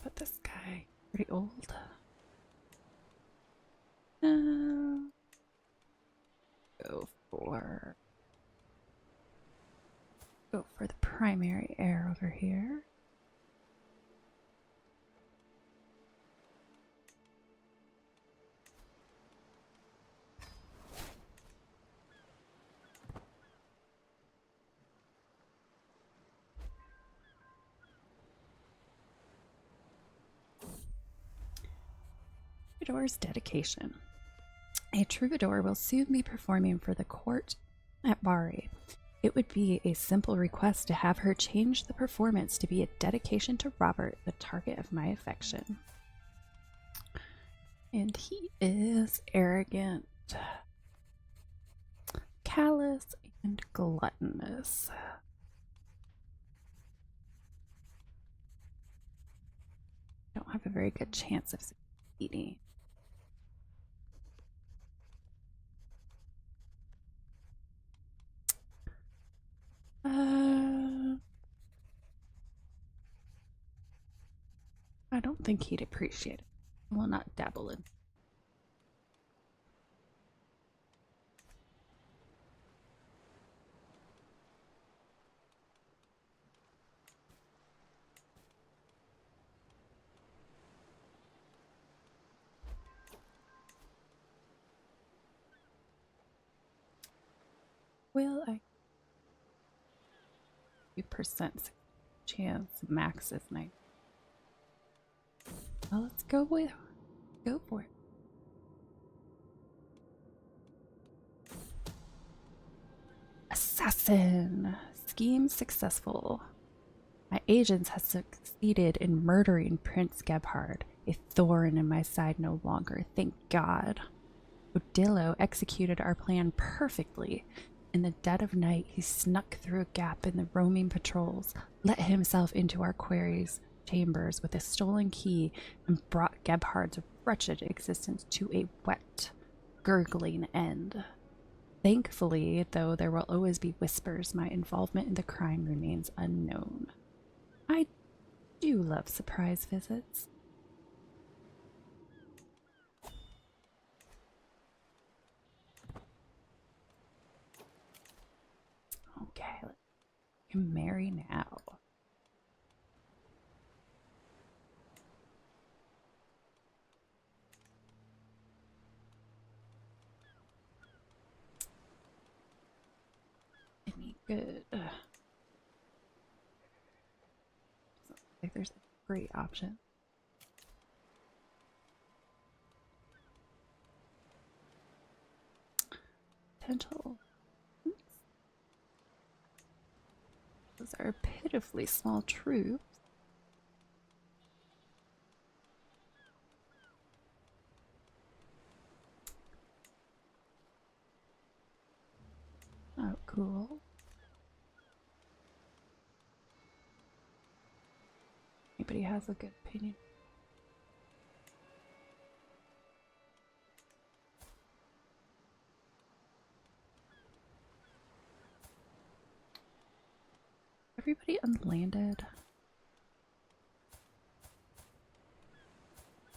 But this guy, pretty old. Go for the primary heir over here. Troubadour's dedication. A troubadour will soon be performing for the court at Bari. It would be a simple request to have her change the performance to be a dedication to Robert, the target of my affection. And he is arrogant, callous, and gluttonous. Don't have a very good chance of succeeding. I don't think he'd appreciate it. I will not dabble in. Will I? 2% chance max is nice. Well, let's go for it. Assassin! Scheme successful. My agents have succeeded in murdering Prince Gebhard, a thorn in my side no longer, thank God. Odillo executed our plan perfectly. In the dead of night, he snuck through a gap in the roaming patrols, let himself into our quarries' chambers with a stolen key, and brought Gebhard's wretched existence to a wet, gurgling end. Thankfully, though there will always be whispers, my involvement in the crime remains unknown. I do love surprise visits. Okay, let's marry now. Any good? Doesn't look like there's a great option. Potential. Those are pitifully small troops. Oh, cool. Anybody has a good opinion? Everybody unlanded.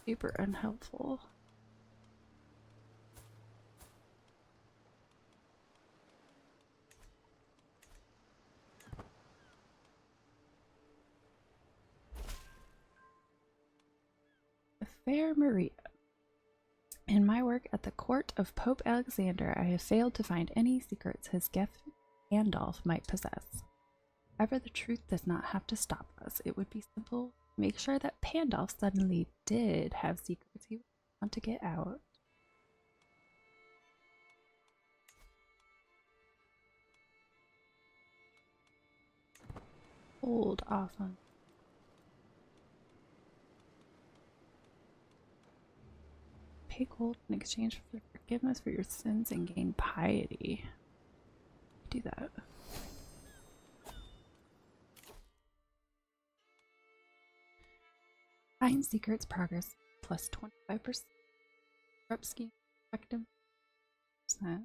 Super unhelpful. The fair Maria. In my work at the court of Pope Alexander, I have failed to find any secrets his gift Gandalf might possess. Ever the truth does not have to stop us. It would be simple to make sure that Pandolf suddenly did have secrets he would want to get out. Hold off on. Pay gold in exchange for forgiveness for your sins and gain piety. Do that. Find secrets progress plus 25%. Corrupt scheme effective %.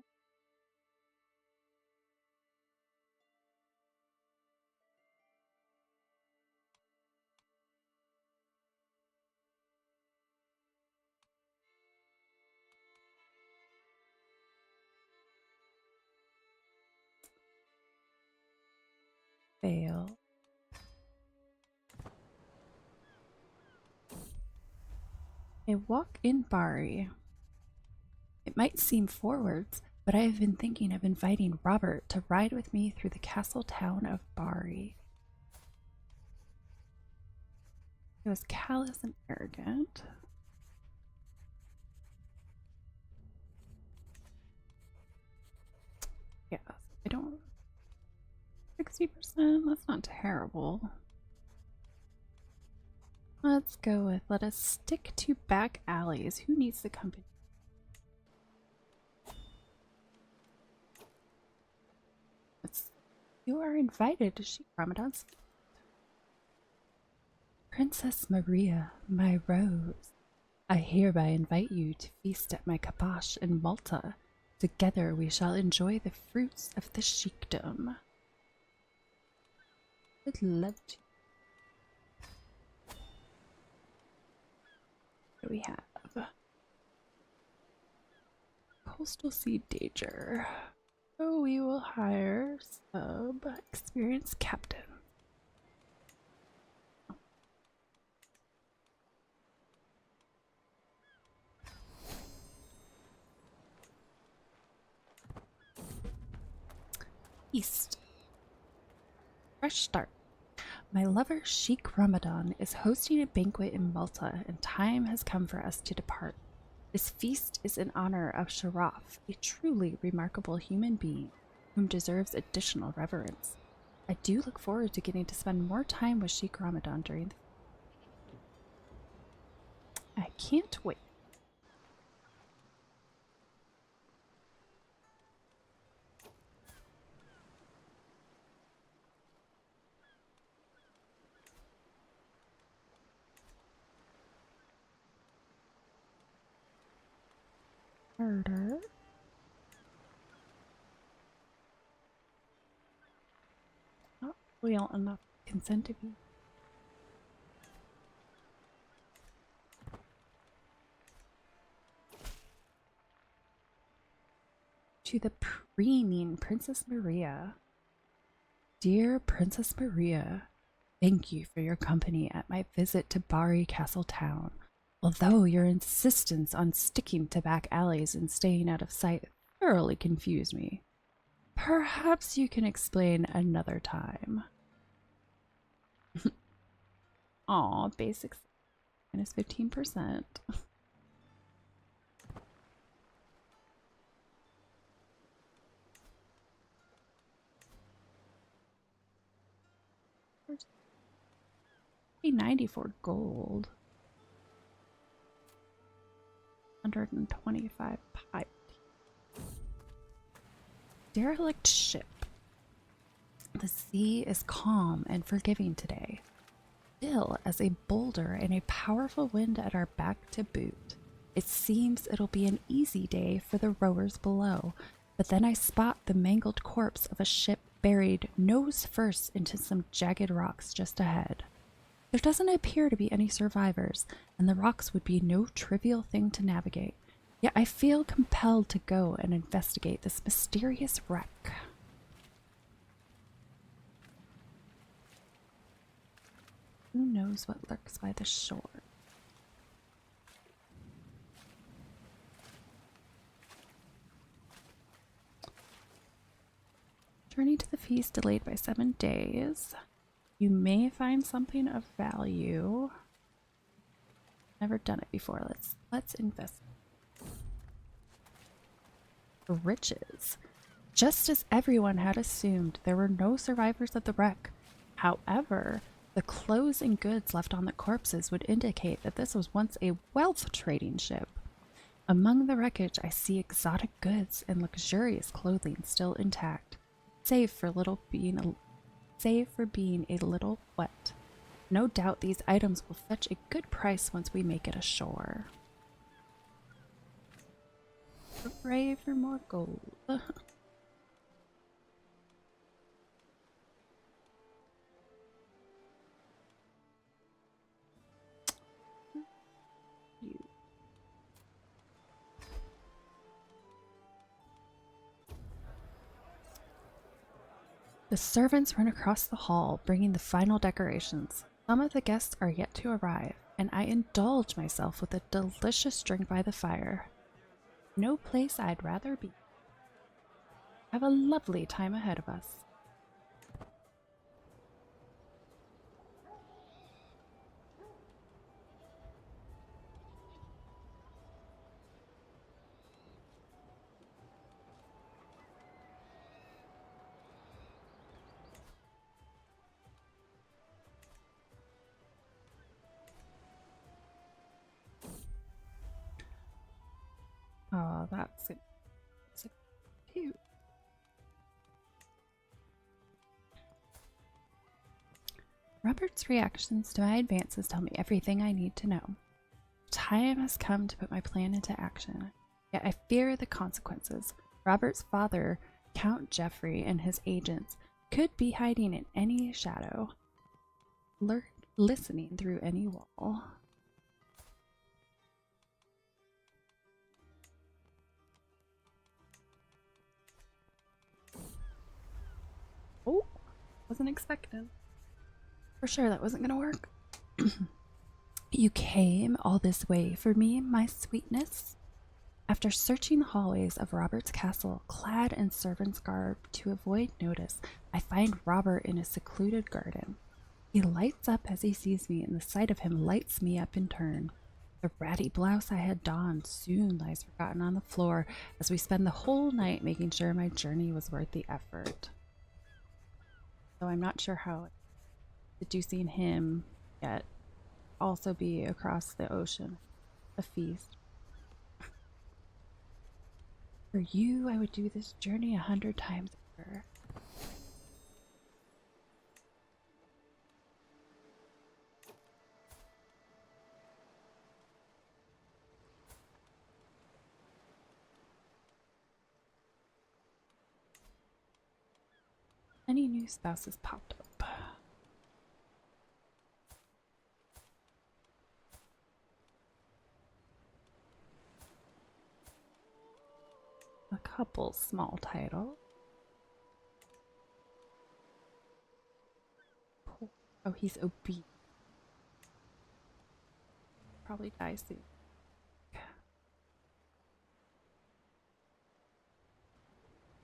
Fail. A walk in Bari. It might seem forwards, but I have been thinking of inviting Robert to ride with me through the castle town of Bari. He was callous and arrogant. Yes, I don't. 60%, that's not terrible. Let's go with, let us stick to back alleys. Who needs the company? You are invited to Sheik Ramadan's feast. Princess Maria, my rose, I hereby invite you to feast at my kabosh in Malta. Together we shall enjoy the fruits of the sheikdom. I'd love to. What do we have? Coastal Sea Danger. So we will hire sub experienced captain. East. Fresh start. My lover Sheik Ramadan is hosting a banquet in Malta, and time has come for us to depart. This feast is in honor of Sharaf, a truly remarkable human being whom deserves additional reverence. I do look forward to getting to spend more time with Sheik Ramadan during the I can't wait. Murder. Not real enough consent to be. To the preening Princess Maria. Dear Princess Maria, thank you for your company at my visit to Bari Castle Town. Although your insistence on sticking to back alleys and staying out of sight thoroughly confused me. Perhaps you can explain another time. Aw, basics minus 15%. $94 gold. 125 pipe. Derelict ship. The sea is calm and forgiving today. Still as a boulder and a powerful wind at our back to boot. It seems it'll be an easy day for the rowers below, but then I spot the mangled corpse of a ship buried nose first into some jagged rocks just ahead. There doesn't appear to be any survivors, and the rocks would be no trivial thing to navigate. Yet I feel compelled to go and investigate this mysterious wreck. Who knows what lurks by the shore? Journey to the feast delayed by 7 days. You may find something of value. Never done it before. Let's invest. Riches. Just as everyone had assumed, there were no survivors of the wreck. However, the clothes and goods left on the corpses would indicate that this was once a wealth trading ship. Among the wreckage, I see exotic goods and luxurious clothing still intact, save for being a little wet. No doubt these items will fetch a good price once we make it ashore. Hooray for more gold. The servants run across the hall, bringing the final decorations. Some of the guests are yet to arrive, and I indulge myself with a delicious drink by the fire. No place I'd rather be. Have a lovely time ahead of us. Oh, that's cute. Robert's reactions to my advances tell me everything I need to know. Time has come to put my plan into action, yet I fear the consequences. Robert's father, Count Geoffrey, and his agents could be hiding in any shadow, listening through any wall. Oh, wasn't expecting. For sure that wasn't gonna work. You came all this way for me, my sweetness? After searching the hallways of Robert's castle, clad in servant's garb to avoid notice, I find Robert in a secluded garden. He lights up as he sees me, and the sight of him lights me up in turn. The ratty blouse I had donned soon lies forgotten on the floor as we spend the whole night making sure my journey was worth the effort. So I'm not sure how seducing him yet also be across the ocean. A feast. For you, I would do this journey 100 times over. Any new spouses popped up? A couple small titles. Oh, he's obese. Probably die soon.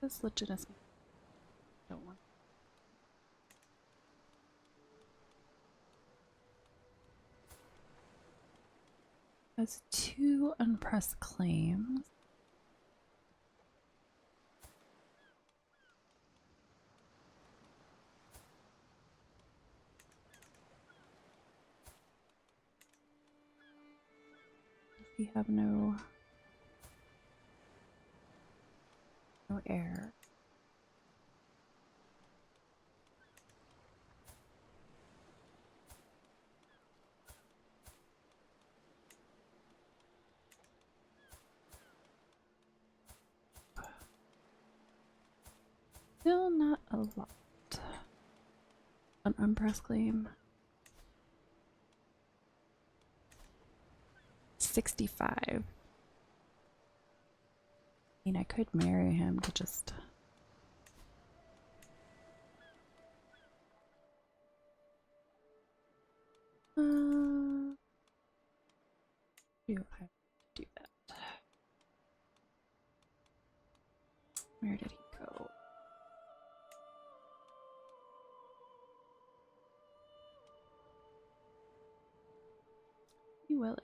This legitimacy. Don't want. Has 2 unpressed claims. We have no heir. Still not a lot. An unpressed claim. 65. I mean, I could marry him to just... do I do that? Where did he go? You will.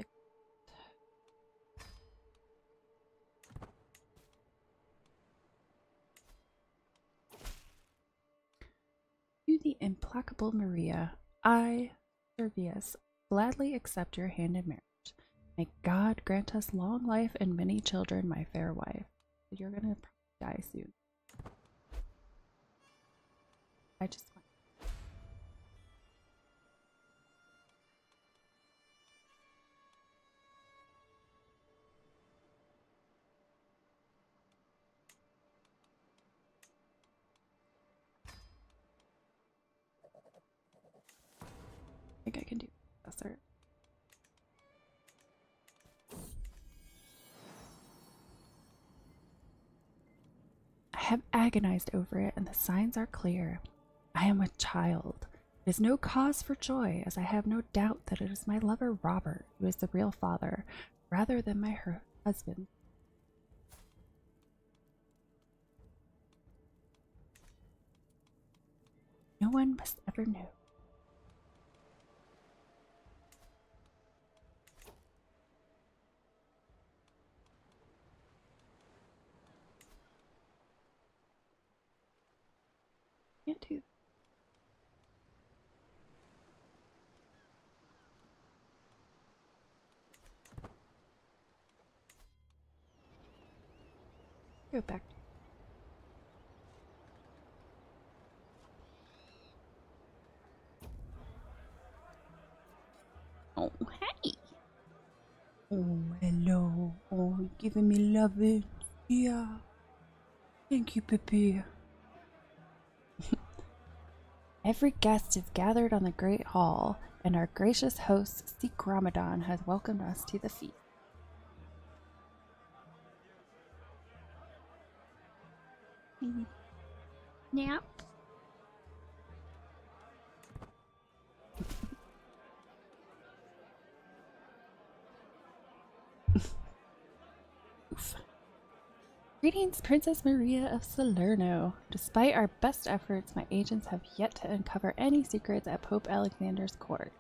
To the implacable Maria, I, Servius, gladly accept your hand in marriage. May God grant us long life and many children, my fair wife. You're gonna probably die soon. I just want. I think I can do Professor. I have agonized over it, and the signs are clear. I am a child. It is no cause for joy, as I have no doubt that it is my lover Robert who is the real father, rather than my husband. No one must ever know. Can't do that. Go back. Oh, hey. Oh, hello. Oh, you're giving me loving. Yeah. Thank you, Pepe. Every guest is gathered on the great hall, and our gracious host, Sikh Ramadan, has welcomed us to the feast. Nap. Oof. Greetings, Princess Maria of Salerno. Despite our best efforts, my agents have yet to uncover any secrets at Pope Alexander's court.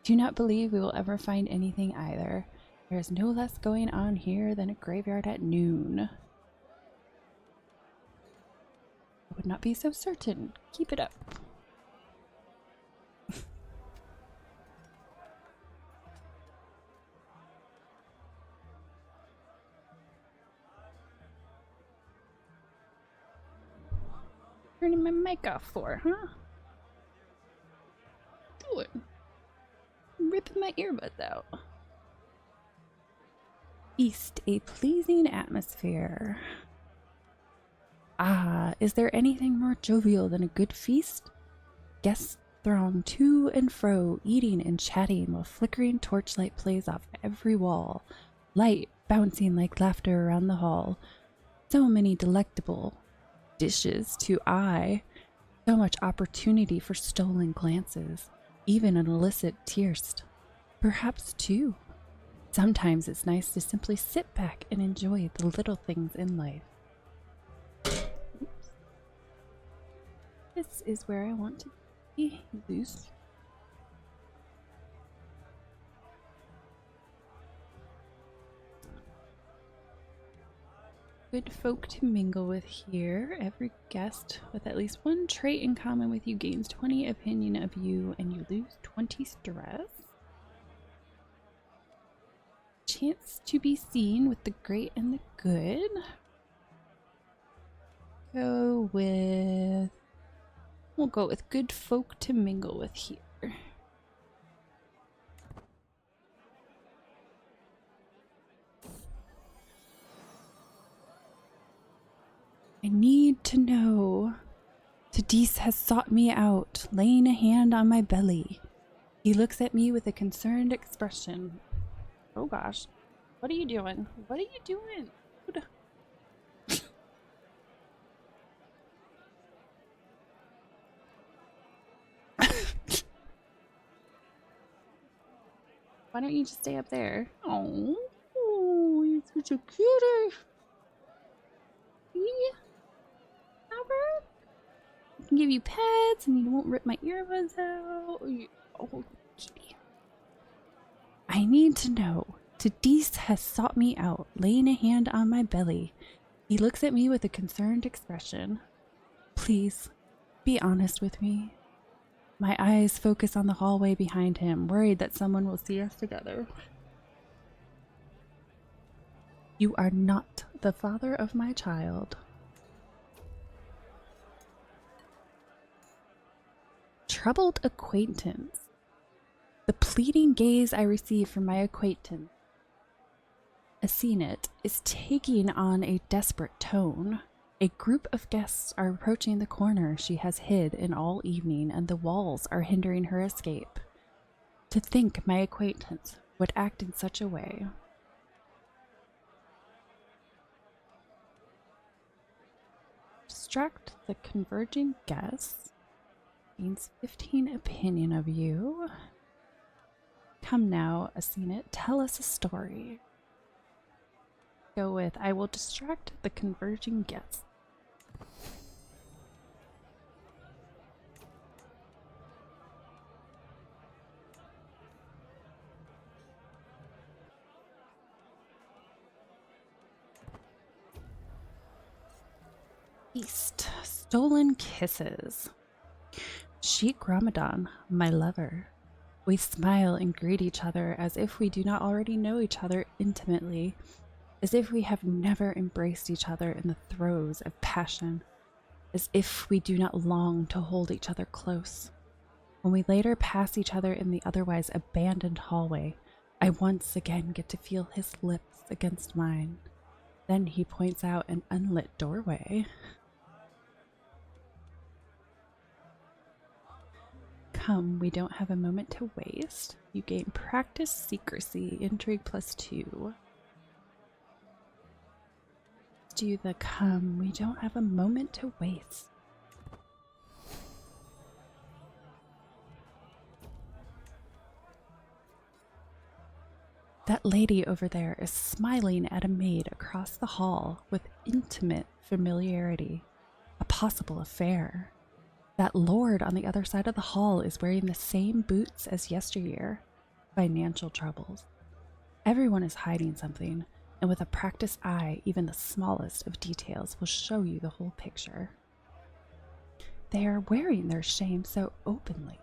Do not believe we will ever find anything either. There is no less going on here than a graveyard at noon. I would not be so certain. Keep it up. Turning my mic off for, huh? Do it. Ripping my earbuds out. East, a pleasing atmosphere. Ah, is there anything more jovial than a good feast? Guests throng to and fro, eating and chatting while flickering torchlight plays off every wall, light bouncing like laughter around the hall. So many delectable dishes to eye, so much opportunity for stolen glances, even an illicit tierst. Perhaps two. Sometimes it's nice to simply sit back and enjoy the little things in life. Oops. This is where I want to be loose. Good folk to mingle with here. Every guest with at least one trait in common with you gains 20 opinion of you, and you lose 20 stress. Chance to be seen with the great and the good. We'll go with good folk to mingle with here. I need to know. Seduce has sought me out, laying a hand on my belly. He looks at me with a concerned expression. Oh gosh. What are you doing? What are you doing? Why don't you just stay up there? Oh, you're such a cutie. Albert? I can give you pets and you won't rip my earbuds out. Oh, kitty. I need to know. Seduce has sought me out, laying a hand on my belly. He looks at me with a concerned expression. Please, be honest with me. My eyes focus on the hallway behind him, worried that someone will see us together. You are not the father of my child. Troubled acquaintance. The pleading gaze I receive from my acquaintance, Asenet, is taking on a desperate tone. A group of guests are approaching the corner she has hid in all evening, and the walls are hindering her escape. To think my acquaintance would act in such a way. Distract the converging guests. Gains 15 opinion of you. Come now, Asenet, tell us a story. Go with, I will distract the converging guests. East, stolen kisses. Sheik Ramadan, my lover. We smile and greet each other as if we do not already know each other intimately, as if we have never embraced each other in the throes of passion, as if we do not long to hold each other close. When we later pass each other in the otherwise abandoned hallway, I once again get to feel his lips against mine. Then he points out an unlit doorway. Come, we don't have a moment to waste. You gain practice secrecy, intrigue +2. Do the come, we don't have a moment to waste. That lady over there is smiling at a maid across the hall with intimate familiarity. A possible affair. That lord on the other side of the hall is wearing the same boots as yesteryear. Financial troubles. Everyone is hiding something, and with a practiced eye, even the smallest of details will show you the whole picture. They are wearing their shame so openly.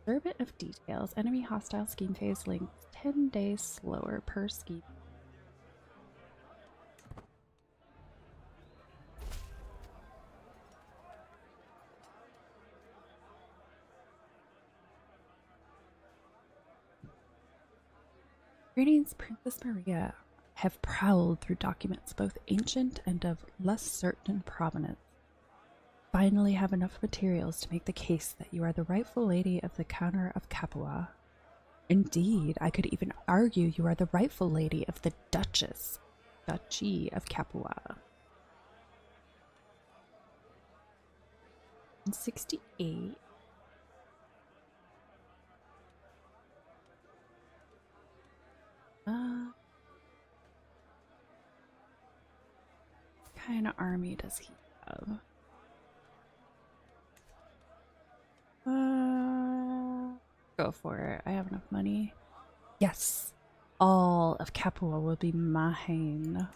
Observant of details. Enemy hostile scheme phase length 10 days slower per scheme. Greetings, Princess Maria. Have prowled through documents both ancient and of less certain provenance. Finally have enough materials to make the case that you are the rightful lady of the Counter of Capua. Indeed, I could even argue you are the rightful lady of the Duchy of Capua. In 68. What kind of army does he have? Go for it. I have enough money. Yes. All of Capua will be mine.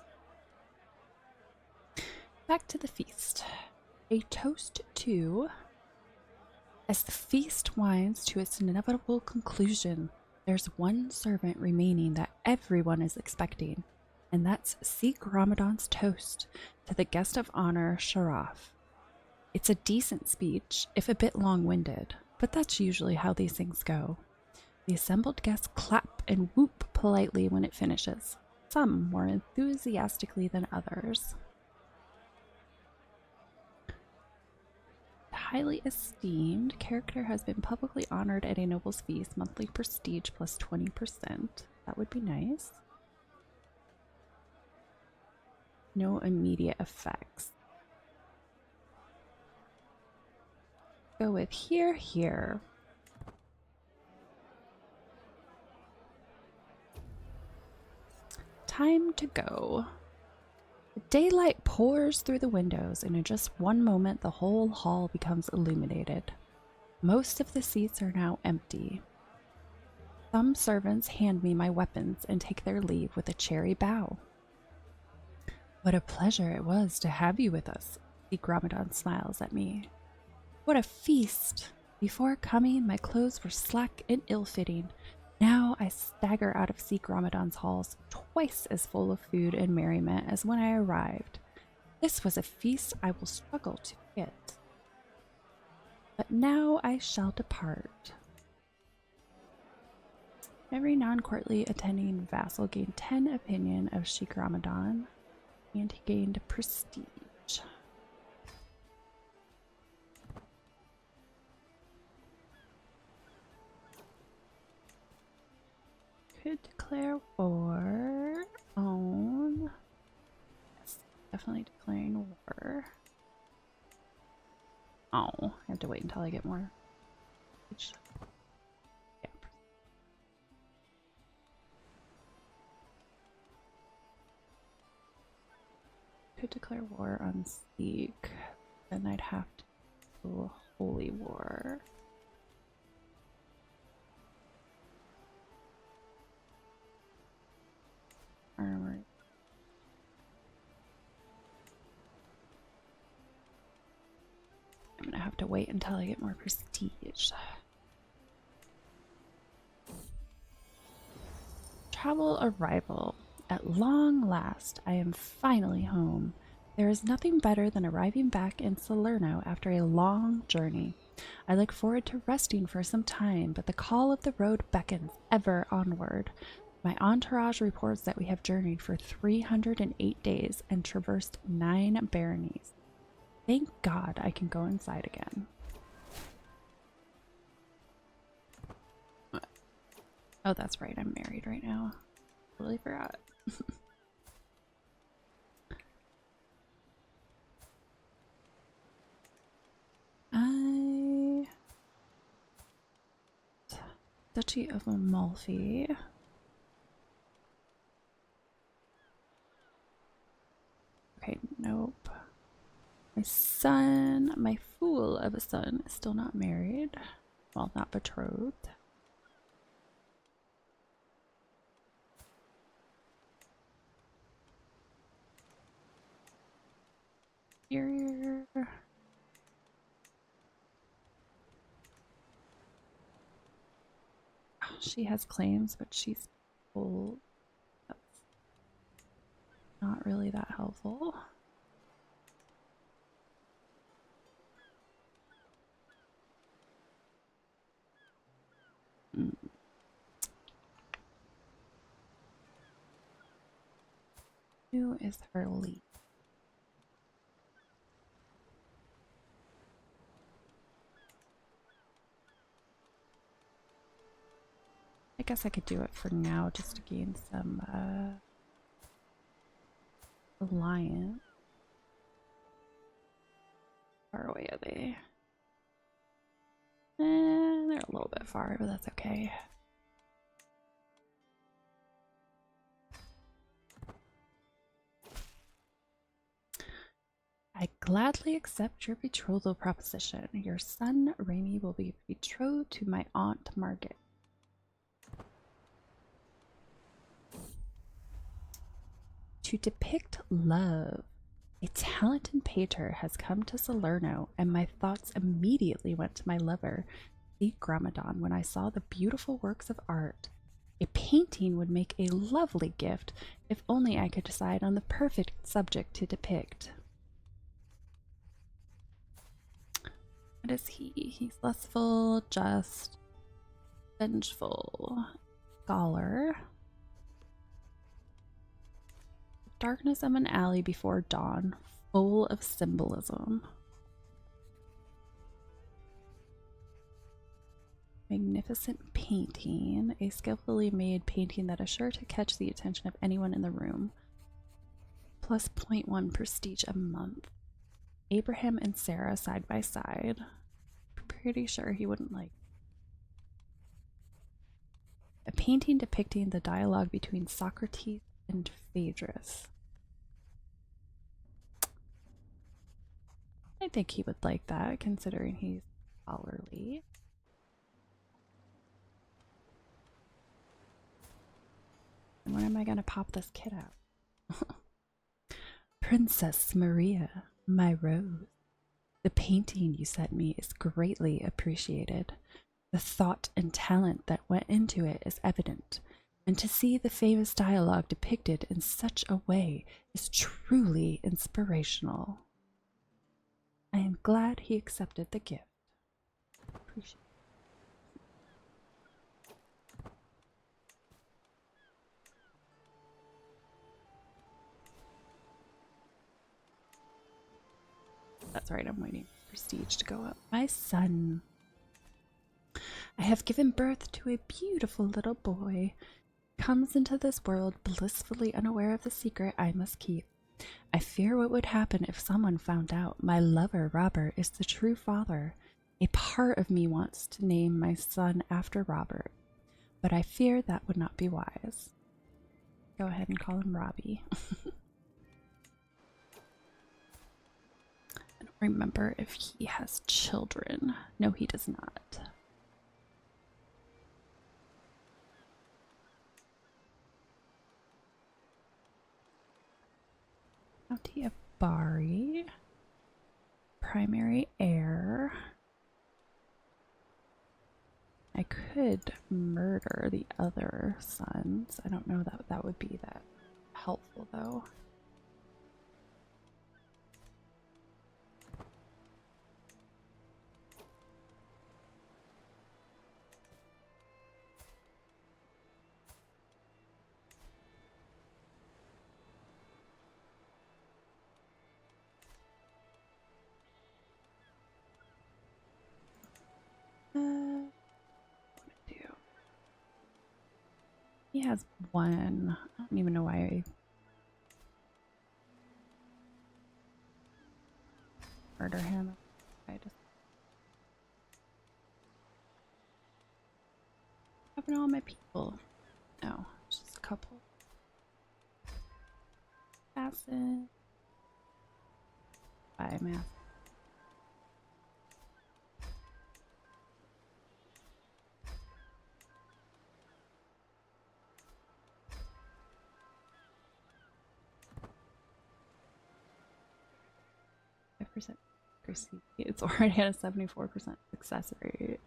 Back to the feast. A toast to... As the feast winds to its inevitable conclusion, there's one servant remaining that everyone is expecting, and that's Sheik Ramadan's toast to the guest of honor, Sharaf. It's a decent speech, if a bit long-winded, but that's usually how these things go. The assembled guests clap and whoop politely when it finishes, some more enthusiastically than others. Highly esteemed character has been publicly honored at a noble's feast, monthly prestige plus 20%. That would be nice. No immediate effects. Go with here. Time to go. The daylight pours through the windows, and in just one moment the whole hall becomes illuminated. Most of the seats are now empty. Some servants hand me my weapons and take their leave with a chary bow. What a pleasure it was to have you with us. Gromadon smiles at me. What a feast! Before coming, my clothes were slack and ill-fitting. Now I stagger out of Gromadon's halls, twice as full of food and merriment as when I arrived. This was a feast I will struggle to forget. But now I shall depart. Every non-courtly attending vassal gained 10 opinion of Gromadon, and he gained prestige. Could declare war on. Yes, definitely declaring war. Oh, I have to wait until I get more. Yeah. Could declare war on Seek. Then I'd have to do a holy war. Armor. I'm gonna have to wait until I get more prestige. Travel arrival. At long last, I am finally home. There is nothing better than arriving back in Salerno after a long journey. I look forward to resting for some time, but the call of the road beckons ever onward. My entourage reports that we have journeyed for 308 days and traversed 9 baronies. Thank God I can go inside again. Oh, that's right. I'm married right now. Totally forgot. Duchy of Amalfi. Okay, nope. My son, my fool of a son, is still not married. Well, not betrothed. Here. She has claims, but she's old. That's not really that helpful. Who is her lead? I guess I could do it for now just to gain some alliance. How far away are they? They're a little bit far, but that's okay. I gladly accept your betrothal proposition. Your son, Raimi, will be betrothed to my aunt, Margaret. To depict love, a talented painter has come to Salerno, and my thoughts immediately went to my lover, Gromadon, when I saw the beautiful works of art. A painting would make a lovely gift if only I could decide on the perfect subject to depict. What is he? He's lustful, just, vengeful, scholar. Darkness of an alley before dawn, full of symbolism. Magnificent painting, a skillfully made painting that is sure to catch the attention of anyone in the room. Plus 0.1 prestige a month. Abraham and Sarah side by side. Pretty sure he wouldn't like. A painting depicting the dialogue between Socrates and Phaedrus. I think he would like that, considering he's scholarly. And when am I gonna pop this kid out? Princess Maria, my rose. The painting you sent me is greatly appreciated. The thought and talent that went into it is evident, and to see the famous dialogue depicted in such a way is truly inspirational. I am glad he accepted the gift. Appreciate it. That's right, I'm waiting for prestige to go up. My son. I have given birth to a beautiful little boy. Comes into this world blissfully unaware of the secret I must keep. I fear what would happen if someone found out my lover Robert is the true father. A part of me wants to name my son after Robert, but I fear that would not be wise. Go ahead and call him Robbie. I don't remember if he has children. No, he does not. County of Bari. Primary heir. I could murder the other sons. I don't know that that would be that helpful though. He has one. I don't even know why I murder him. I just having all my people. No, just a couple. Assassin. Bye, math. Accuracy. It's already at a 74% success rate.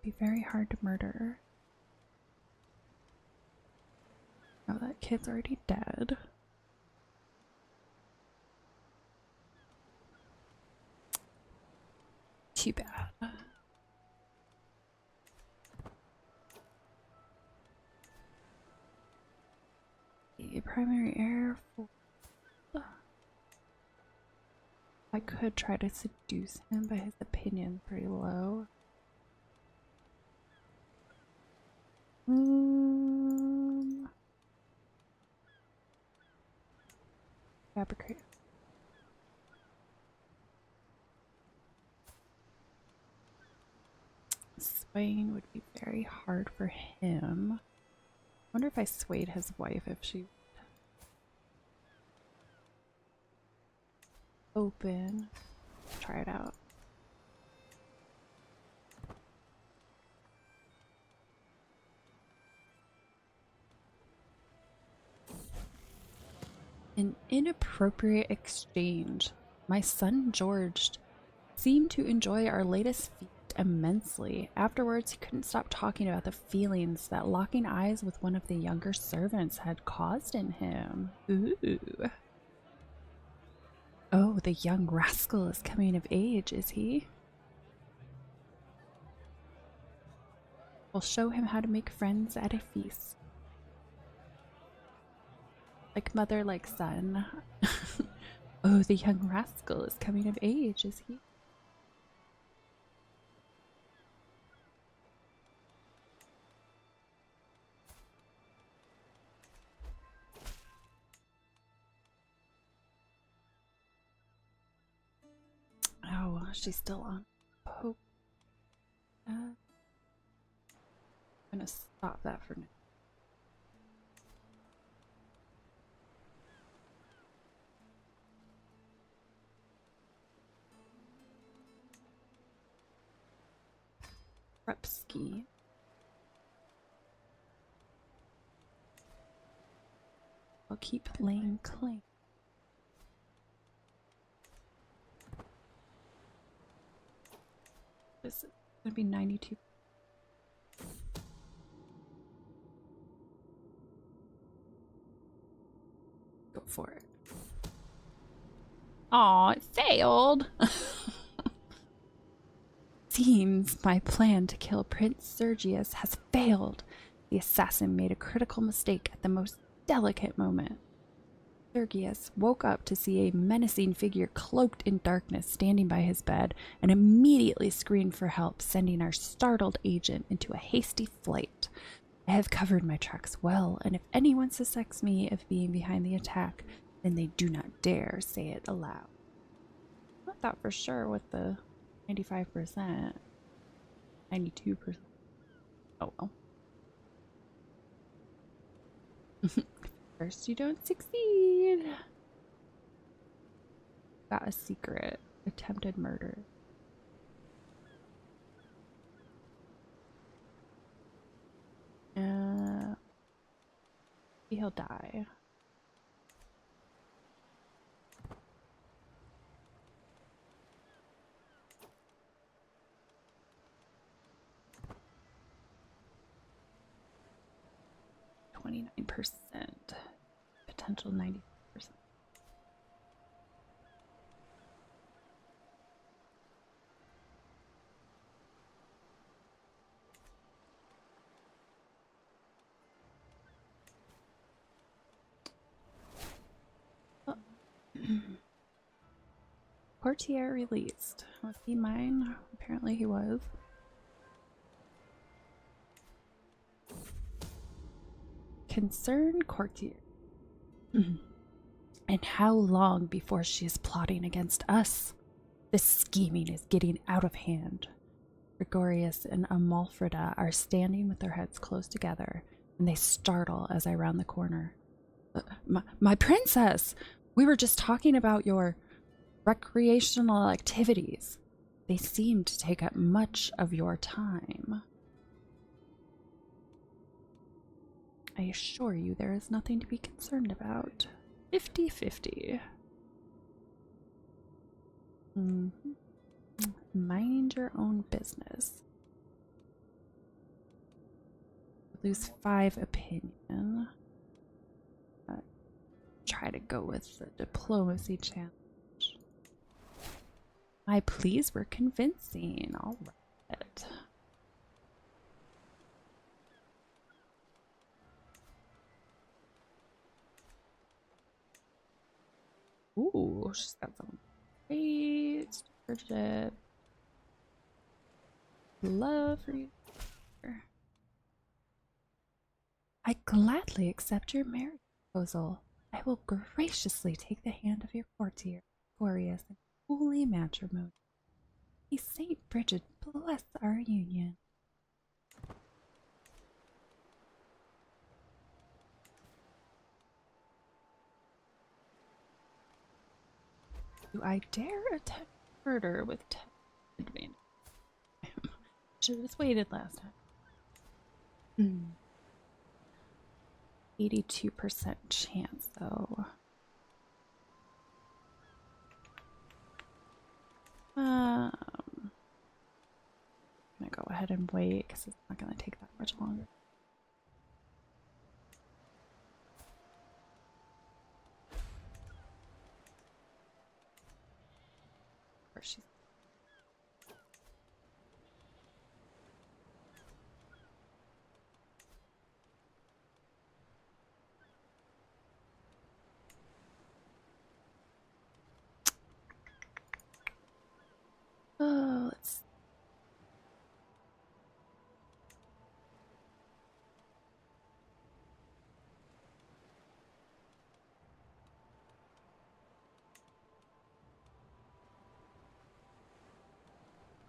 Be very hard to murder. Oh, that kid's already dead. Too bad. The primary heir for... I could try to seduce him, but his opinion's pretty low. Fabricate. Swaying would be very hard for him. I wonder if I swayed his wife if she would open. Try it out. An inappropriate exchange. My son George seemed to enjoy our latest feat immensely. Afterwards, he couldn't stop talking about the feelings that locking eyes with one of the younger servants had caused in him. Ooh. Oh, the young rascal is coming of age, is he? We'll show him how to make friends at a feast. Like mother, like son. Oh, the young rascal is coming of age, is he? she's still on. Poke. I'm gonna stop that for now. Repski. I'll keep laying claim. This is gonna be 92. Go for it. Aw, it failed. Seems my plan to kill Prince Sergius has failed. The assassin made a critical mistake at the most delicate moment. Sergius woke up to see a menacing figure cloaked in darkness standing by his bed and immediately screamed for help, sending our startled agent into a hasty flight. I have covered my tracks well, and if anyone suspects me of being behind the attack, then they do not dare say it aloud. I thought for sure with the 95%, 92%. Oh well. First, you don't succeed. Got a secret. Attempted murder. He'll die. %. Potential 90%. Oh. Courtier released. Was he mine? Apparently he was. Concerned courtier. And how long before she is plotting against us? This scheming is getting out of hand. Gregorius and Amalfrida are standing with their heads close together, and they startle as I round the corner. My princess! We were just talking about your recreational activities. They seem to take up much of your time. I assure you there is nothing to be concerned about. 50-50. Mind your own business. Lose 5 opinion. Try to go with the diplomacy challenge. My pleas were convincing. All right. Ooh, she's got some great stewardship. Love for you. I gladly accept your marriage proposal. I will graciously take the hand of your courtier, glorious and holy matrimony. May Saint Bridget bless our union. Do I dare attempt murder with 10 advantage? Should have just waited last time. 82% chance, though. I'm gonna go ahead and wait because it's not gonna take that much longer. Where she's. Oh, let's.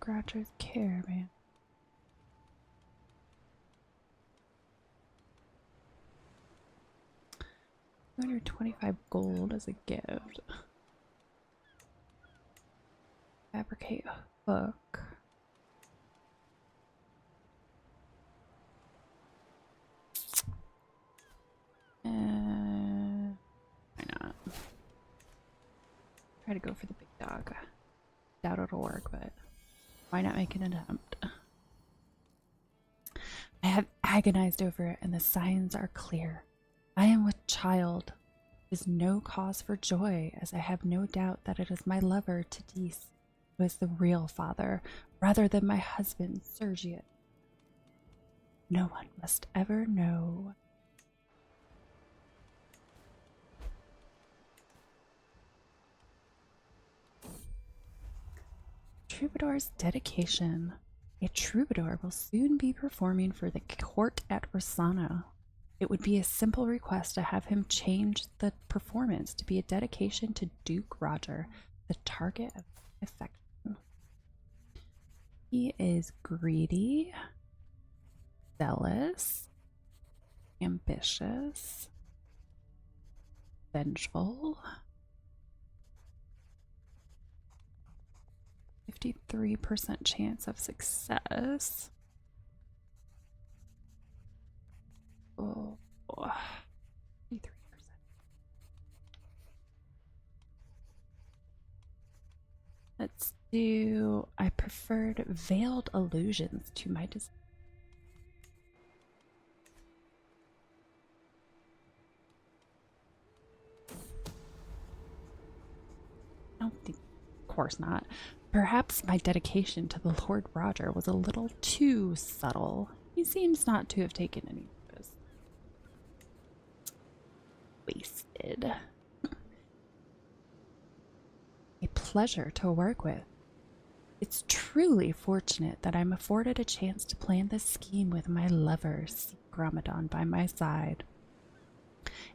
Duke Roger of Calabria. 225 gold as a gift. Fabricate a hook. Why not? Try to go for the big dog. Doubt it'll work, but why not make an attempt? I have agonized over it, and the signs are clear. I am with child. It is no cause for joy, as I have no doubt that it is my lover, Seduce, who is the real father, rather than my husband, Sergius. No one must ever know. Troubadour's dedication. A troubadour will soon be performing for the court at Rossano. It would be a simple request to have him change the performance to be a dedication to Duke Roger, the target of affection. He is greedy, zealous, ambitious, vengeful. 53% chance of success. Oh, 53%. Let's do. I preferred veiled allusions to my design. I don't think. Of course not. Perhaps my dedication to the Lord Roger was a little too subtle. He seems not to have taken any notice. Wasted. A pleasure to work with. It's truly fortunate that I'm afforded a chance to plan this scheme with my lover, Gromadon, by my side.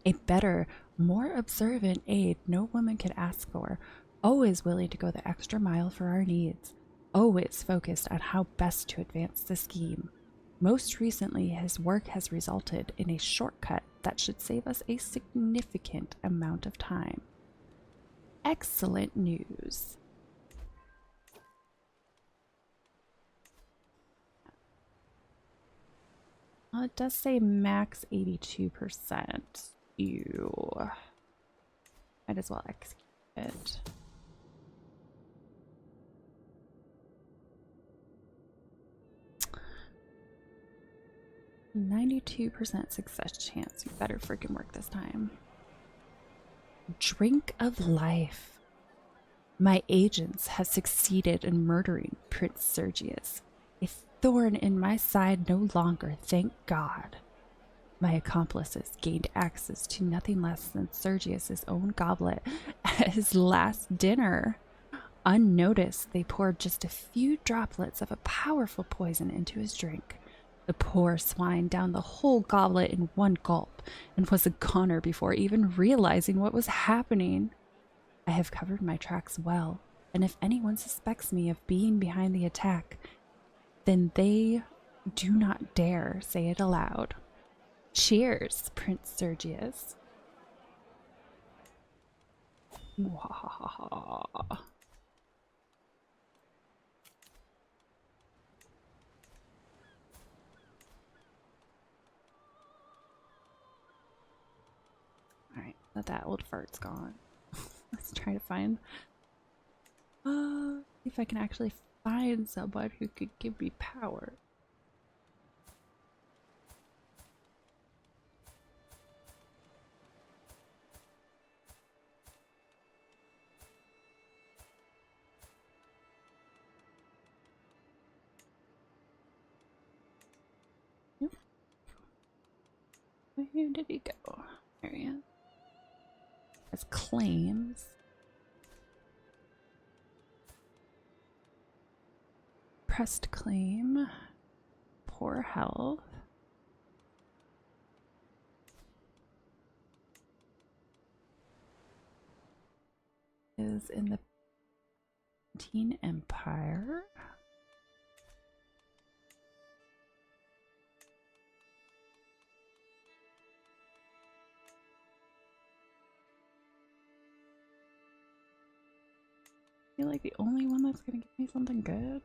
A better, more observant aide no woman could ask for. Always willing to go the extra mile for our needs, always focused on how best to advance the scheme. Most recently, his work has resulted in a shortcut that should save us a significant amount of time. Excellent news. Well, it does say max 82%. Ew. Might as well execute it. 92% success chance. You better freaking work this time. Drink of life. My agents have succeeded in murdering Prince Sergius. A thorn in my side no longer, thank God. My accomplices gained access to nothing less than Sergius's own goblet at his last dinner. Unnoticed, they poured just a few droplets of a powerful poison into his drink. The poor swine downed the whole goblet in one gulp and was a goner before even realizing what was happening. I have covered my tracks well, and if anyone suspects me of being behind the attack, then they do not dare say it aloud. Cheers, Prince Sergius. Wahahaha. Alright, now that old fart's gone. Let's try to find if I can actually find someone who could give me power. Nope. Where did he go? There he is. Has claims. Pressed claim. Poor health. Is in the Teen Empire. feel like the only one that's gonna give me something good.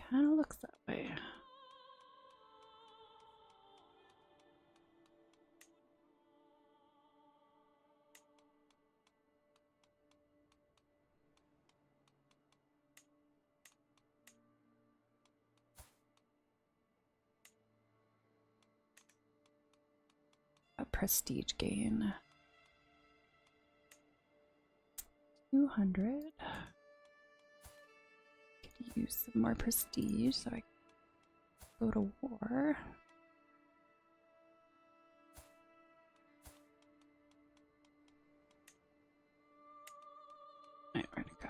Kinda looks that way. A prestige gain. 200. Could use some more prestige so I can go to war. Alright, where'd it go?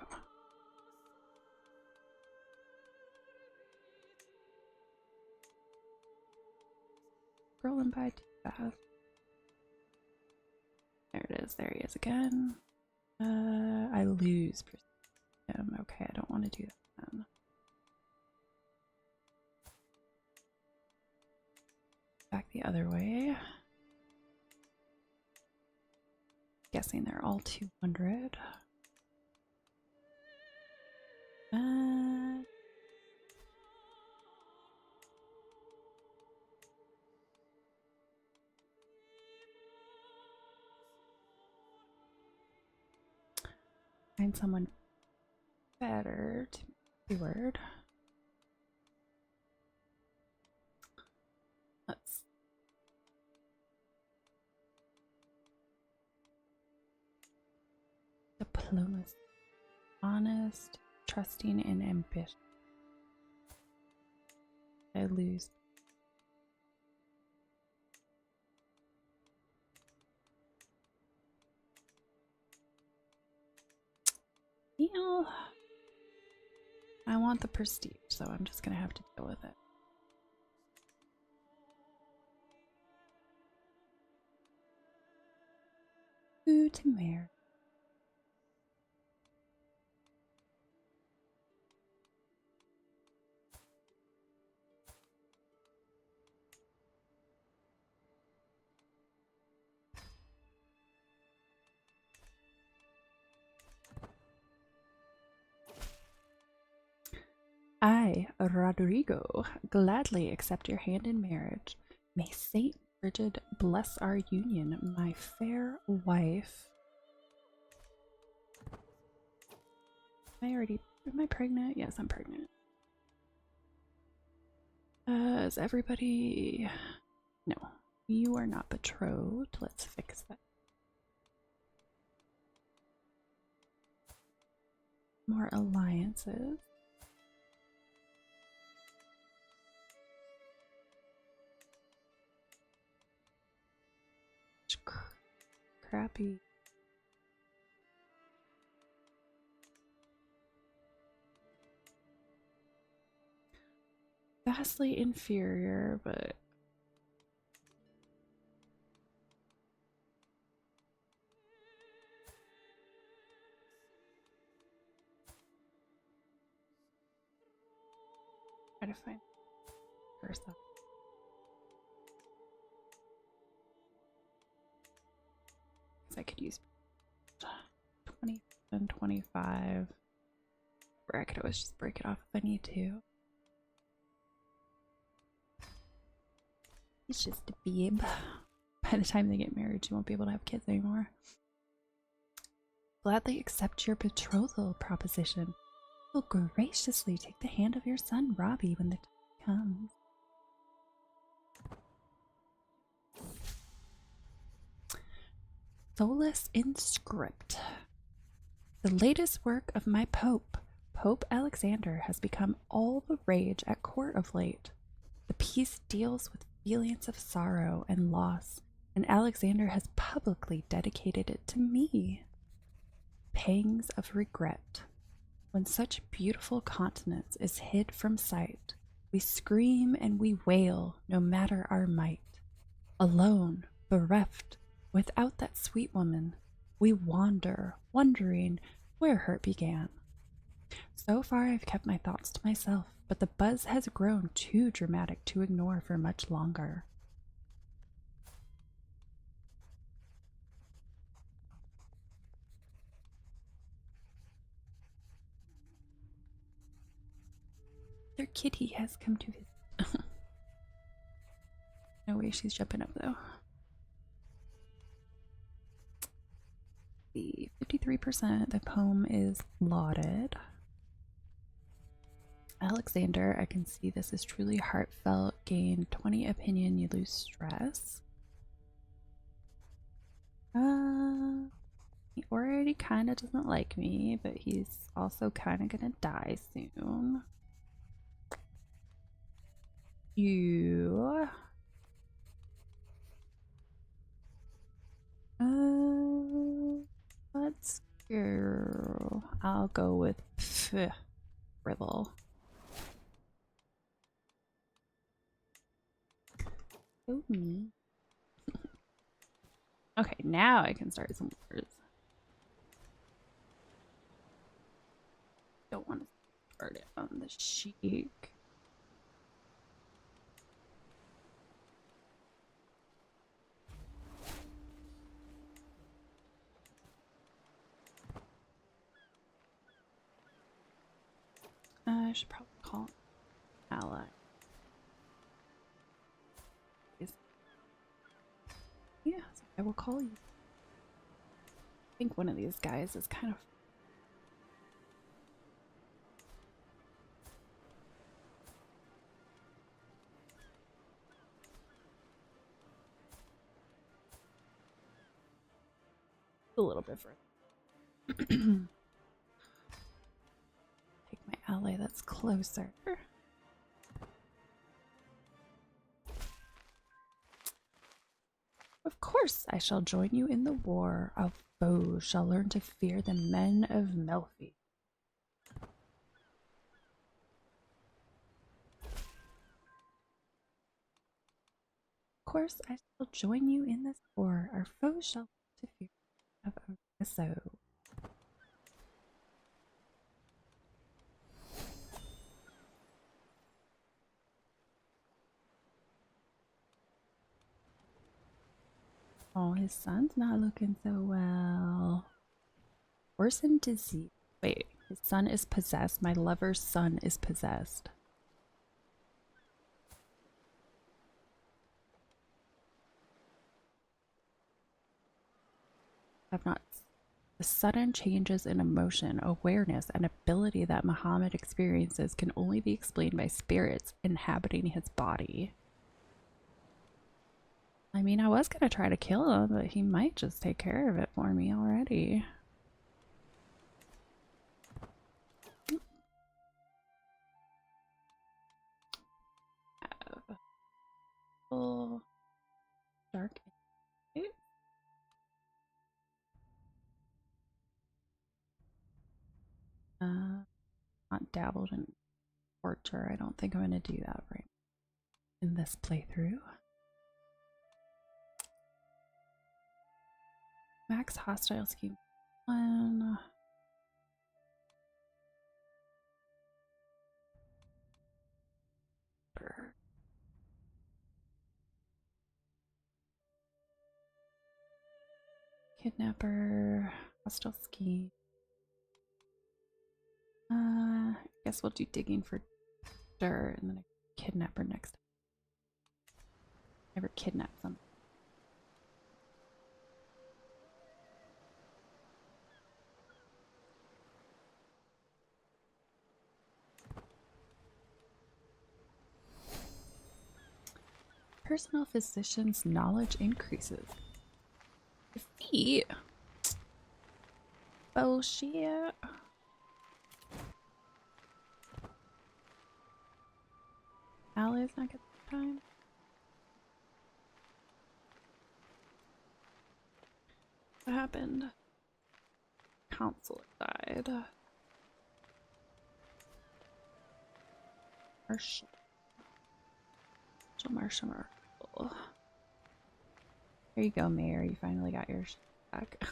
Scrolling by too fast. There it is. There he is again. I lose him. Okay, I don't want to do that then. Back the other way. Guessing they're all 200. Find someone better to keyword. Let's diplomacy, honest, trusting, and ambitious. I lose. I want the prestige, so I'm just gonna have to deal with it. Who to marry? I, Rodrigo, gladly accept your hand in marriage. May Saint Brigid bless our union, my fair wife. Am I pregnant? Yes, I'm pregnant. Is everybody... No, you are not betrothed. Let's fix that. More alliances. Crappy. Vastly inferior, but try to find first up. I could use 20 and 25. Or I could always just break it off if I need to. It's just a babe. By the time they get married, she won't be able to have kids anymore. Gladly accept your betrothal proposition. Will graciously take the hand of your son Robbie when the time comes. Solus in script. The latest work of my Pope, Pope Alexander, has become all the rage at court of late. The piece deals with feelings of sorrow and loss, and Alexander has publicly dedicated it to me. Pangs of regret. When such beautiful countenance is hid from sight, we scream and we wail no matter our might. Alone, bereft, without that sweet woman, we wander, wondering where hurt began. So far I've kept my thoughts to myself, but the buzz has grown too dramatic to ignore for much longer. Their kitty has come to visit. No way she's jumping up though. The 53%, the poem is lauded. Alexander, I can see this is truly heartfelt. Gain 20 opinion, you lose stress. He already kind of doesn't like me, but he's also kind of gonna die soon. You. Let's go. I'll go with Riddle. Oh me. Okay, now I can start some words. Don't want to start it on the cheek. I should probably call him ally. Yeah, so I will call you. I think one of these guys is kind of a little bit further. Take my ally that's closer. Of course I shall join you in the war. Our foes shall learn to fear the men of Melfi. Of course I shall join you in this war. Our foes shall learn to fear of Oriso. Oh, his son's not looking so well. Worsened disease. Wait, his son is possessed. My lover's son is possessed. I've not. The sudden changes in emotion, awareness, and ability that Muhammad experiences can only be explained by spirits inhabiting his body. I mean, I was gonna try to kill him, but he might just take care of it for me already. Full dark. Not dabbled in torture. I don't think I'm gonna do that right in this playthrough. Max hostile scheme 1. Kidnapper, hostile scheme. Guess we'll do digging for dirt and then a kidnapper next time. Never kidnap them. Personal physician's knowledge increases. Defeat? Bullshit. Allies not get the time. What happened? Counselor died. Marshal. Marshal. There you go, Mayor. You finally got your back.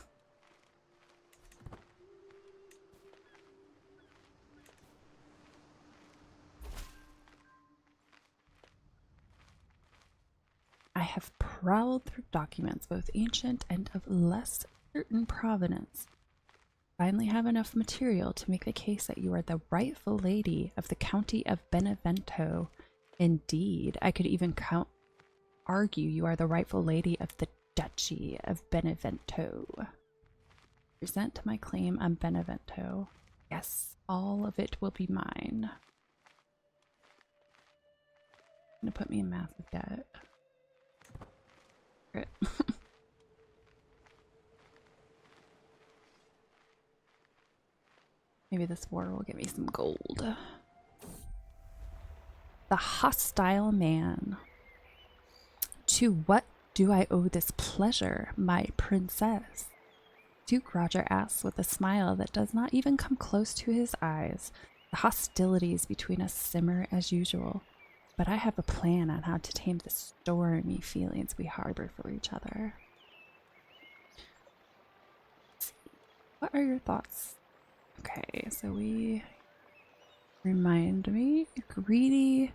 I have prowled through documents, both ancient and of less certain provenance. finally have enough material to make the case that you are the rightful lady of the County of Benevento. Indeed, I could even argue you are the rightful lady of the Duchy of Benevento. Present my claim on Benevento. Yes, all of it will be mine. Gonna put me in massive debt. Great. Maybe this war will get me some gold. The hostile man. To what do I owe this pleasure, my princess? Duke Roger asks with a smile that does not even come close to his eyes. The hostilities between us simmer as usual, but I have a plan on how to tame the stormy feelings we harbor for each other. What are your thoughts? Okay, so we remind me, greedy,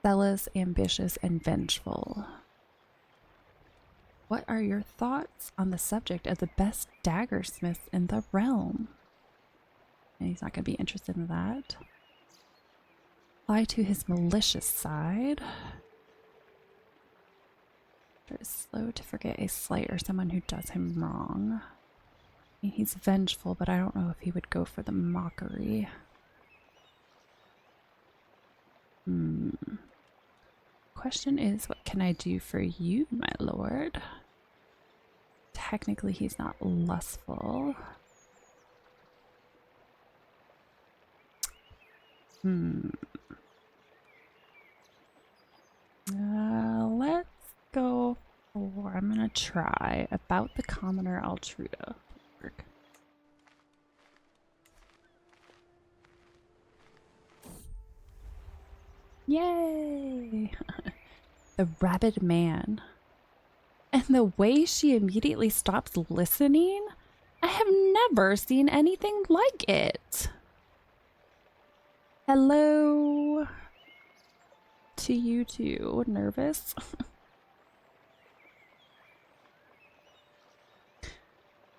zealous, ambitious, and vengeful. What are your thoughts on the subject of the best daggersmiths in the realm? And he's not going to be interested in that. Apply to his malicious side. Is slow to forget a slight or someone who does him wrong. I mean, he's vengeful, but I don't know if he would go for the mockery. Question is, what can I do for you, my lord? Technically, he's not lustful. Let's go for, I'm gonna try about the commoner Altruda. Yay! The rabid man. And the way she immediately stops listening, I have never seen anything like it. Hello to you too. Nervous?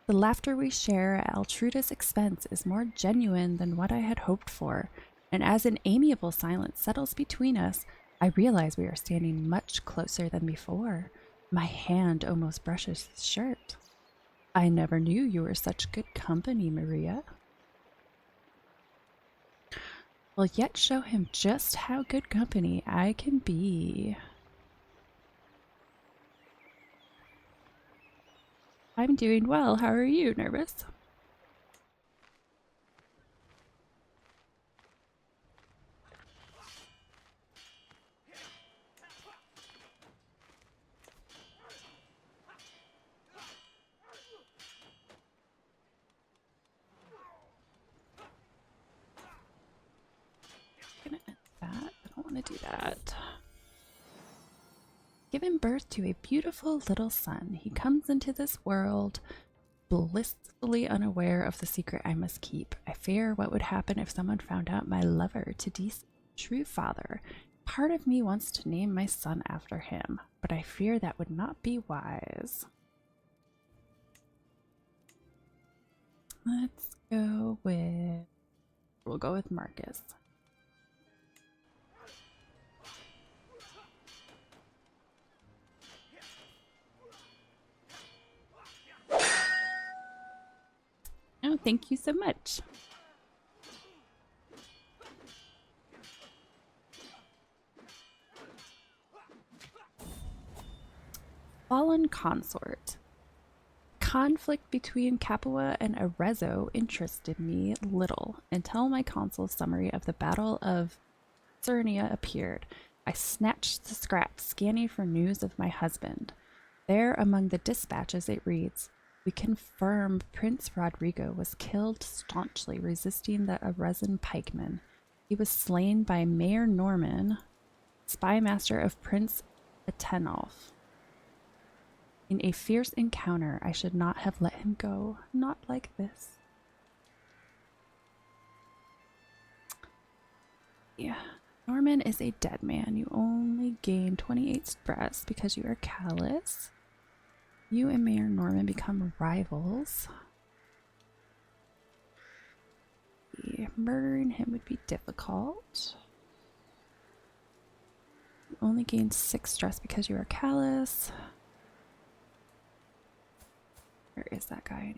The laughter we share at Altruda's expense is more genuine than what I had hoped for, and as an amiable silence settles between us, I realize we are standing much closer than before. My hand almost brushes his shirt. I never knew you were such good company, Maria. Will yet show him just how good company I can be. I'm doing well. How are you? Nervous? I'm gonna end that. I don't want to do that. Given birth to a beautiful little son, he comes into this world blissfully unaware of the secret I must keep. I fear what would happen if someone found out my lover to true father. Part of me wants to name my son after him, but I fear that would not be wise. Let's go with... We'll go with Marcus. Oh, thank you so much. Fallen Consort. Conflict between Capua and Arezzo interested me little until my consul's summary of the Battle of Cernia appeared. I snatched the scrap, scanning for news of my husband. There among the dispatches it reads, "We confirm Prince Rodrigo was killed staunchly resisting the Arezzo pikemen. He was slain by Mayor Norman, spymaster of Prince Atenolf. In a fierce encounter, I should not have let him go. Not like this." Yeah. Norman is a dead man. You only gain 28 stress because you are callous. You and Mayor Norman become rivals. see. Murdering him would be difficult. You only gain 6 stress because you are callous. Where is that guy?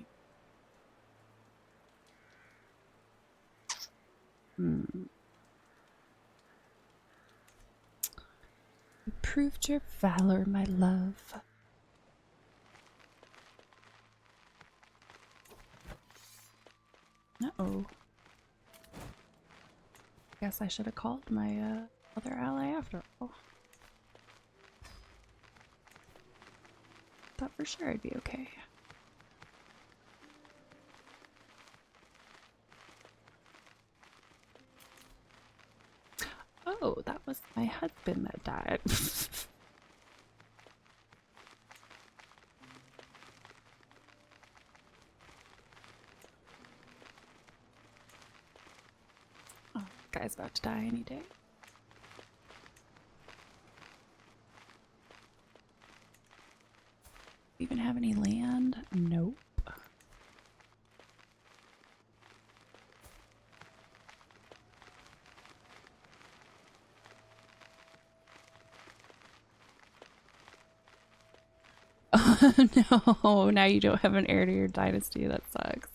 You proved your valor, my love. Uh-oh. Guess I should have called my other ally after all. Thought for sure I'd be okay. Oh, that was my husband that died. Oh, guy's about to die any day. Even have any land? Nope. Oh no, now you don't have an heir to your dynasty. That sucks.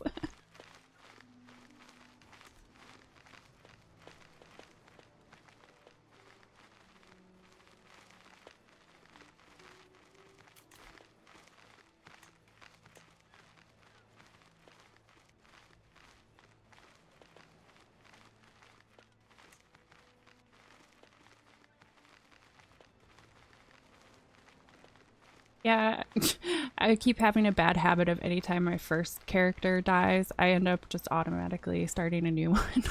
Yeah, I keep having a bad habit of anytime my first character dies, I end up just automatically starting a new one.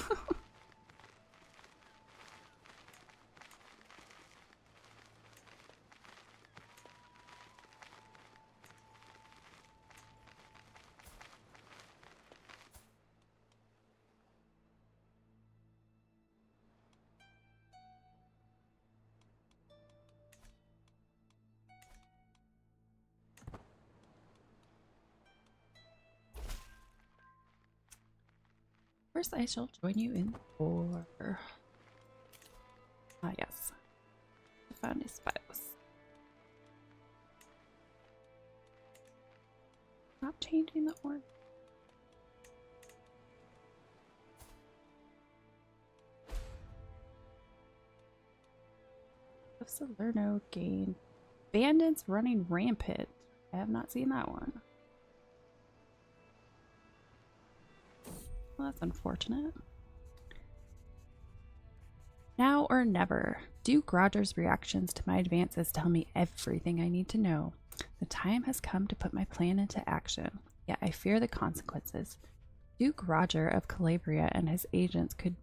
First, I shall join you in war. Ah, yes. I found a spouse. Stop changing the order. Of Salerno gained bandits running rampant. I have not seen that one. Well, that's unfortunate. Now or never. Duke Roger's reactions to my advances tell me everything I need to know. The time has come to put my plan into action, yet I fear the consequences. Duke Roger of Calabria and his agents could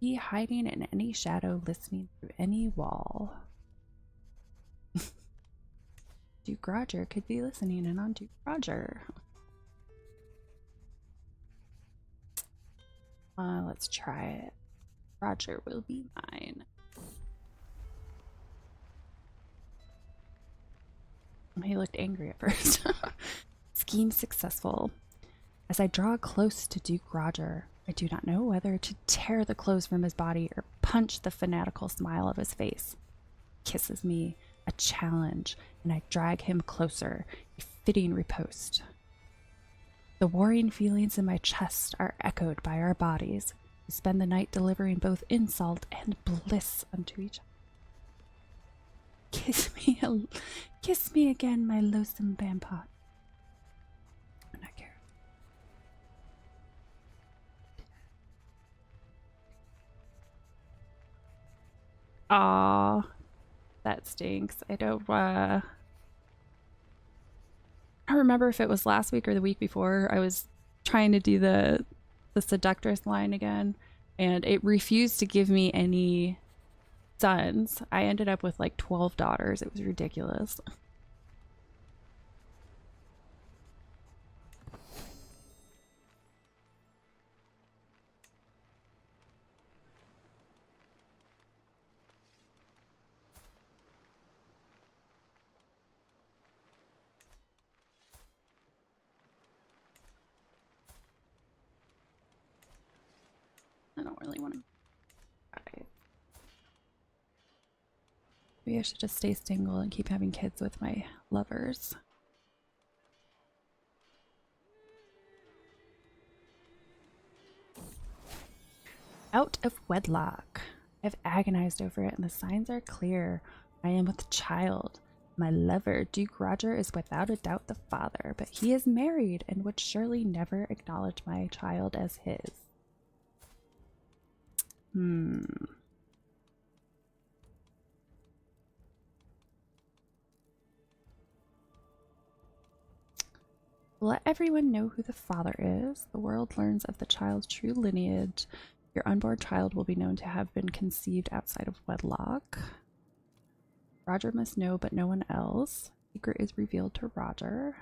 be hiding in any shadow, listening through any wall. Duke Roger could be listening in on Duke Roger. Let's try it. Roger will be mine. He looked angry at first. Scheme successful. As I draw close to Duke Roger, I do not know whether to tear the clothes from his body or punch the fanatical smile of his face. He kisses me, a challenge, and I drag him closer, a fitting riposte. The warring feelings in my chest are echoed by our bodies. We spend the night delivering both insult and bliss unto each other. Kiss me again, my loathsome vampire. I'm not care. Aw, that stinks. I don't remember if it was last week or the week before. I was trying to do the seductress line again, and it refused to give me any sons. I ended up with like 12 daughters. It was ridiculous. I don't really want to die. Maybe I should just stay single and keep having kids with my lovers. Out of wedlock. I've agonized over it and the signs are clear. I am with child. My lover, Duke Roger, is without a doubt the father, but he is married and would surely never acknowledge my child as his. Let everyone know who the father is. The world learns of the child's true lineage. Your unborn child will be known to have been conceived outside of wedlock. Roger must know, but no one else. Secret is revealed to Roger.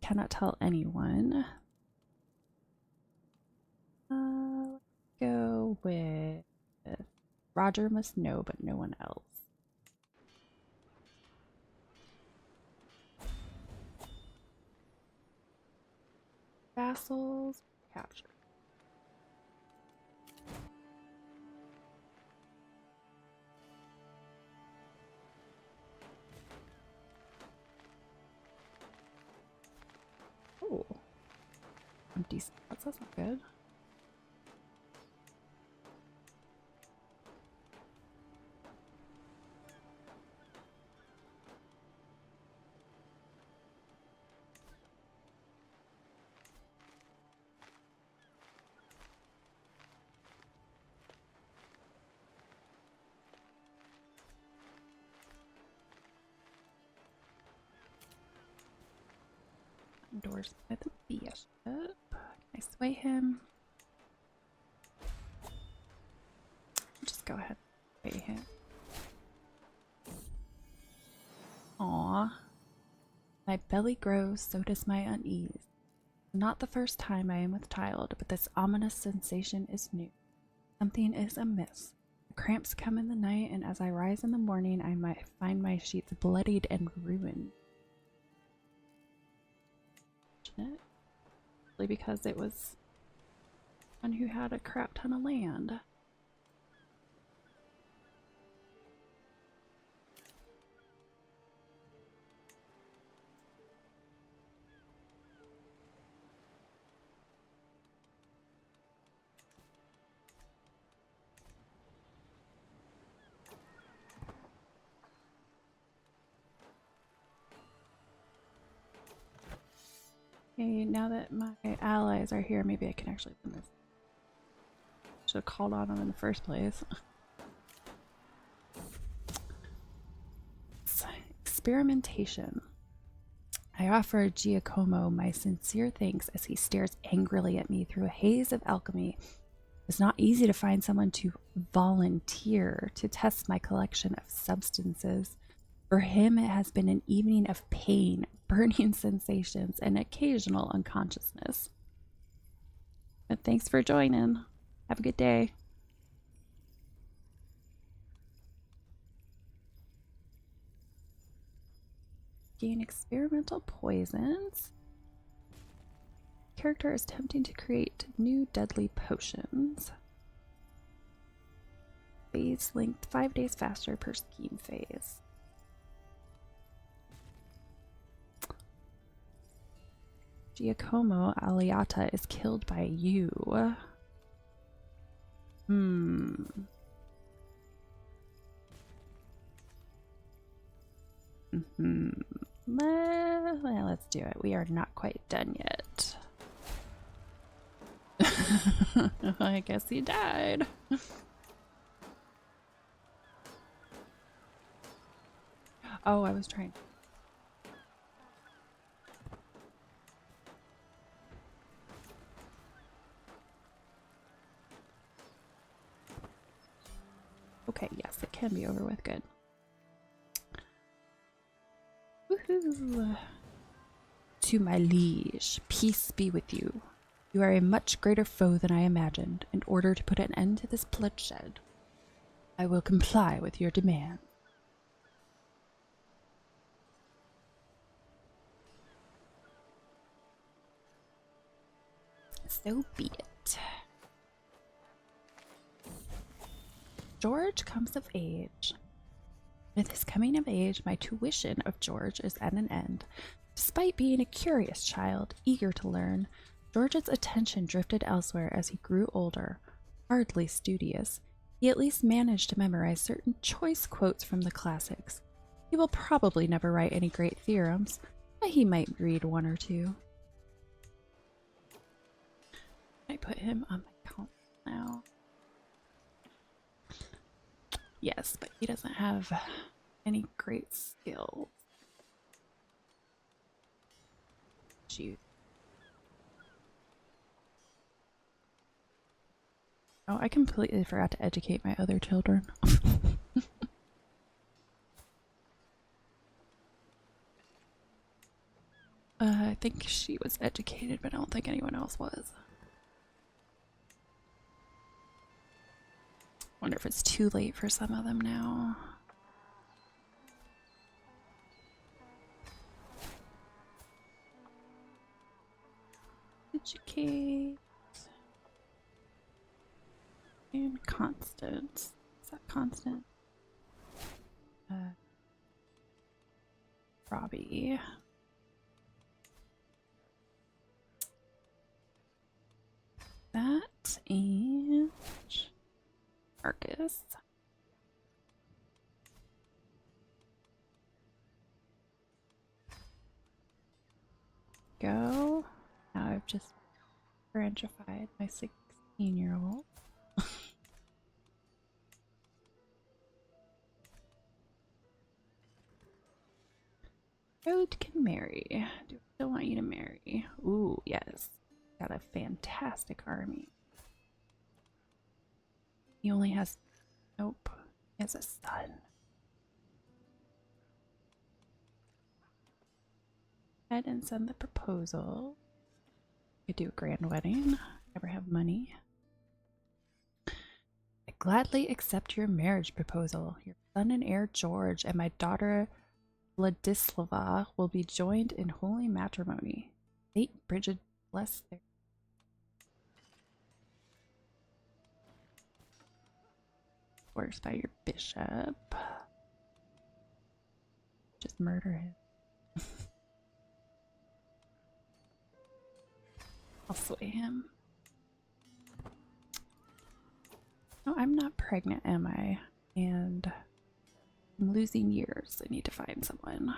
Cannot tell anyone. Let's go with Roger must know, but no one else. Vassals captured. Oh, empty spots. That's not good. Doors by the bishop. Can I sway him? Just go ahead and sway him. Aww. My belly grows, so does my unease. Not the first time I am with child, but this ominous sensation is new. Something is amiss. The cramps come in the night, and as I rise in the morning, I might find my sheets bloodied and ruined. Because it was one who had a crap ton of land. Okay, now that my allies are here, maybe I can actually win this. Should have called on them in the first place. Experimentation. I offer Giacomo my sincere thanks as he stares angrily at me through a haze of alchemy. It's not easy to find someone to volunteer to test my collection of substances. For him, it has been an evening of pain, burning sensations, and occasional unconsciousness. But thanks for joining. Have a good day. Gain experimental poisons. Character is attempting to create new deadly potions. Phase length 5 days faster per scheme phase. Giacomo Aliata is killed by you. Well, let's do it. We are not quite done yet. I guess he died. Oh, I was trying. Okay, yes, it can be over with. Good. Woohoo! To my liege, peace be with you. You are a much greater foe than I imagined. In order to put an end to this bloodshed, I will comply with your demand. So be it. George comes of age. With his coming of age, my tuition of George is at an end. Despite being a curious child, eager to learn, George's attention drifted elsewhere as he grew older. Hardly studious, he at least managed to memorize certain choice quotes from the classics. He will probably never write any great theorems, but he might read one or two. I put him on my council now. Yes, but he doesn't have any great skills. Shoot. Oh, I completely forgot to educate my other children. I think she was educated, but I don't think anyone else was. Wonder if it's too late for some of them now. Educate. And Constance. Is that Constant? Robbie. That and Marcus. Go. Now I've just branchified my 16-year-old. Road can marry. Do I still want you to marry? Ooh, yes. Got a fantastic army. He only has... Nope. He has a son. Head and send the proposal. Could do a grand wedding. Never have money. I gladly accept your marriage proposal. Your son and heir George and my daughter Vladislava will be joined in holy matrimony. Saint Bridget bless their... Works by your bishop. Just murder him. I'll sway him. No, I'm not pregnant, am I? And I'm losing years. I need to find someone.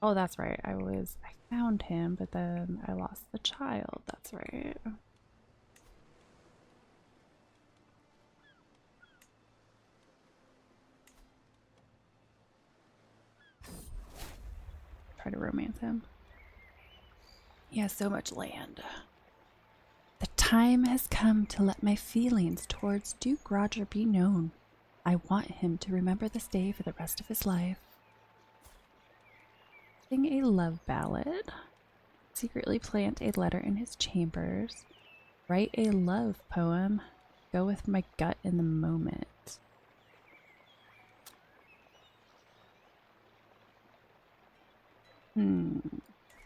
Oh, that's right. I found him, but then I lost the child. That's right. Try to romance him. He has so much land. The time has come to let my feelings towards Duke Roger be known. I want him to remember this day for the rest of his life. Sing a love ballad. Secretly plant a letter in his chambers. Write a love poem. Go with my gut in the moment.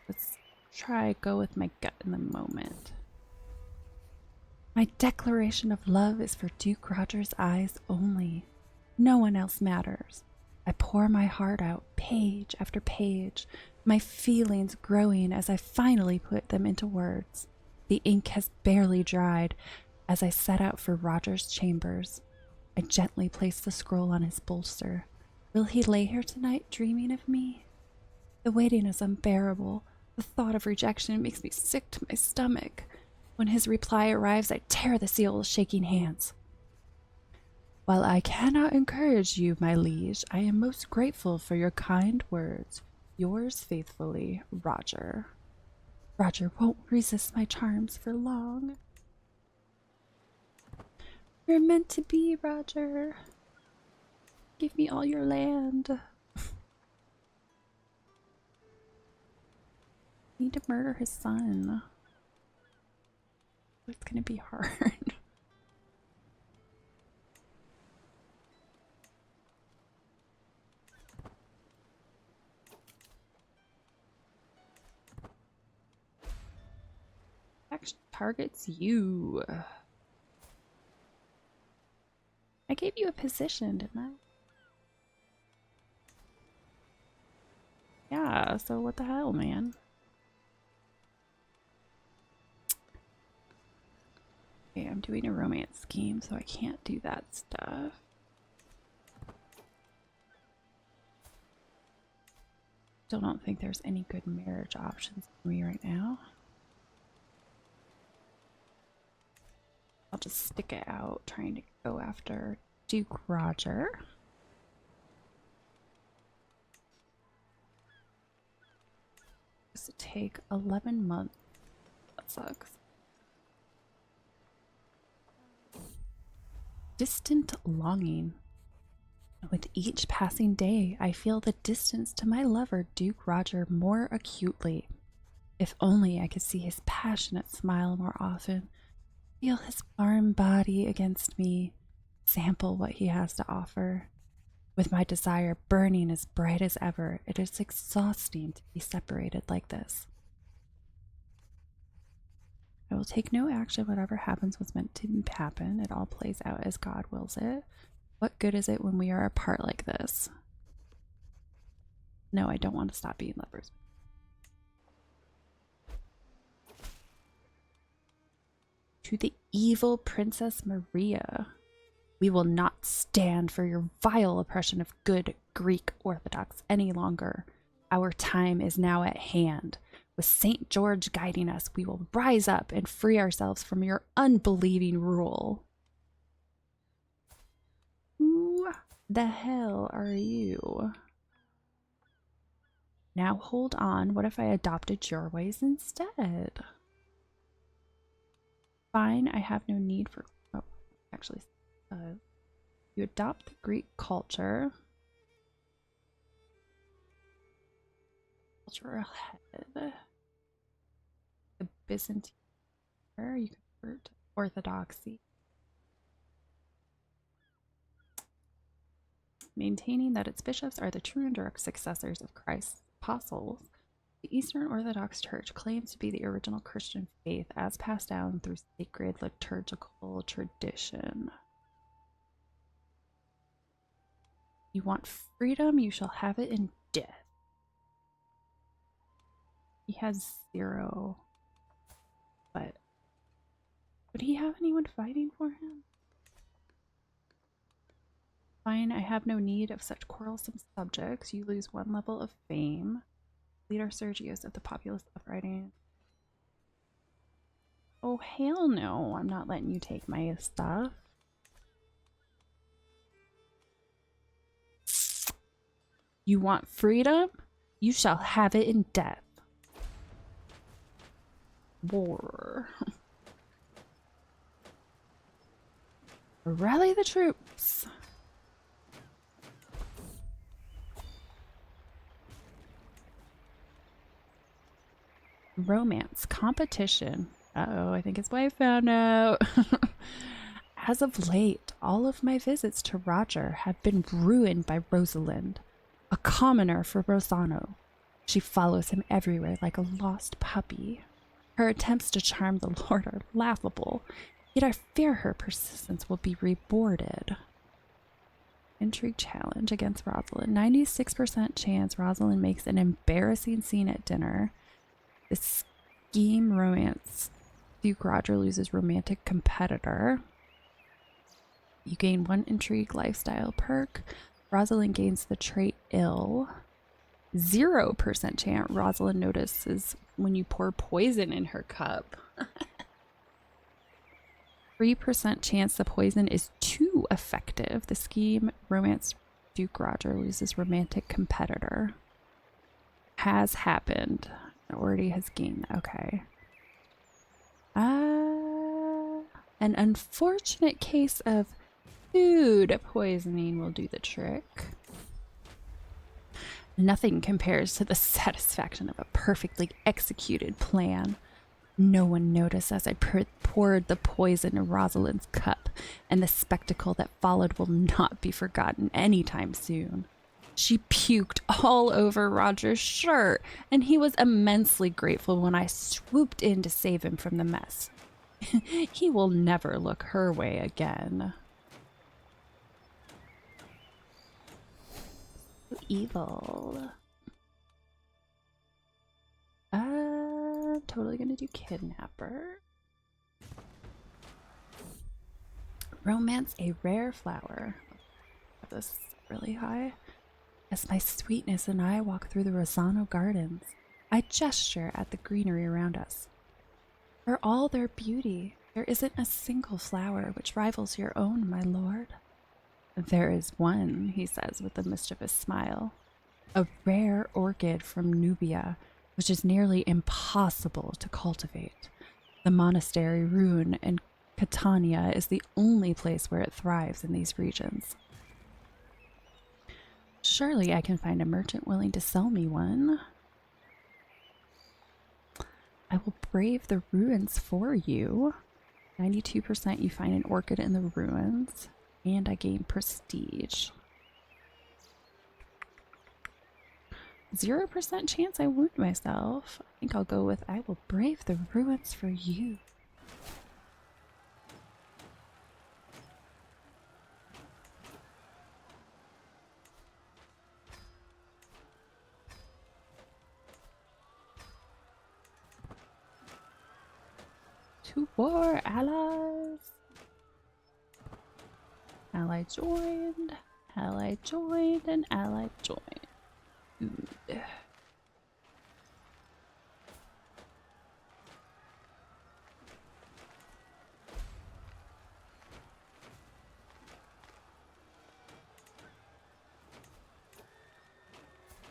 Let's try go with my gut in the moment. My declaration of love is for Duke Roger's eyes only. No one else matters. I pour my heart out, page after page, my feelings growing as I finally put them into words. The ink has barely dried as I set out for Roger's chambers. I gently place the scroll on his bolster. Will he lay here tonight dreaming of me? The waiting is unbearable. The thought of rejection makes me sick to my stomach. When his reply arrives, I tear the seal with shaking hands. While I cannot encourage you, my liege, I am most grateful for your kind words. Yours faithfully, Roger. Roger won't resist my charms for long. We're meant to be, Roger. Give me all your land. Need to murder his son. It's gonna be hard. targets you. I gave you a position, didn't I? Yeah, so what the hell, man? Okay, I'm doing a romance scheme, so I can't do that stuff. Still don't think there's any good marriage options for me right now. I'll just stick it out, trying to go after Duke Roger. This will take 11 months. That sucks. Distant longing. With each passing day, I feel the distance to my lover, Duke Roger, more acutely. If only I could see his passionate smile more often, feel his warm body against me, sample what he has to offer. With my desire burning as bright as ever, it is exhausting to be separated like this. I will take no action. Whatever happens was meant to happen. It all plays out as God wills it. What good is it when we are apart like this? No, I don't want to stop being lovers. To the evil Princess Maria. We will not stand for your vile oppression of good Greek Orthodox any longer. Our time is now at hand. With St. George guiding us, we will rise up and free ourselves from your unbelieving rule. Who the hell are you? Now hold on. What if I adopted your ways instead? Fine, I have no need for... Oh, actually... you adopt the Greek culture. Cultural head. The Byzantine. You convert to Orthodoxy. Maintaining that its bishops are the true and direct successors of Christ's apostles. The Eastern Orthodox Church claims to be the original Christian faith as passed down through sacred liturgical tradition. You want freedom, you shall have it in death. He has 0. But would he have anyone fighting for him? Fine, I have no need of such quarrelsome subjects. You lose 1 level of fame. Leader Sergius of the populist uprising. Oh, hell no. I'm not letting you take my stuff. You want freedom? You shall have it in death. War. Rally the troops. Romance competition. Uh-oh, I think his wife found out. As of late, all of my visits to Roger have been ruined by Rosalind, a commoner for Rosano. She follows him everywhere like a lost puppy. Her attempts to charm the Lord are laughable, yet I fear her persistence will be rewarded. Intrigue challenge against Rosalind. 96% chance Rosalind makes an embarrassing scene at dinner. The scheme romance. Duke Roger loses romantic competitor. You gain 1 intrigue lifestyle perk. Rosalind gains the trait ill. 0% chance Rosalind notices when you pour poison in her cup. 3% chance the poison is too effective. The scheme romance Duke Roger loses romantic competitor. Has happened. Already has gained. Okay. An unfortunate case of food poisoning will do the trick. Nothing compares to the satisfaction of a perfectly executed plan. No one noticed as I poured the poison in Rosalind's cup, and the spectacle that followed will not be forgotten anytime soon. She puked all over Roger's shirt, and he was immensely grateful when I swooped in to save him from the mess. He will never look her way again. Evil. Totally gonna do kidnapper. Romance a rare flower. This is really high. As my sweetness and I walk through the Rosano gardens, I gesture at the greenery around us. For all their beauty, there isn't a single flower which rivals your own, my lord. There is one, he says with a mischievous smile. A rare orchid from Nubia, which is nearly impossible to cultivate. The monastery ruin in Catania is the only place where it thrives in these regions. Surely I can find a merchant willing to sell me one. I will brave the ruins for you. 92% you find an orchid in the ruins, and I gain prestige. 0% chance I wound myself. I think I'll go with I will brave the ruins for you. To war, allies. Ally joined, and ally joined. Good.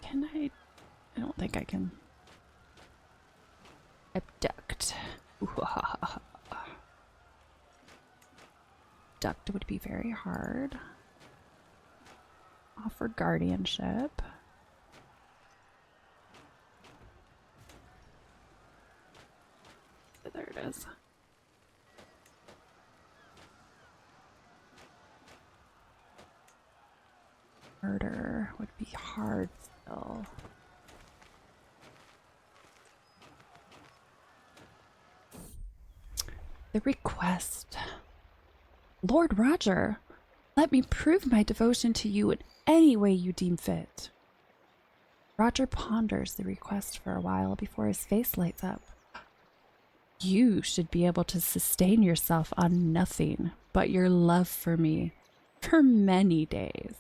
Can I don't think I can. Abduct. Abduct would be very hard. Offer guardianship. There it is. Murder would be hard still. The request. Lord Roger, let me prove my devotion to you in any way you deem fit. Roger ponders the request for a while before his face lights up. You should be able to sustain yourself on nothing but your love for me for many days.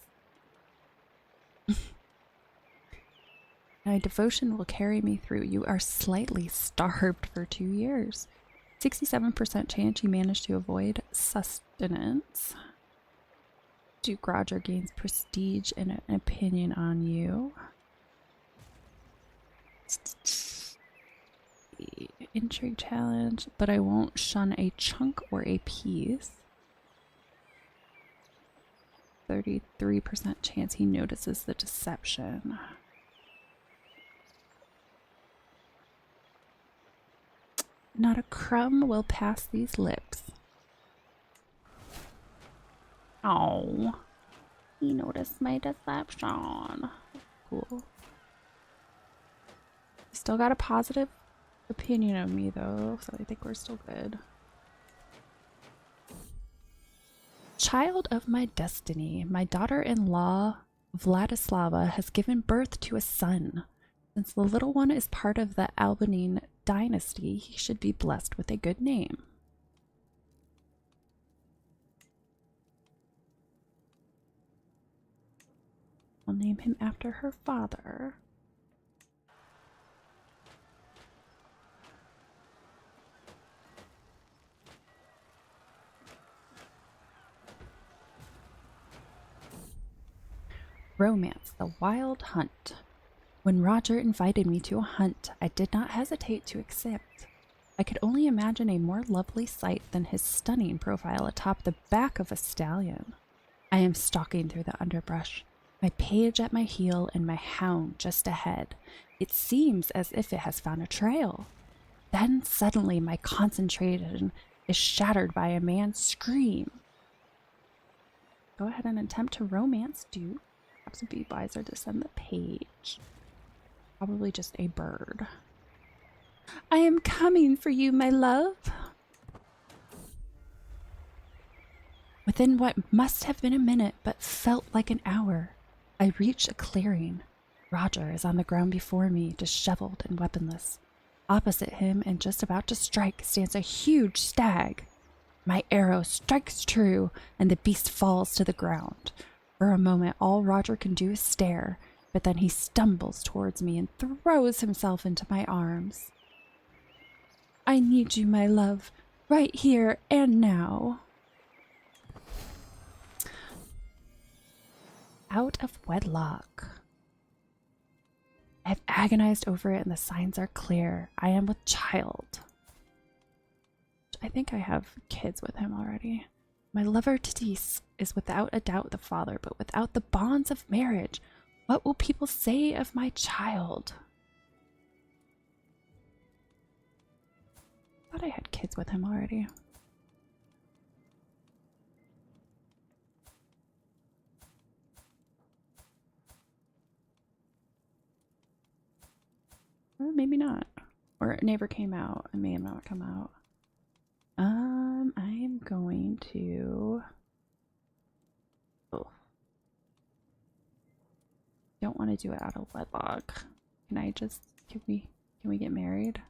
My devotion will carry me through. You are slightly starved for 2 years. 67% chance you manage to avoid sustenance. Duke Roger gains prestige and an opinion on you. Intrigue challenge, but I won't shun a chunk or a piece. 33% chance he notices the deception. Not a crumb will pass these lips. Oh, he noticed my deception. Cool. Still got a positive opinion of me though, so I think we're still good. Child of my destiny, my daughter-in-law Vladislava has given birth to a son. Since the little one is part of the Albanine dynasty, he should be blessed with a good name. I'll name him after her father. Romance, the Wild Hunt. When Roger invited me to a hunt, I did not hesitate to accept. I could only imagine a more lovely sight than his stunning profile atop the back of a stallion. I am stalking through the underbrush, my page at my heel and my hound just ahead. It seems as if it has found a trail. Then suddenly my concentration is shattered by a man's scream. Go ahead and attempt to romance Duke. Perhaps it'd be wiser to send the page. Probably just a bird. I am coming for you, my love. Within what must have been a minute but felt like an hour, I reached a clearing. Roger is on the ground before me, disheveled and weaponless. Opposite him and just about to strike stands a huge stag. My arrow strikes true, and the beast falls to the ground. For a moment, all Roger can do is stare, but then he stumbles towards me and throws himself into my arms. I need you, my love, right here and now. Out of wedlock. I have agonized over it and the signs are clear. I am with child. I think I have kids with him already. My lover Tadis is without a doubt the father, but without the bonds of marriage, what will people say of my child? I thought I had kids with him already. Or maybe not. Or it never came out. It may have not come out. I am going to... Oh. Don't want to do it out of wedlock. Can I just... Can we get married?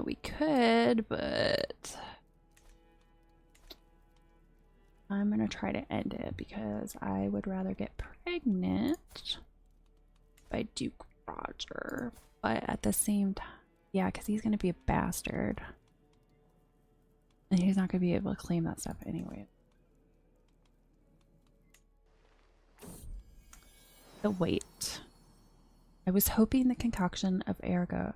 We could, but... I'm gonna try to end it because I would rather get pregnant by Duke Roger, but at the same time, yeah, because he's gonna be a bastard, and he's not gonna be able to claim that stuff anyway. The wait. I was hoping the concoction of ergot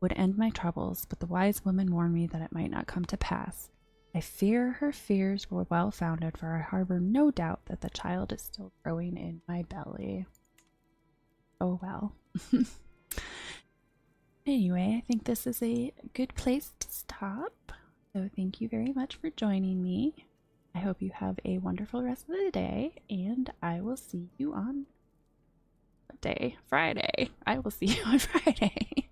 would end my troubles, but the wise woman warned me that it might not come to pass. I fear her fears were well founded, for I harbor no doubt that the child is still growing in my belly. Oh well. Anyway, I think this is a good place to stop. So thank you very much for joining me. I hope you have a wonderful rest of the day, and I will see you on what day? Friday. I will see you on Friday.